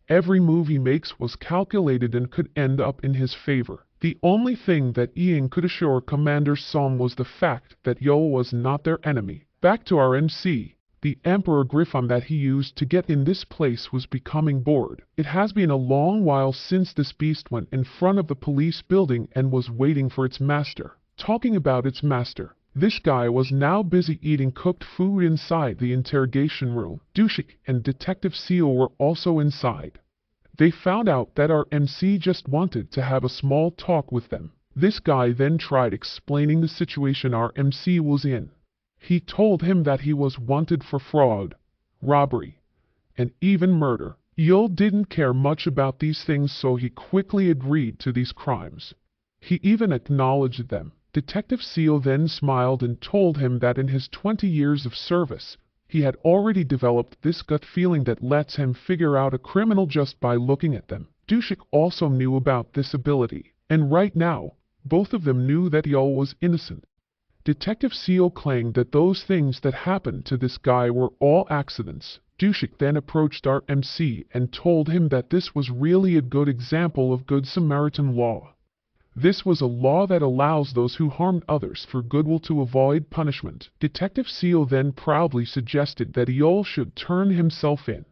Every move he makes was calculated and could end up in his favor. The only thing that Ying could assure Commander Song was the fact that Yo was not their enemy. Back to our MC. The Emperor Griffon that he used to get in this place was becoming bored. It has been a long while since this beast went in front of the police building and was waiting for its master. Talking about its master, this guy was now busy eating cooked food inside the interrogation room. Dushik and Detective Seal were also inside. They found out that our MC just wanted to have a small talk with them. This guy then tried explaining the situation our MC was in. He told him that he was wanted for fraud, robbery, and even murder. Yo didn't care much about these things so he quickly agreed to these crimes. He even acknowledged them. Detective Seal then smiled and told him that in his 20 years of service, he had already developed this gut feeling that lets him figure out a criminal just by looking at them. Dushik also knew about this ability, and right now, both of them knew that Yo was innocent. Detective Seal claimed that those things that happened to this guy were all accidents. Dushik then approached our MC and told him that this was really a good example of Good Samaritan law. This was a law that allows those who harmed others for goodwill to avoid punishment. Detective Seo then proudly suggested that Yeol should turn himself in.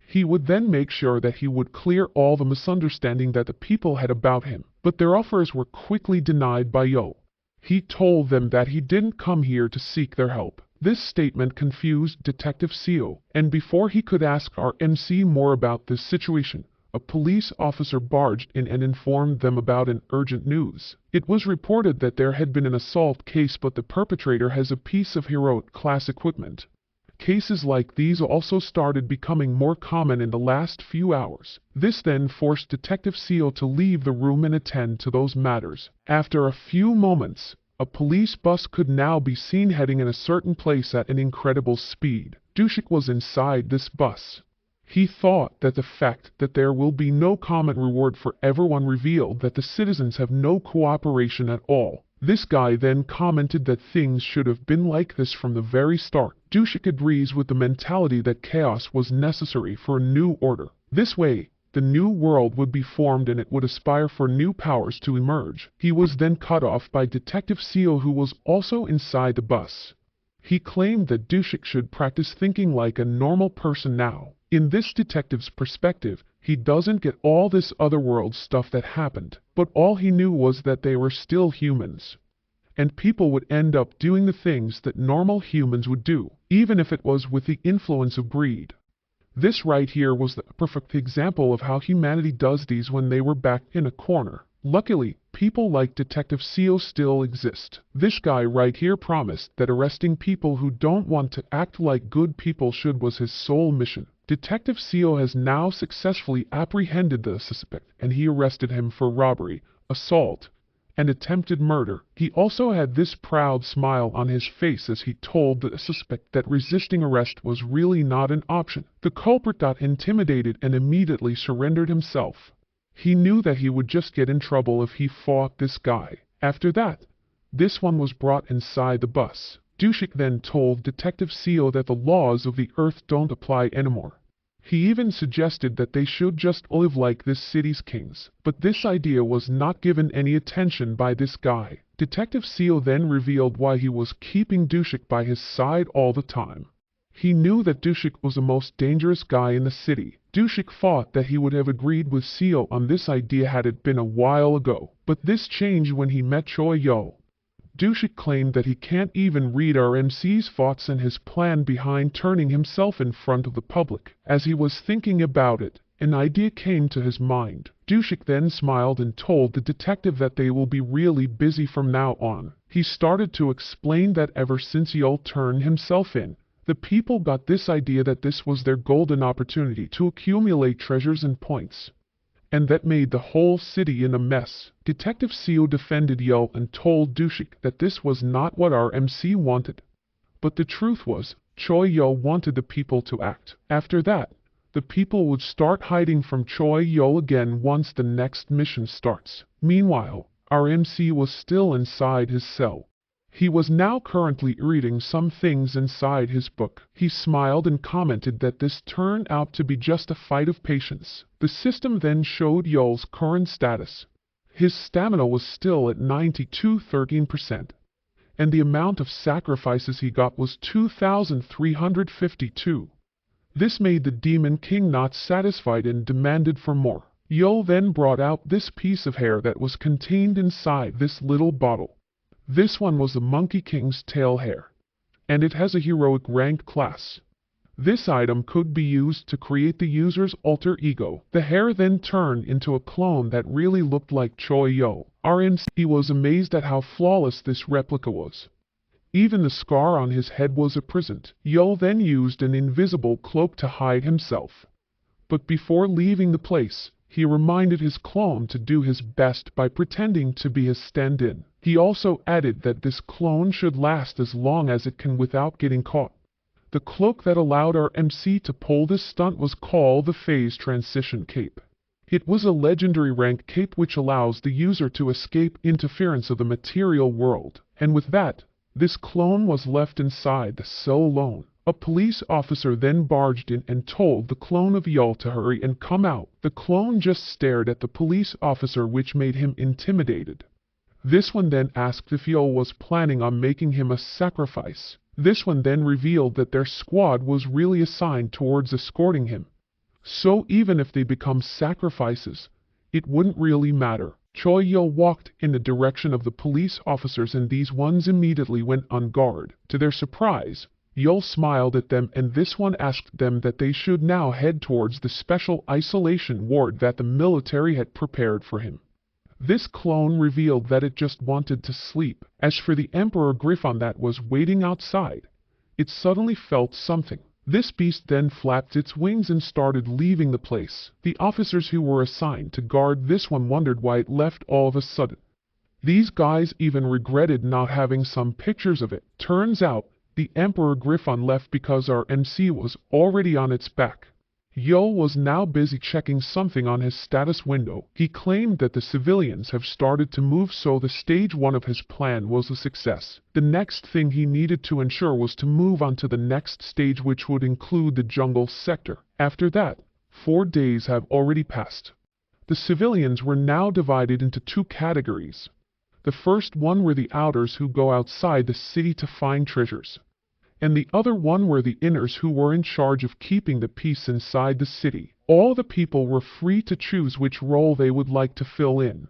He would then make sure that he would clear all the misunderstanding that the people had about him, but their offers were quickly denied by Yeol. He told them that he didn't come here to seek their help. This statement confused Detective Seo, and before he could ask our MC more about this situation, a police officer barged in and informed them about an urgent news. It was reported that there had been an assault case, but the perpetrator has a piece of heroic class equipment. Cases like these also started becoming more common in the last few hours. This then forced Detective Seo to leave the room and attend to those matters. After a few moments, a police bus could now be seen heading in a certain place at an incredible speed. Dushik was inside this bus. He thought that the fact that there will be no common reward for everyone revealed that the citizens have no cooperation at all. This guy then commented that things should have been like this from the very start. Dushik agrees with the mentality that chaos was necessary for a new order. This way, the new world would be formed and it would aspire for new powers to emerge. He was then cut off by Detective Seo, who was also inside the bus. He claimed that Dushik should practice thinking like a normal person now. In this detective's perspective, he doesn't get all this otherworld stuff that happened, but all he knew was that they were still humans. And people would end up doing the things that normal humans would do, even if it was with the influence of greed. This right here was the perfect example of how humanity does these when they were backed in a corner. Luckily, people like Detective Seo still exist. This guy right here promised that arresting people who don't want to act like good people was his sole mission. Detective Seo has now successfully apprehended the suspect, and he arrested him for robbery, assault, and attempted murder. He also had this proud smile on his face as he told the suspect that resisting arrest was really not an option. The culprit got intimidated and immediately surrendered himself. He knew that he would just get in trouble if he fought this guy. After that, this one was brought inside the bus. Dushik then told Detective Seo that the laws of the earth don't apply anymore. He even suggested that they should just live like this city's kings, but this idea was not given any attention by this guy. Detective Seo then revealed why he was keeping Dushik by his side all the time. He knew that Dushik was the most dangerous guy in the city. Dushik thought that he would have agreed with Seo on this idea had it been a while ago, but this changed when he met Choi Yo. Dushik claimed that he can't even read our MC's thoughts and his plan behind turning himself in front of the public. As he was thinking about it, an idea came to his mind. Dushik then smiled and told the detective that they will be really busy from now on. He started to explain that ever since Yeol turned himself in, the people got this idea that this was their golden opportunity to accumulate treasures and points, and that made the whole city in a mess. Detective Seo defended Yeol and told Dushik that this was not what our MC wanted. But the truth was, Choi Yo wanted the people to act. After that, the people would start hiding from Choi Yo again once the next mission starts. Meanwhile, our MC was still inside his cell. He was now currently reading some things inside his book. He smiled and commented that this turned out to be just a fight of patience. The system then showed Yeol's current status. His stamina was still at 92-13%, and the amount of sacrifices he got was 2,352. This made the Demon King not satisfied and demanded for more. Yeol then brought out this piece of hair that was contained inside this little bottle. This one was the Monkey King's tail hair, and it has a heroic ranked class. This item could be used to create the user's alter ego. The hair then turned into a clone that really looked like Choi Yo. RMC was amazed at how flawless this replica was. Even the scar on his head was a present. Yo then used an invisible cloak to hide himself. But before leaving the place, he reminded his clone to do his best by pretending to be his stand-in. He also added that this clone should last as long as it can without getting caught. The cloak that allowed our MC to pull this stunt was called the Phase Transition Cape. It was a legendary rank cape which allows the user to escape interference of the material world. And with that, this clone was left inside the cell alone. A police officer then barged in and told the clone of Yeol to hurry and come out. The clone just stared at the police officer, which made him intimidated. This one then asked if Yo was planning on making him a sacrifice. This one then revealed that their squad was really assigned towards escorting him. So even if they become sacrifices, it wouldn't really matter. Choi Yo walked in the direction of the police officers and these ones immediately went on guard. To their surprise, Yo smiled at them and this one asked them that they should now head towards the special isolation ward that the military had prepared for him. This clone revealed that it just wanted to sleep. As for the Emperor Griffon that was waiting outside, it suddenly felt something. This beast then flapped its wings and started leaving the place. The officers who were assigned to guard this one wondered why it left all of a sudden. These guys even regretted not having some pictures of it. Turns out, the Emperor Griffon left because our MC was already on its back. Yo was now busy checking something on his status window. He claimed that the civilians have started to move, so the stage 1 of his plan was a success. The next thing he needed to ensure was to move on to the next stage, which would include the jungle sector. After that, 4 days have already passed. The civilians were now divided into 2 categories. The first one were the outers who go outside the city to find treasures, and the other one were the inners who were in charge of keeping the peace inside the city. All the people were free to choose which role they would like to fill in.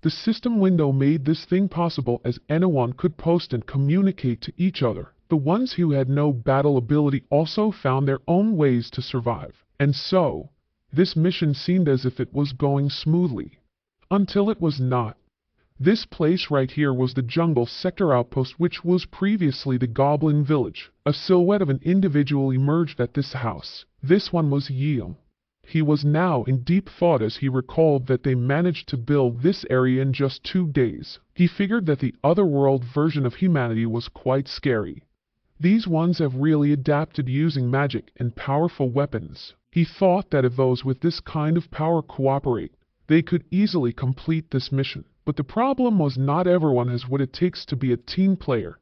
The system window made this thing possible as anyone could post and communicate to each other. The ones who had no battle ability also found their own ways to survive. And so, this mission seemed as if it was going smoothly. Until it was not. This place right here was the jungle sector outpost, which was previously the goblin village. A silhouette of an individual emerged at this house. This one was Yeung. He was now in deep thought as he recalled that they managed to build this area in just 2 days. He figured that the otherworld version of humanity was quite scary. These ones have really adapted using magic and powerful weapons. He thought that if those with this kind of power cooperate, they could easily complete this mission. But the problem was not everyone has what it takes to be a team player.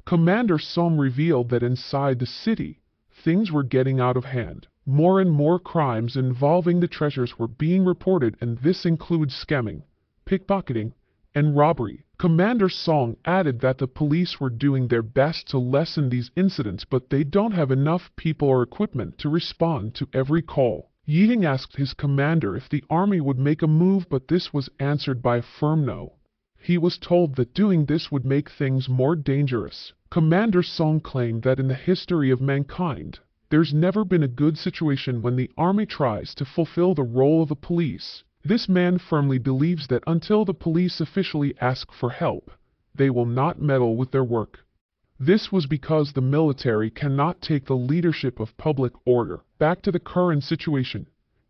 Commander Som revealed that inside the city, things were getting out of hand. More and more crimes involving the treasures were being reported, and this includes scamming, pickpocketing, and robbery. Commander Song added that the police were doing their best to lessen these incidents, but they don't have enough people or equipment to respond to every call. Ying asked his commander if the army would make a move, but this was answered by a firm no. He was told that doing this would make things more dangerous. Commander Song claimed that in the history of mankind, there's never been a good situation when the army tries to fulfill the role of the police. This man firmly believes that until the police officially ask for help, they will not meddle with their work. This was because the military cannot take the leadership of public order. Back to the current situation,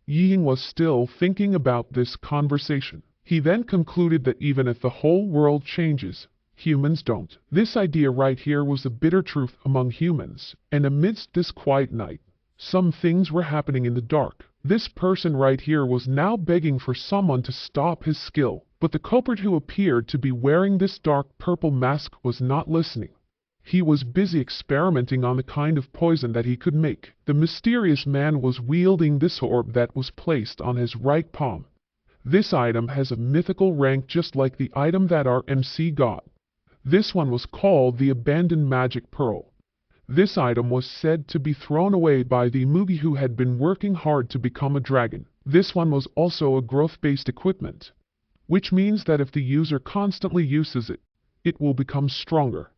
Ying was still thinking about this conversation. He then concluded that even if the whole world changes, humans don't. This idea right here was the bitter truth among humans. And amidst this quiet night, some things were happening in the dark. This person right here was now begging for someone to stop his skill. But the culprit who appeared to be wearing this dark purple mask was not listening. He was busy experimenting on the kind of poison that he could make. The mysterious man was wielding this orb that was placed on his right palm. This item has a mythical rank just like the item that our MC got. This one was called the Abandoned Magic Pearl. This item was said to be thrown away by the Mugi who had been working hard to become a dragon. This one was also a growth-based equipment, which means that if the user constantly uses it, it will become stronger.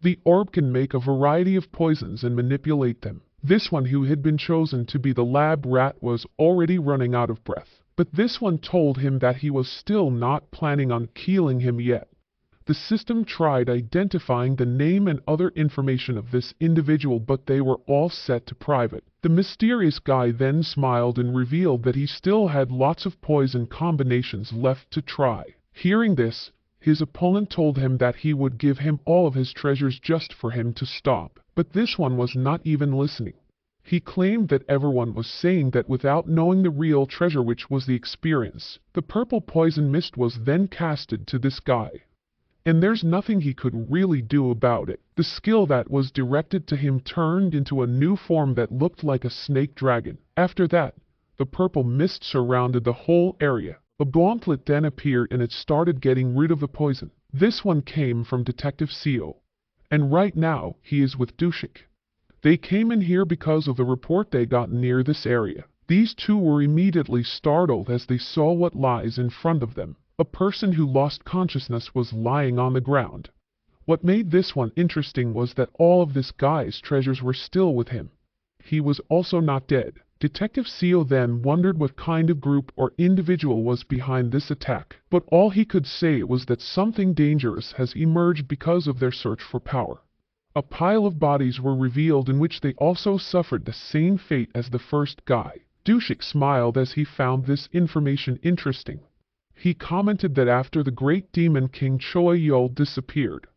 The orb can make a variety of poisons and manipulate them. This one who had been chosen to be the lab rat was already running out of breath. But this one told him that he was still not planning on killing him yet. The system tried identifying the name and other information of this individual, but they were all set to private. The mysterious guy then smiled and revealed that he still had lots of poison combinations left to try. Hearing this, his opponent told him that he would give him all of his treasures just for him to stop. But this one was not even listening. He claimed that everyone was saying that without knowing the real treasure, which was the experience. The purple poison mist was then casted to this guy. And there's nothing he could really do about it. The skill that was directed to him turned into a new form that looked like a snake dragon. After that, the purple mist surrounded the whole area. A gauntlet then appeared and it started getting rid of the poison. This one came from Detective Seo. And right now, he is with Dushik. They came in here because of the report they got near this area. These two were immediately startled as they saw what lies in front of them. A person who lost consciousness was lying on the ground. What made this one interesting was that all of this guy's treasures were still with him. He was also not dead. Detective Seo then wondered what kind of group or individual was behind this attack, but all he could say was that something dangerous has emerged because of their search for power. A pile of bodies were revealed in which they also suffered the same fate as the first guy. Dushik smiled as he found this information interesting. He commented that after the great demon king Choi Yul disappeared,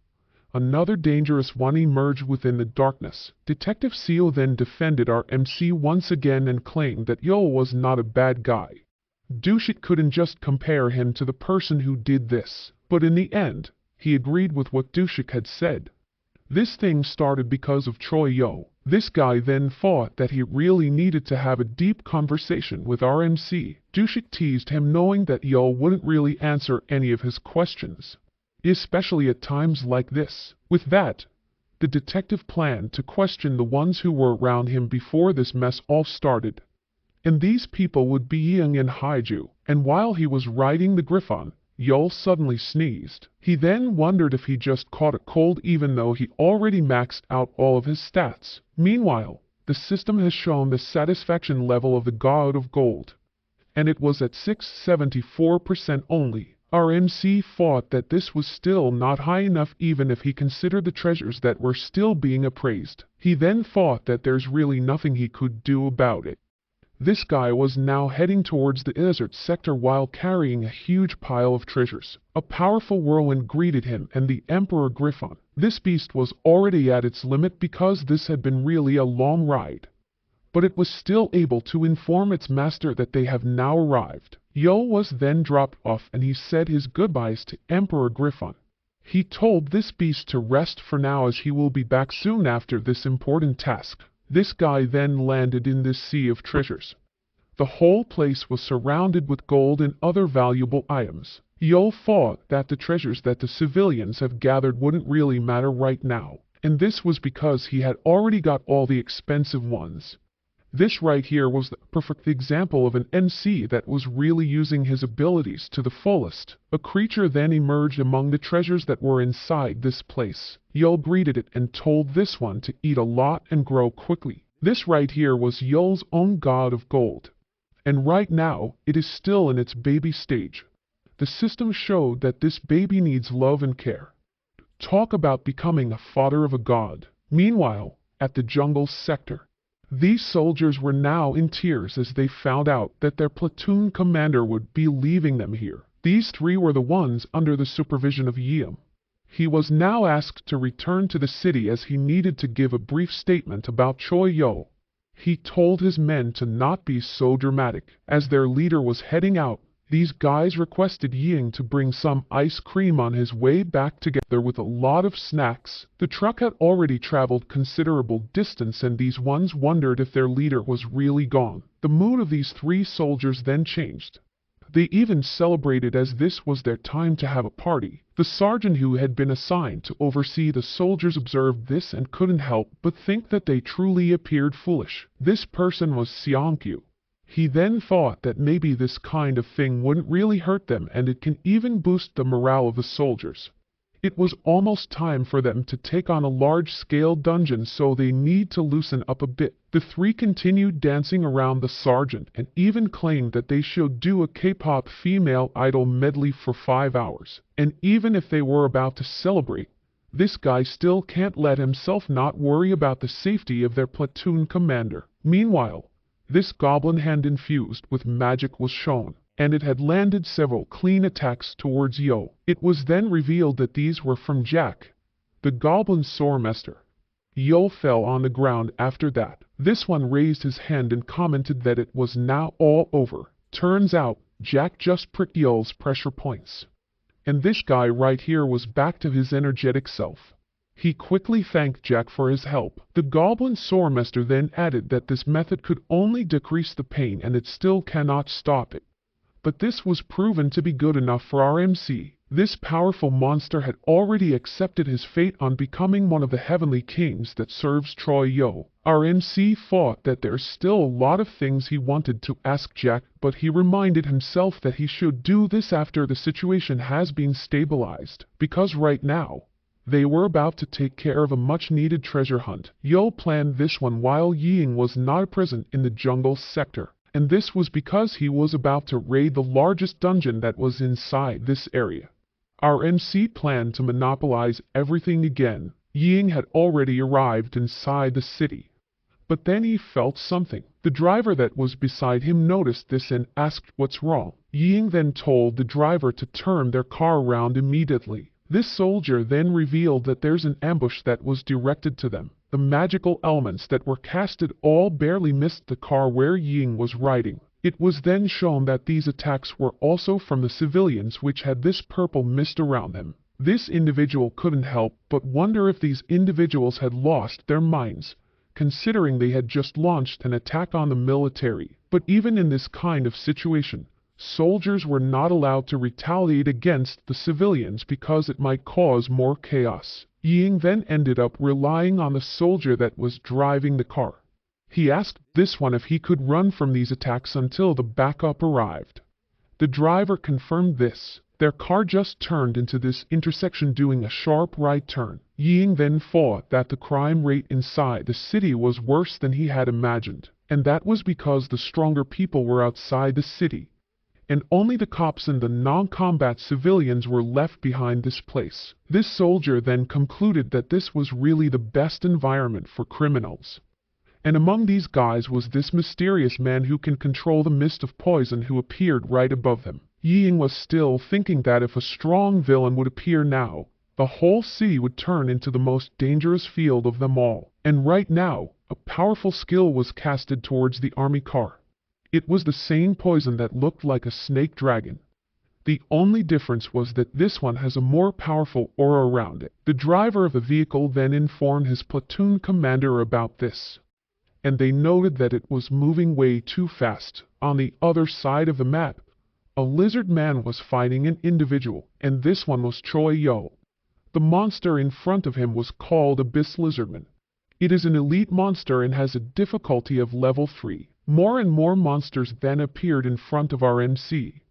another dangerous one emerged within the darkness. Detective Seo then defended our MC once again and claimed that Yul was not a bad guy. Dushik couldn't just compare him to the person who did this, but in the end, he agreed with what Dushik had said. This thing started because of Choi Yul. This guy then thought that he really needed to have a deep conversation with our MC. Dushik teased him knowing that Yul wouldn't really answer any of his questions, especially at times like this. With that, the detective planned to question the ones who were around him before this mess all started. And these people would be Yang and Haiju. And while he was riding the Griffon, Yul suddenly sneezed. He then wondered if he just caught a cold even though he already maxed out all of his stats. Meanwhile, the system has shown the satisfaction level of the God of Gold, and it was at 674% only. Our MC thought that this was still not high enough even if he considered the treasures that were still being appraised. He then thought that there's really nothing he could do about it. This guy was now heading towards the desert sector while carrying a huge pile of treasures. A powerful whirlwind greeted him and the Emperor Griffon. This beast was already at its limit because this had been really a long ride, but it was still able to inform its master that they have now arrived. Yul was then dropped off and he said his goodbyes to Emperor Griffon. He told this beast to rest for now as he will be back soon after this important task. This guy then landed in this sea of treasures. The whole place was surrounded with gold and other valuable items. Yul thought that the treasures that the civilians have gathered wouldn't really matter right now, and this was because he had already got all the expensive ones. This right here was the perfect example of an MC that was really using his abilities to the fullest. A creature then emerged among the treasures that were inside this place. Yul greeted it and told this one to eat a lot and grow quickly. This right here was Yul's own God of Gold, and right now it is still in its baby stage. The system showed that this baby needs love and care. Talk about becoming a fodder of a god. Meanwhile, at the jungle sector, these soldiers were now in tears as they found out that their platoon commander would be leaving them here. These three were the ones under the supervision of Yeom. He was now asked to return to the city as he needed to give a brief statement about Choi Yul. He told his men to not be so dramatic. As their leader was heading out, these guys requested Ying to bring some ice cream on his way back together with a lot of snacks. The truck had already traveled considerable distance and these ones wondered if their leader was really gone. The mood of these three soldiers then changed. They even celebrated as this was their time to have a party. The sergeant who had been assigned to oversee the soldiers observed this and couldn't help but think that they truly appeared foolish. This person was Seongkyu. He then thought that maybe this kind of thing wouldn't really hurt them and it can even boost the morale of the soldiers. It was almost time for them to take on a large-scale dungeon, so they need to loosen up a bit. The three continued dancing around the sergeant and even claimed that they should do a K-pop female idol medley for 5 hours. And even if they were about to celebrate, this guy still can't let himself not worry about the safety of their platoon commander. Meanwhile, this goblin hand infused with magic was shown, and it had landed several clean attacks towards Yo. It was then revealed that these were from Jack, the goblin swordmaster. Yo fell on the ground after that. This one raised his hand and commented that it was now all over. Turns out, Jack just pricked Yo's pressure points, and this guy right here was back to his energetic self. He quickly thanked Jack for his help. The goblin swordmaster then added that this method could only decrease the pain and it still cannot stop it. But this was proven to be good enough for our MC. This powerful monster had already accepted his fate on becoming one of the heavenly kings that serves Choi Yo. Our MC thought that there's still a lot of things he wanted to ask Jack, but he reminded himself that he should do this after the situation has been stabilized, because right now, they were about to take care of a much-needed treasure hunt. Yo planned this one while Ying was not present in the jungle sector, and this was because he was about to raid the largest dungeon that was inside this area. Our MC planned to monopolize everything again. Ying had already arrived inside the city. But then he felt something. The driver that was beside him noticed this and asked what's wrong. Ying then told the driver to turn their car around immediately. This soldier then revealed that there's an ambush that was directed to them. The magical elements that were casted all barely missed the car where Ying was riding. It was then shown that these attacks were also from the civilians which had this purple mist around them. This individual couldn't help but wonder if these individuals had lost their minds, considering they had just launched an attack on the military. But even in this kind of situation, soldiers were not allowed to retaliate against the civilians because it might cause more chaos. Ying then ended up relying on the soldier that was driving the car. He asked this one if he could run from these attacks until the backup arrived. The driver confirmed this. Their car just turned into this intersection doing a sharp right turn. Ying then thought that the crime rate inside the city was worse than he had imagined, and that was because the stronger people were outside the city, and only the cops and the non-combat civilians were left behind this place. This soldier then concluded that this was really the best environment for criminals. And among these guys was this mysterious man who can control the mist of poison who appeared right above them. Ying was still thinking that if a strong villain would appear now, the whole city would turn into the most dangerous field of them all. And right now, a powerful skill was casted towards the army car. It was the same poison that looked like a snake dragon. The only difference was that this one has a more powerful aura around it. The driver of the vehicle then informed his platoon commander about this, and they noted that it was moving way too fast. On the other side of the map, a lizard man was fighting an individual, and this one was Choi Yo. The monster in front of him was called Abyss Lizardman. It is an elite monster and has a difficulty of level 3. More and more monsters then appeared in front of our MC.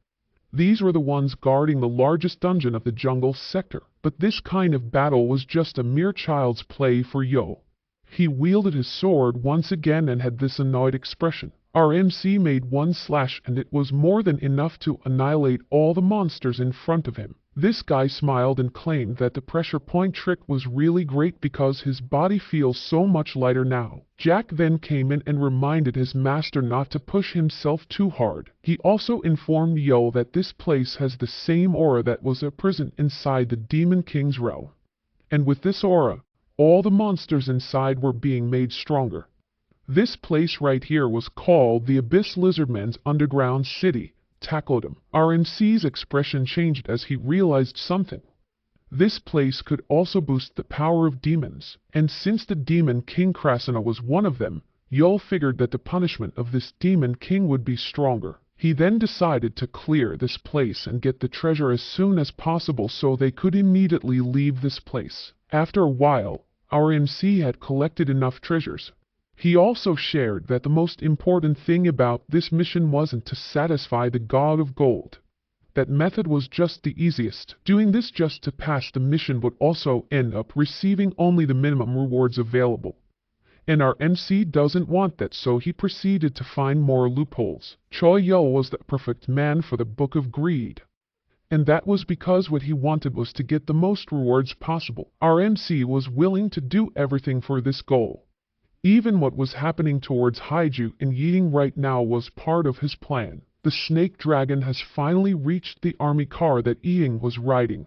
These were the ones guarding the largest dungeon of the jungle sector. But this kind of battle was just a mere child's play for Yo. He wielded his sword once again and had this annoyed expression. Our MC made one slash and it was more than enough to annihilate all the monsters in front of him. This guy smiled and claimed that the pressure point trick was really great because his body feels so much lighter now. Jack then came in and reminded his master not to push himself too hard. He also informed Yo that this place has the same aura that was a prison inside the Demon King's realm. And with this aura, all the monsters inside were being made stronger. This place right here was called the Abyss Lizardman's underground city. Tackled him. Our MC's expression changed as he realized something. This place could also boost the power of demons, and since the Demon King Krasana was one of them, Yo figured that the punishment of this Demon King would be stronger. He then decided to clear this place and get the treasure as soon as possible so they could immediately leave this place. After a while, our MC had collected enough treasures. He also shared that the most important thing about this mission wasn't to satisfy the God of Gold. That method was just the easiest. Doing this just to pass the mission would also end up receiving only the minimum rewards available. And our MC doesn't want that, so he proceeded to find more loopholes. Choi Yo was the perfect man for the Book of Greed. And that was because what he wanted was to get the most rewards possible. Our MC was willing to do everything for this goal. Even what was happening towards Haiju and Ying right now was part of his plan. The snake dragon has finally reached the army car that Ying was riding,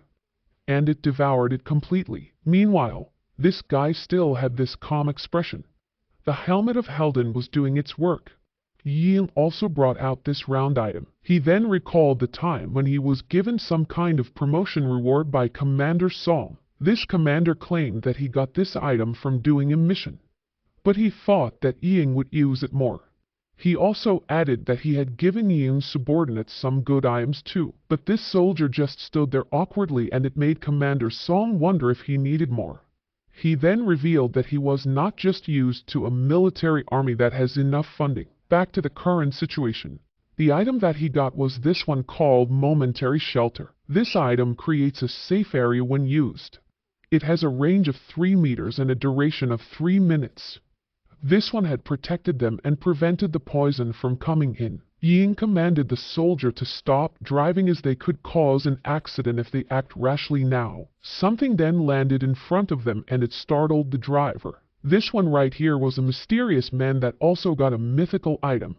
and it devoured it completely. Meanwhile, this guy still had this calm expression. The helmet of Helden was doing its work. Ying also brought out this round item. He then recalled the time when he was given some kind of promotion reward by Commander Song. This commander claimed that he got this item from doing a mission, but he thought that Ying would use it more. He also added that he had given Ying's subordinates some good items too, but this soldier just stood there awkwardly and it made Commander Song wonder if he needed more. He then revealed that he was not just used to a military army that has enough funding. Back to the current situation. The item that he got was this one called Momentary Shelter. This item creates a safe area when used. It has a range of 3 meters and a duration of 3 minutes. This one had protected them and prevented the poison from coming in. Ying commanded the soldier to stop driving as they could cause an accident if they act rashly now. Something then landed in front of them and it startled the driver. This one right here was a mysterious man that also got a mythical item.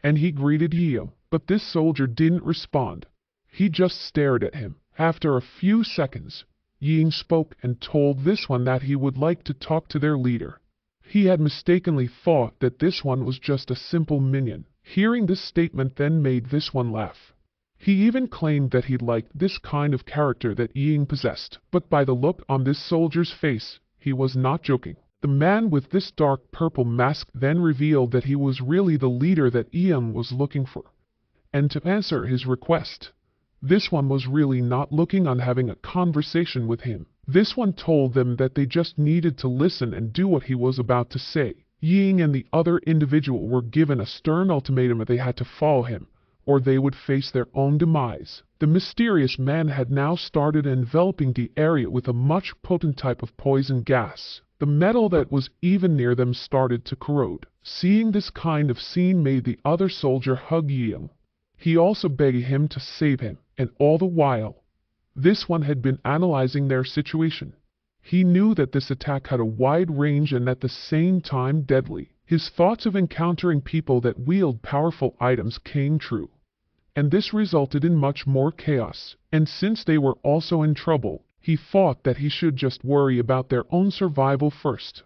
And he greeted Ying, but this soldier didn't respond. He just stared at him. After a few seconds, Ying spoke and told this one that he would like to talk to their leader. He had mistakenly thought that this one was just a simple minion. Hearing this statement then made this one laugh. He even claimed that he liked this kind of character that Ying possessed, but by the look on this soldier's face, he was not joking. The man with this dark purple mask then revealed that he was really the leader that Ying was looking for. And to answer his request, this one was really not looking on having a conversation with him. This one told them that they just needed to listen and do what he was about to say. Ying and the other individual were given a stern ultimatum that they had to follow him, or they would face their own demise. The mysterious man had now started enveloping the area with a much potent type of poison gas. The metal that was even near them started to corrode. Seeing this kind of scene made the other soldier hug Ying. He also begged him to save him, and all the while, this one had been analyzing their situation. He knew that this attack had a wide range and at the same time deadly. His thoughts of encountering people that wield powerful items came true. And this resulted in much more chaos. And since they were also in trouble, he thought that he should just worry about their own survival first.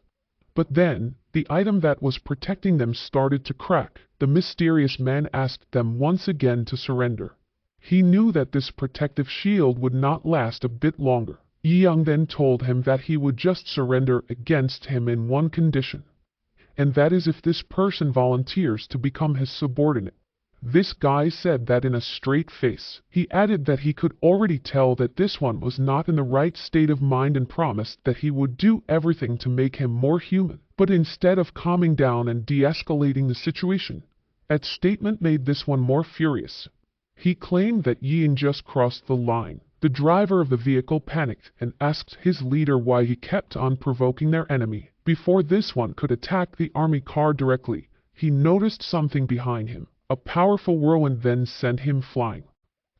But then, the item that was protecting them started to crack. The mysterious man asked them once again to surrender. He knew that this protective shield would not last a bit longer. Ying then told him that he would just surrender against him in one condition, and that is if this person volunteers to become his subordinate. This guy said that in a straight face. He added that he could already tell that this one was not in the right state of mind and promised that he would do everything to make him more human. But instead of calming down and de-escalating the situation, that statement made this one more furious. He claimed that Ying just crossed the line. The driver of the vehicle panicked and asked his leader why he kept on provoking their enemy. Before this one could attack the army car directly, he noticed something behind him. A powerful whirlwind then sent him flying.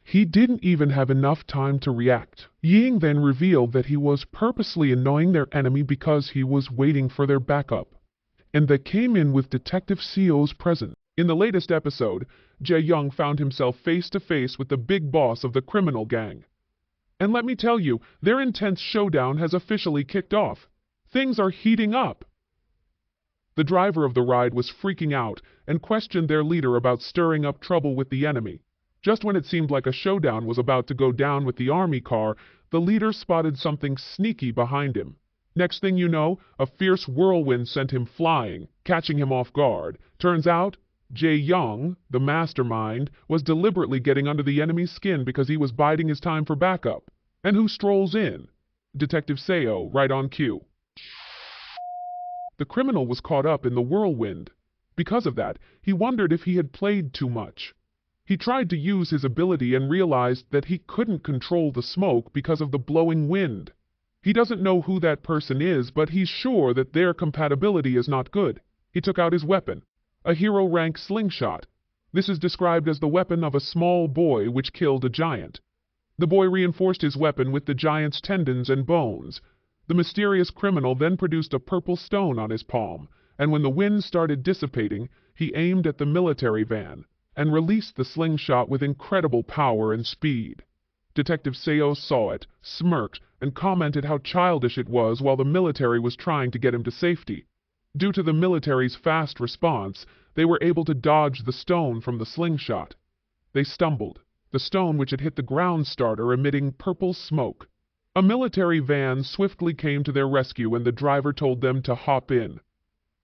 He didn't even have enough time to react. Ying then revealed that he was purposely annoying their enemy because he was waiting for their backup, and they came in with Detective CO's present. In the latest episode, Jae Young found himself face to face with the big boss of the criminal gang. And let me tell you, their intense showdown has officially kicked off. Things are heating up. The driver of the ride was freaking out and questioned their leader about stirring up trouble with the enemy. Just when it seemed like a showdown was about to go down with the army car, the leader spotted something sneaky behind him. Next thing you know, a fierce whirlwind sent him flying, catching him off guard. Turns out, Jae Young, the mastermind, was deliberately getting under the enemy's skin because he was biding his time for backup. And who strolls in? Detective Seo, right on cue. The criminal was caught up in the whirlwind. Because of that, he wondered if he had played too much. He tried to use his ability and realized that he couldn't control the smoke because of the blowing wind. He doesn't know who that person is, but he's sure that their compatibility is not good. He took out his weapon, a hero-rank slingshot. This is described as the weapon of a small boy which killed a giant. The boy reinforced his weapon with the giant's tendons and bones. The mysterious criminal then produced a purple stone on his palm, and when the wind started dissipating, he aimed at the military van and released the slingshot with incredible power and speed. Detective Seo saw it, smirked, and commented how childish it was while the military was trying to get him to safety. Due to the military's fast response, they were able to dodge the stone from the slingshot. They stumbled. The stone which had hit the ground starter emitting purple smoke. A military van swiftly came to their rescue and the driver told them to hop in.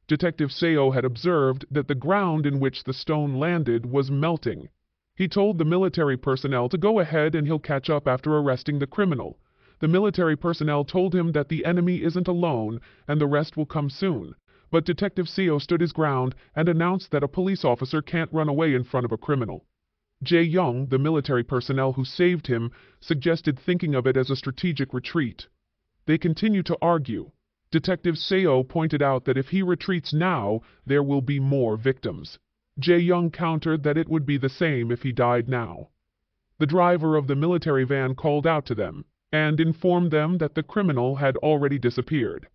Detective Seo had observed that the ground in which the stone landed was melting. He told the military personnel to go ahead and he'll catch up after arresting the criminal. The military personnel told him that the enemy isn't alone and the rest will come soon. But Detective Seo stood his ground and announced that a police officer can't run away in front of a criminal. Jae-young, the military personnel who saved him, suggested thinking of it as a strategic retreat. They continued to argue. Detective Seo pointed out that if he retreats now, there will be more victims. Jae-young countered that it would be the same if he died now. The driver of the military van called out to them and informed them that the criminal had already disappeared.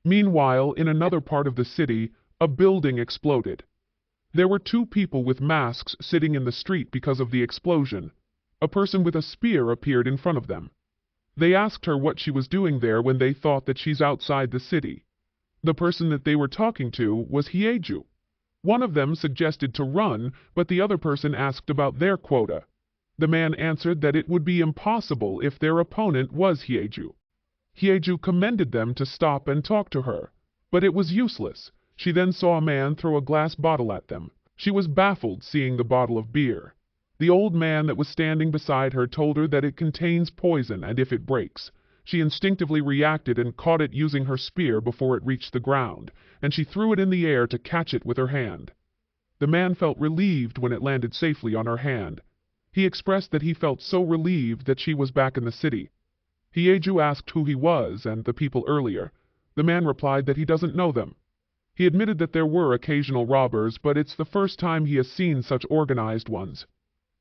Meanwhile, in another part of the city, a building exploded. There were two people with masks sitting in the street because of the explosion. A person with a spear appeared in front of them. They asked her what she was doing there when they thought that she's outside the city. The person that they were talking to was Hyeju. One of them suggested to run, but the other person asked about their quota. The man answered that it would be impossible if their opponent was Hyeju. Hyeju commended them to stop and talk to her, but it was useless. She then saw a man throw a glass bottle at them. She was baffled seeing the bottle of beer. The old man that was standing beside her told her that it contains poison and if it breaks. She instinctively reacted and caught it using her spear before it reached the ground, and she threw it in the air to catch it with her hand. The man felt relieved when it landed safely on her hand. He expressed that he felt so relieved that she was back in the city. Hyeju asked who he was and the people earlier. The man replied that he doesn't know them. He admitted that there were occasional robbers, but it's the first time he has seen such organized ones.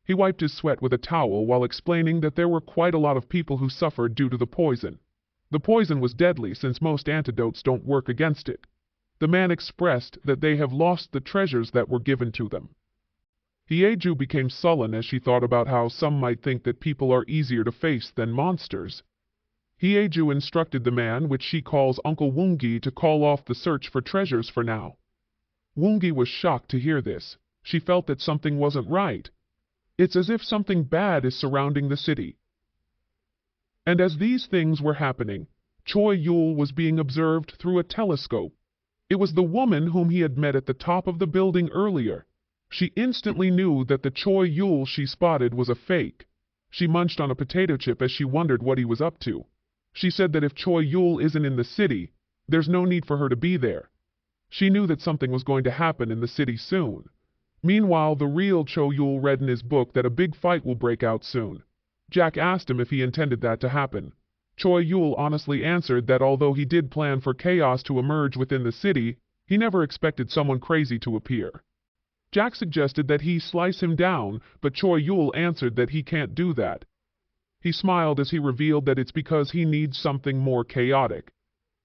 He wiped his sweat with a towel while explaining that there were quite a lot of people who suffered due to the poison. The poison was deadly since most antidotes don't work against it. The man expressed that they have lost the treasures that were given to them. Hyeju became sullen as she thought about how some might think that people are easier to face than monsters. Hyeju instructed the man, which she calls Uncle Woongi, to call off the search for treasures for now. Woongi was shocked to hear this. She felt that something wasn't right. It's as if something bad is surrounding the city. And as these things were happening, Choi Yul was being observed through a telescope. It was the woman whom he had met at the top of the building earlier. She instantly knew that the Choi Yul she spotted was a fake. She munched on a potato chip as she wondered what he was up to. She said that if Choi Yul isn't in the city, there's no need for her to be there. She knew that something was going to happen in the city soon. Meanwhile, the real Choi Yul read in his book that a big fight will break out soon. Jack asked him if he intended that to happen. Choi Yul honestly answered that although he did plan for chaos to emerge within the city, he never expected someone crazy to appear. Jack suggested that he slice him down, but Choi Yul answered that he can't do that. He smiled as he revealed that it's because he needs something more chaotic.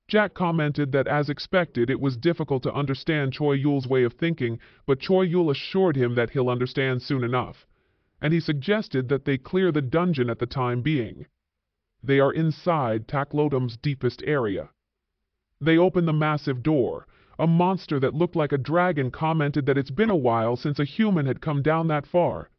Jack commented that as expected it was difficult to understand Choi Yul's way of thinking, but Choi Yul assured him that he'll understand soon enough, and he suggested that they clear the dungeon at the time being. They are inside Taklotum's deepest area. They open the massive door. A monster that looked like a dragon commented that it's been a while since a human had come down that far.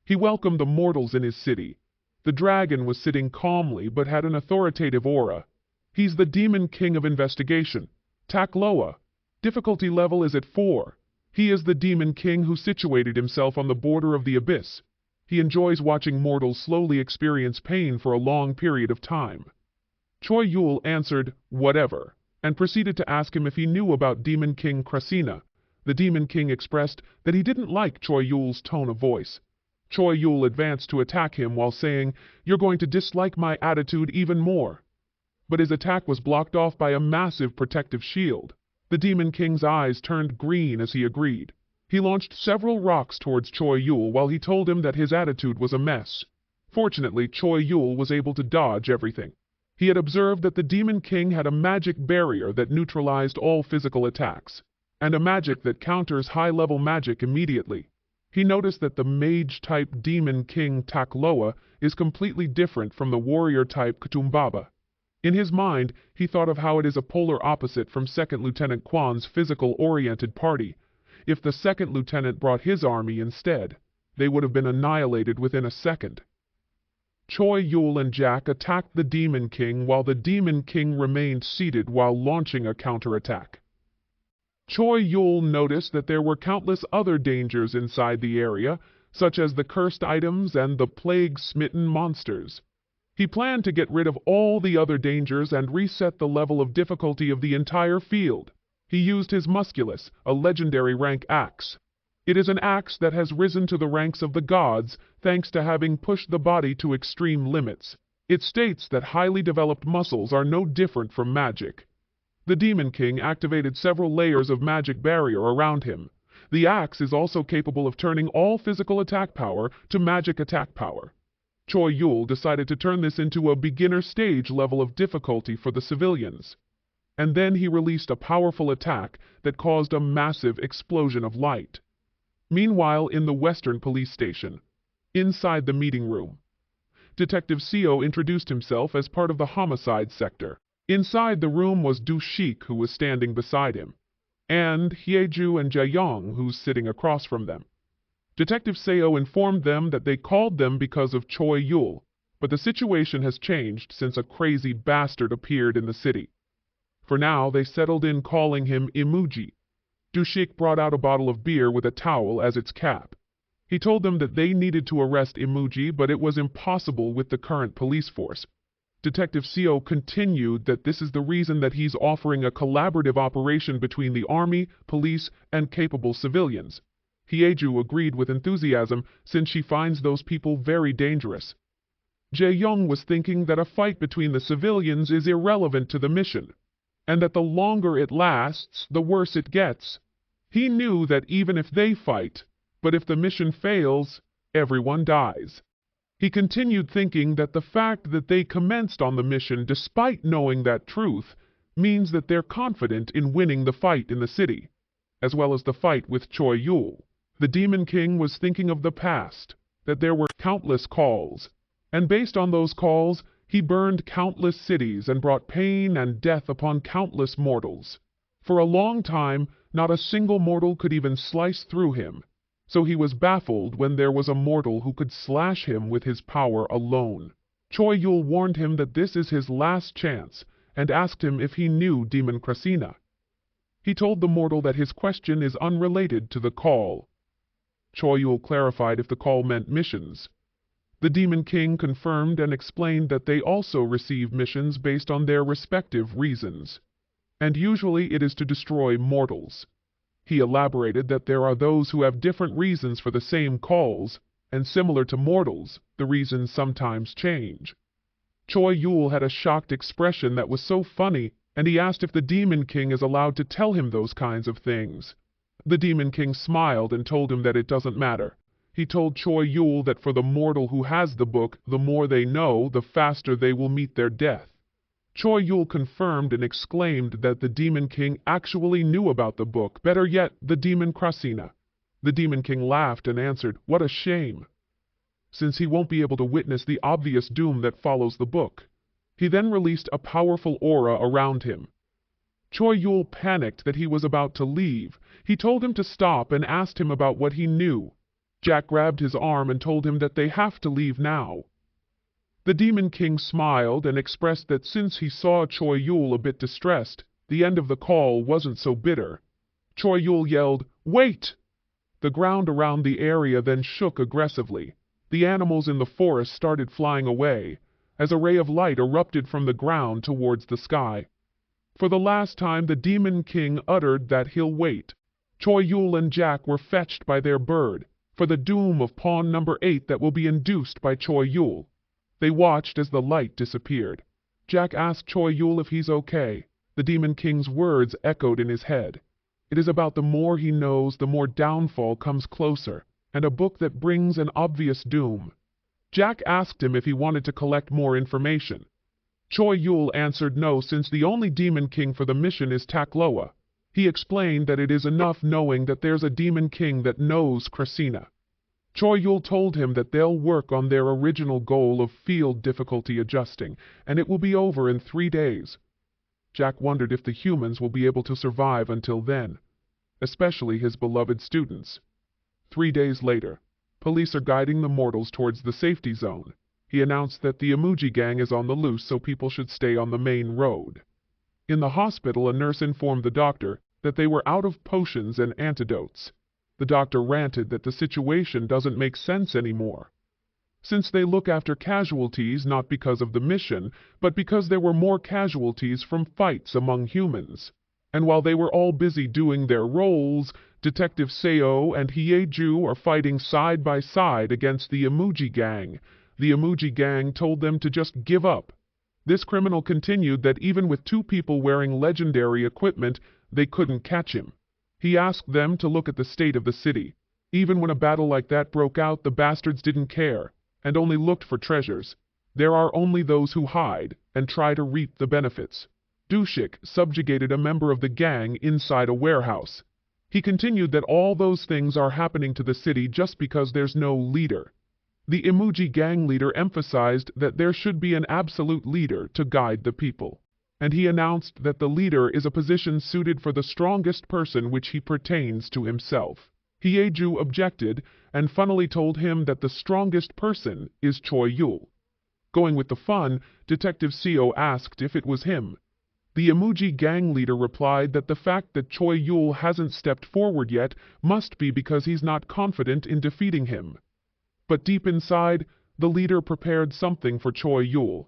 He welcomed the mortals in his city. The dragon was sitting calmly but had an authoritative aura. He's the Demon King of Investigation, Takloa. Difficulty level is at 4. He is the Demon King who situated himself on the border of the abyss. He enjoys watching mortals slowly experience pain for a long period of time. Choi Yul answered, "Whatever," and proceeded to ask him if he knew about Demon King Krasina. The Demon King expressed that he didn't like Choi Yul's tone of voice. Choi Yul advanced to attack him while saying, "You're going to dislike my attitude even more." But his attack was blocked off by a massive protective shield. The Demon King's eyes turned green as he agreed. He launched several rocks towards Choi Yul while he told him that his attitude was a mess. Fortunately, Choi Yul was able to dodge everything. He had observed that the Demon King had a magic barrier that neutralized all physical attacks, and a magic that counters high-level magic immediately. He noticed that the mage-type Demon King Takloa is completely different from the warrior-type Ktumbaba. In his mind, he thought of how it is a polar opposite from Second Lieutenant Kwan's physical-oriented party. If the second lieutenant brought his army instead, they would have been annihilated within a second. Choi Yul and Jack attacked the Demon King while the Demon King remained seated while launching a counterattack. Choi Yul noticed that there were countless other dangers inside the area, such as the cursed items and the plague-smitten monsters. He planned to get rid of all the other dangers and reset the level of difficulty of the entire field. He used his musculus, a legendary rank axe. It is an axe that has risen to the ranks of the gods thanks to having pushed the body to extreme limits. It states that highly developed muscles are no different from magic. The Demon King activated several layers of magic barrier around him. The axe is also capable of turning all physical attack power to magic attack power. Choi Yul decided to turn this into a beginner stage level of difficulty for the civilians. And then he released a powerful attack that caused a massive explosion of light. Meanwhile, in the Western Police Station, inside the meeting room, Detective Seo introduced himself as part of the homicide sector. Inside the room was Du Shik, who was standing beside him, and Hyeju and Jaeyong, who's sitting across from them. Detective Seo informed them that they called them because of Choi Yul, but the situation has changed since a crazy bastard appeared in the city. For now, they settled in calling him Imuji. Du Shik brought out a bottle of beer with a towel as its cap. He told them that they needed to arrest Imuji, but it was impossible with the current police force. Detective Seo continued that this is the reason that he's offering a collaborative operation between the army, police, and capable civilians. Hyeju agreed with enthusiasm since she finds those people very dangerous. Jae-young was thinking that a fight between the civilians is irrelevant to the mission, and that the longer it lasts, the worse it gets. He knew that even if they fight, but if the mission fails, everyone dies. He continued thinking that the fact that they commenced on the mission despite knowing that truth means that they're confident in winning the fight in the city, as well as the fight with Choi Yul. The Demon King was thinking of the past, that there were countless calls, and based on those calls, he burned countless cities and brought pain and death upon countless mortals. For a long time, not a single mortal could even slice through him, so he was baffled when there was a mortal who could slash him with his power alone. Choi Yul warned him that this is his last chance, and asked him if he knew Demon Krasina. He told the mortal that his question is unrelated to the call. Choi Yul clarified if the call meant missions. The Demon King confirmed and explained that they also receive missions based on their respective reasons, and usually it is to destroy mortals. He elaborated that there are those who have different reasons for the same calls, and similar to mortals, the reasons sometimes change. Choi Yul had a shocked expression that was so funny, and he asked if the Demon King is allowed to tell him those kinds of things. The Demon King smiled and told him that it doesn't matter. He told Choi Yul that for the mortal who has the book, the more they know, the faster they will meet their death. Choi Yul confirmed and exclaimed that the Demon King actually knew about the book, better yet, the Demon Krasina. The Demon King laughed and answered, "What a shame," since he won't be able to witness the obvious doom that follows the book. He then released a powerful aura around him. Choi Yul panicked that he was about to leave. He told him to stop and asked him about what he knew. Jack grabbed his arm and told him that they have to leave now. The Demon King smiled and expressed that since he saw Choi Yul a bit distressed, the end of the call wasn't so bitter. Choi Yul yelled, "Wait!" The ground around the area then shook aggressively. The animals in the forest started flying away, as a ray of light erupted from the ground towards the sky. For the last time, the Demon King uttered that he'll wait. Choi Yul and Jack were fetched by their bird, for the doom of pawn number 8 that will be induced by Choi Yul. They watched as the light disappeared. Jack asked Choi Yul if he's okay. The Demon King's words echoed in his head. It is about the more he knows, the more downfall comes closer, and a book that brings an obvious doom. Jack asked him if he wanted to collect more information. Choi Yul answered no, since the only Demon King for the mission is Takloa. He explained that it is enough knowing that there's a Demon King that knows Krasina. Choi Yul told him that they'll work on their original goal of field difficulty adjusting, and it will be over in 3 days. Jack wondered if the humans will be able to survive until then, especially his beloved students. 3 days later, police are guiding the mortals towards the safety zone. He announced that the Imuji gang is on the loose, so people should stay on the main road. In the hospital, a nurse informed the doctor that they were out of potions and antidotes. The doctor ranted that the situation doesn't make sense anymore, since they look after casualties not because of the mission, but because there were more casualties from fights among humans. And while they were all busy doing their roles, Detective Seo and Hyeju are fighting side by side against the Emoji Gang. The Emoji Gang told them to just give up. This criminal continued that even with two people wearing legendary equipment, they couldn't catch him. He asked them to look at the state of the city. Even when a battle like that broke out, the bastards didn't care, and only looked for treasures. There are only those who hide and try to reap the benefits. Dushik subjugated a member of the gang inside a warehouse. He continued that all those things are happening to the city just because there's no leader. The Emoji Gang leader emphasized that there should be an absolute leader to guide the people, and he announced that the leader is a position suited for the strongest person, which he pertains to himself. Hyeju objected and funnily told him that the strongest person is Choi Yul. Going with the fun, Detective Seo asked if it was him. The Emoji Gang leader replied that the fact that Choi Yul hasn't stepped forward yet must be because he's not confident in defeating him. But deep inside, the leader prepared something for Choi Yul.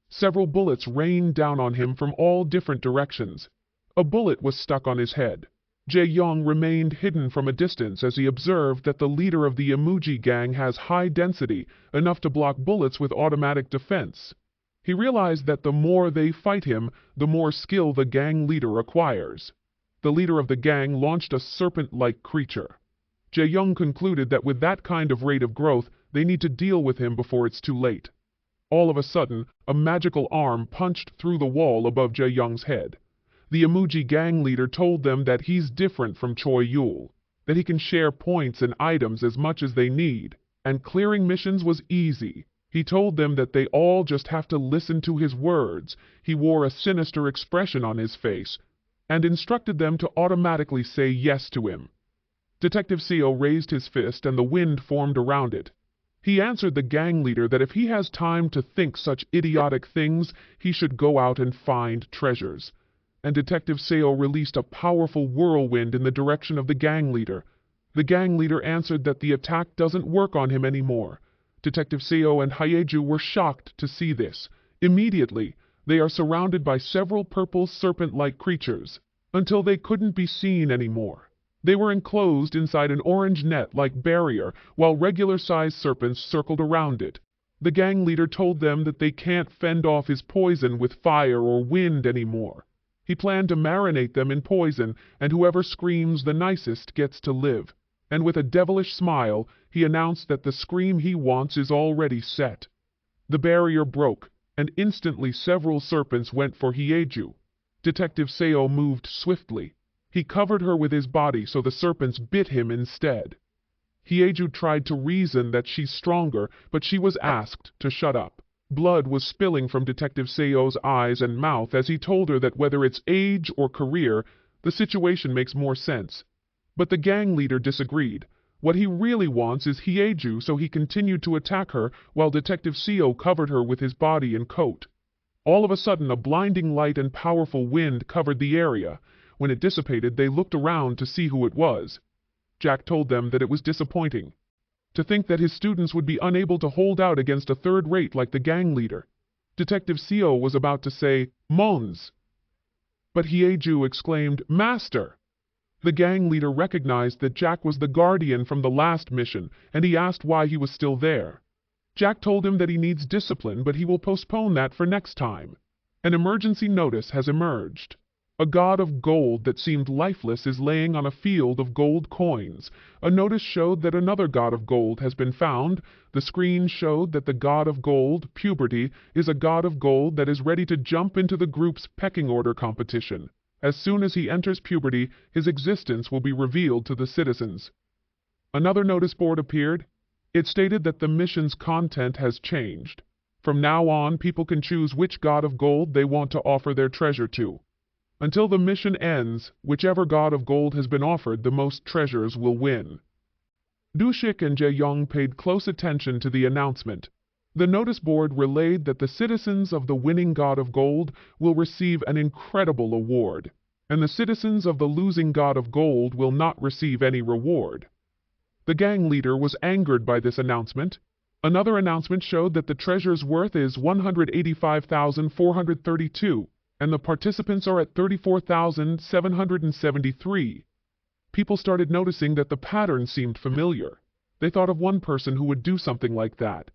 Several bullets rained down on him from all different directions. A bullet was stuck on his head. Jae-young remained hidden from a distance as he observed that the leader of the Emoji Gang has high density, enough to block bullets with automatic defense. He realized that the more they fight him, the more skill the gang leader acquires. The leader of the gang launched a serpent-like creature. Jae-young concluded that with that kind of rate of growth, they need to deal with him before it's too late. All of a sudden, a magical arm punched through the wall above Jae-young's head. The Emoji Gang leader told them that he's different from Choi Yul, that he can share points and items as much as they need, and clearing missions was easy. He told them that they all just have to listen to his words. He wore a sinister expression on his face, and instructed them to automatically say yes to him. Detective Seo raised his fist and the wind formed around it. He answered the gang leader that if he has time to think such idiotic things, he should go out and find treasures. And Detective Seo released a powerful whirlwind in the direction of the gang leader. The gang leader answered that the attack doesn't work on him anymore. Detective Seo and Hyeju were shocked to see this. Immediately, they are surrounded by several purple serpent-like creatures, until they couldn't be seen anymore. They were enclosed inside an orange net-like barrier, while regular-sized serpents circled around it. The gang leader told them that they can't fend off his poison with fire or wind anymore. He planned to marinate them in poison, and whoever screams the nicest gets to live. And with a devilish smile, he announced that the scream he wants is already set. The barrier broke, and instantly several serpents went for Hyeju. Detective Seo moved swiftly. He covered her with his body so the serpents bit him instead. Hyeju tried to reason that she's stronger, but she was asked to shut up. Blood was spilling from Detective Seo's eyes and mouth as he told her that whether it's age or career, the situation makes more sense. But the gang leader disagreed. What he really wants is Hyeju, so he continued to attack her while Detective Seo covered her with his body and coat. All of a sudden, a blinding light and powerful wind covered the area. When it dissipated, they looked around to see who it was. Jack told them that it was disappointing. To think that his students would be unable to hold out against a third rate like the gang leader. Detective Seo was about to say, "Mons!" But Hyeju exclaimed, "Master!" The gang leader recognized that Jack was the guardian from the last mission, and he asked why he was still there. Jack told him that he needs discipline, but he will postpone that for next time. An emergency notice has emerged. A god of gold that seemed lifeless is laying on a field of gold coins. A notice showed that another god of gold has been found. The screen showed that the god of gold, Puberty, is a god of gold that is ready to jump into the group's pecking order competition. As soon as he enters puberty, his existence will be revealed to the citizens. Another notice board appeared. It stated that the mission's content has changed. From now on, people can choose which god of gold they want to offer their treasure to. Until the mission ends, whichever god of gold has been offered the most treasures will win. Dushik and Jae-young paid close attention to the announcement. The notice board relayed that the citizens of the winning god of gold will receive an incredible award. and the citizens of the losing God of Gold will not receive any reward. The gang leader was angered by this announcement. Another announcement showed that the treasure's worth is 185,432, and the participants are at 34,773. People started noticing that the pattern seemed familiar. They thought of one person who would do something like that.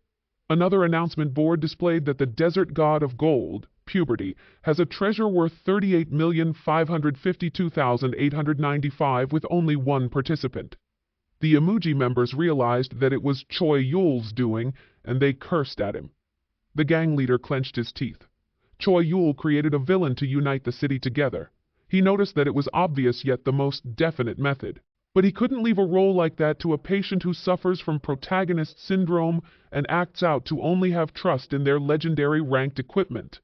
Another announcement board displayed that the desert god of gold, Puberty, has a treasure worth 38,552,895 with only one participant. The emoji members realized that it was Choi Yul's doing, and they cursed at him. The gang leader clenched his teeth. Choi Yul created a villain to unite the city together. He noticed that it was obvious yet the most definite method. But he couldn't leave a role like that to a patient who suffers from protagonist syndrome and acts out to only have trust in their legendary ranked equipment.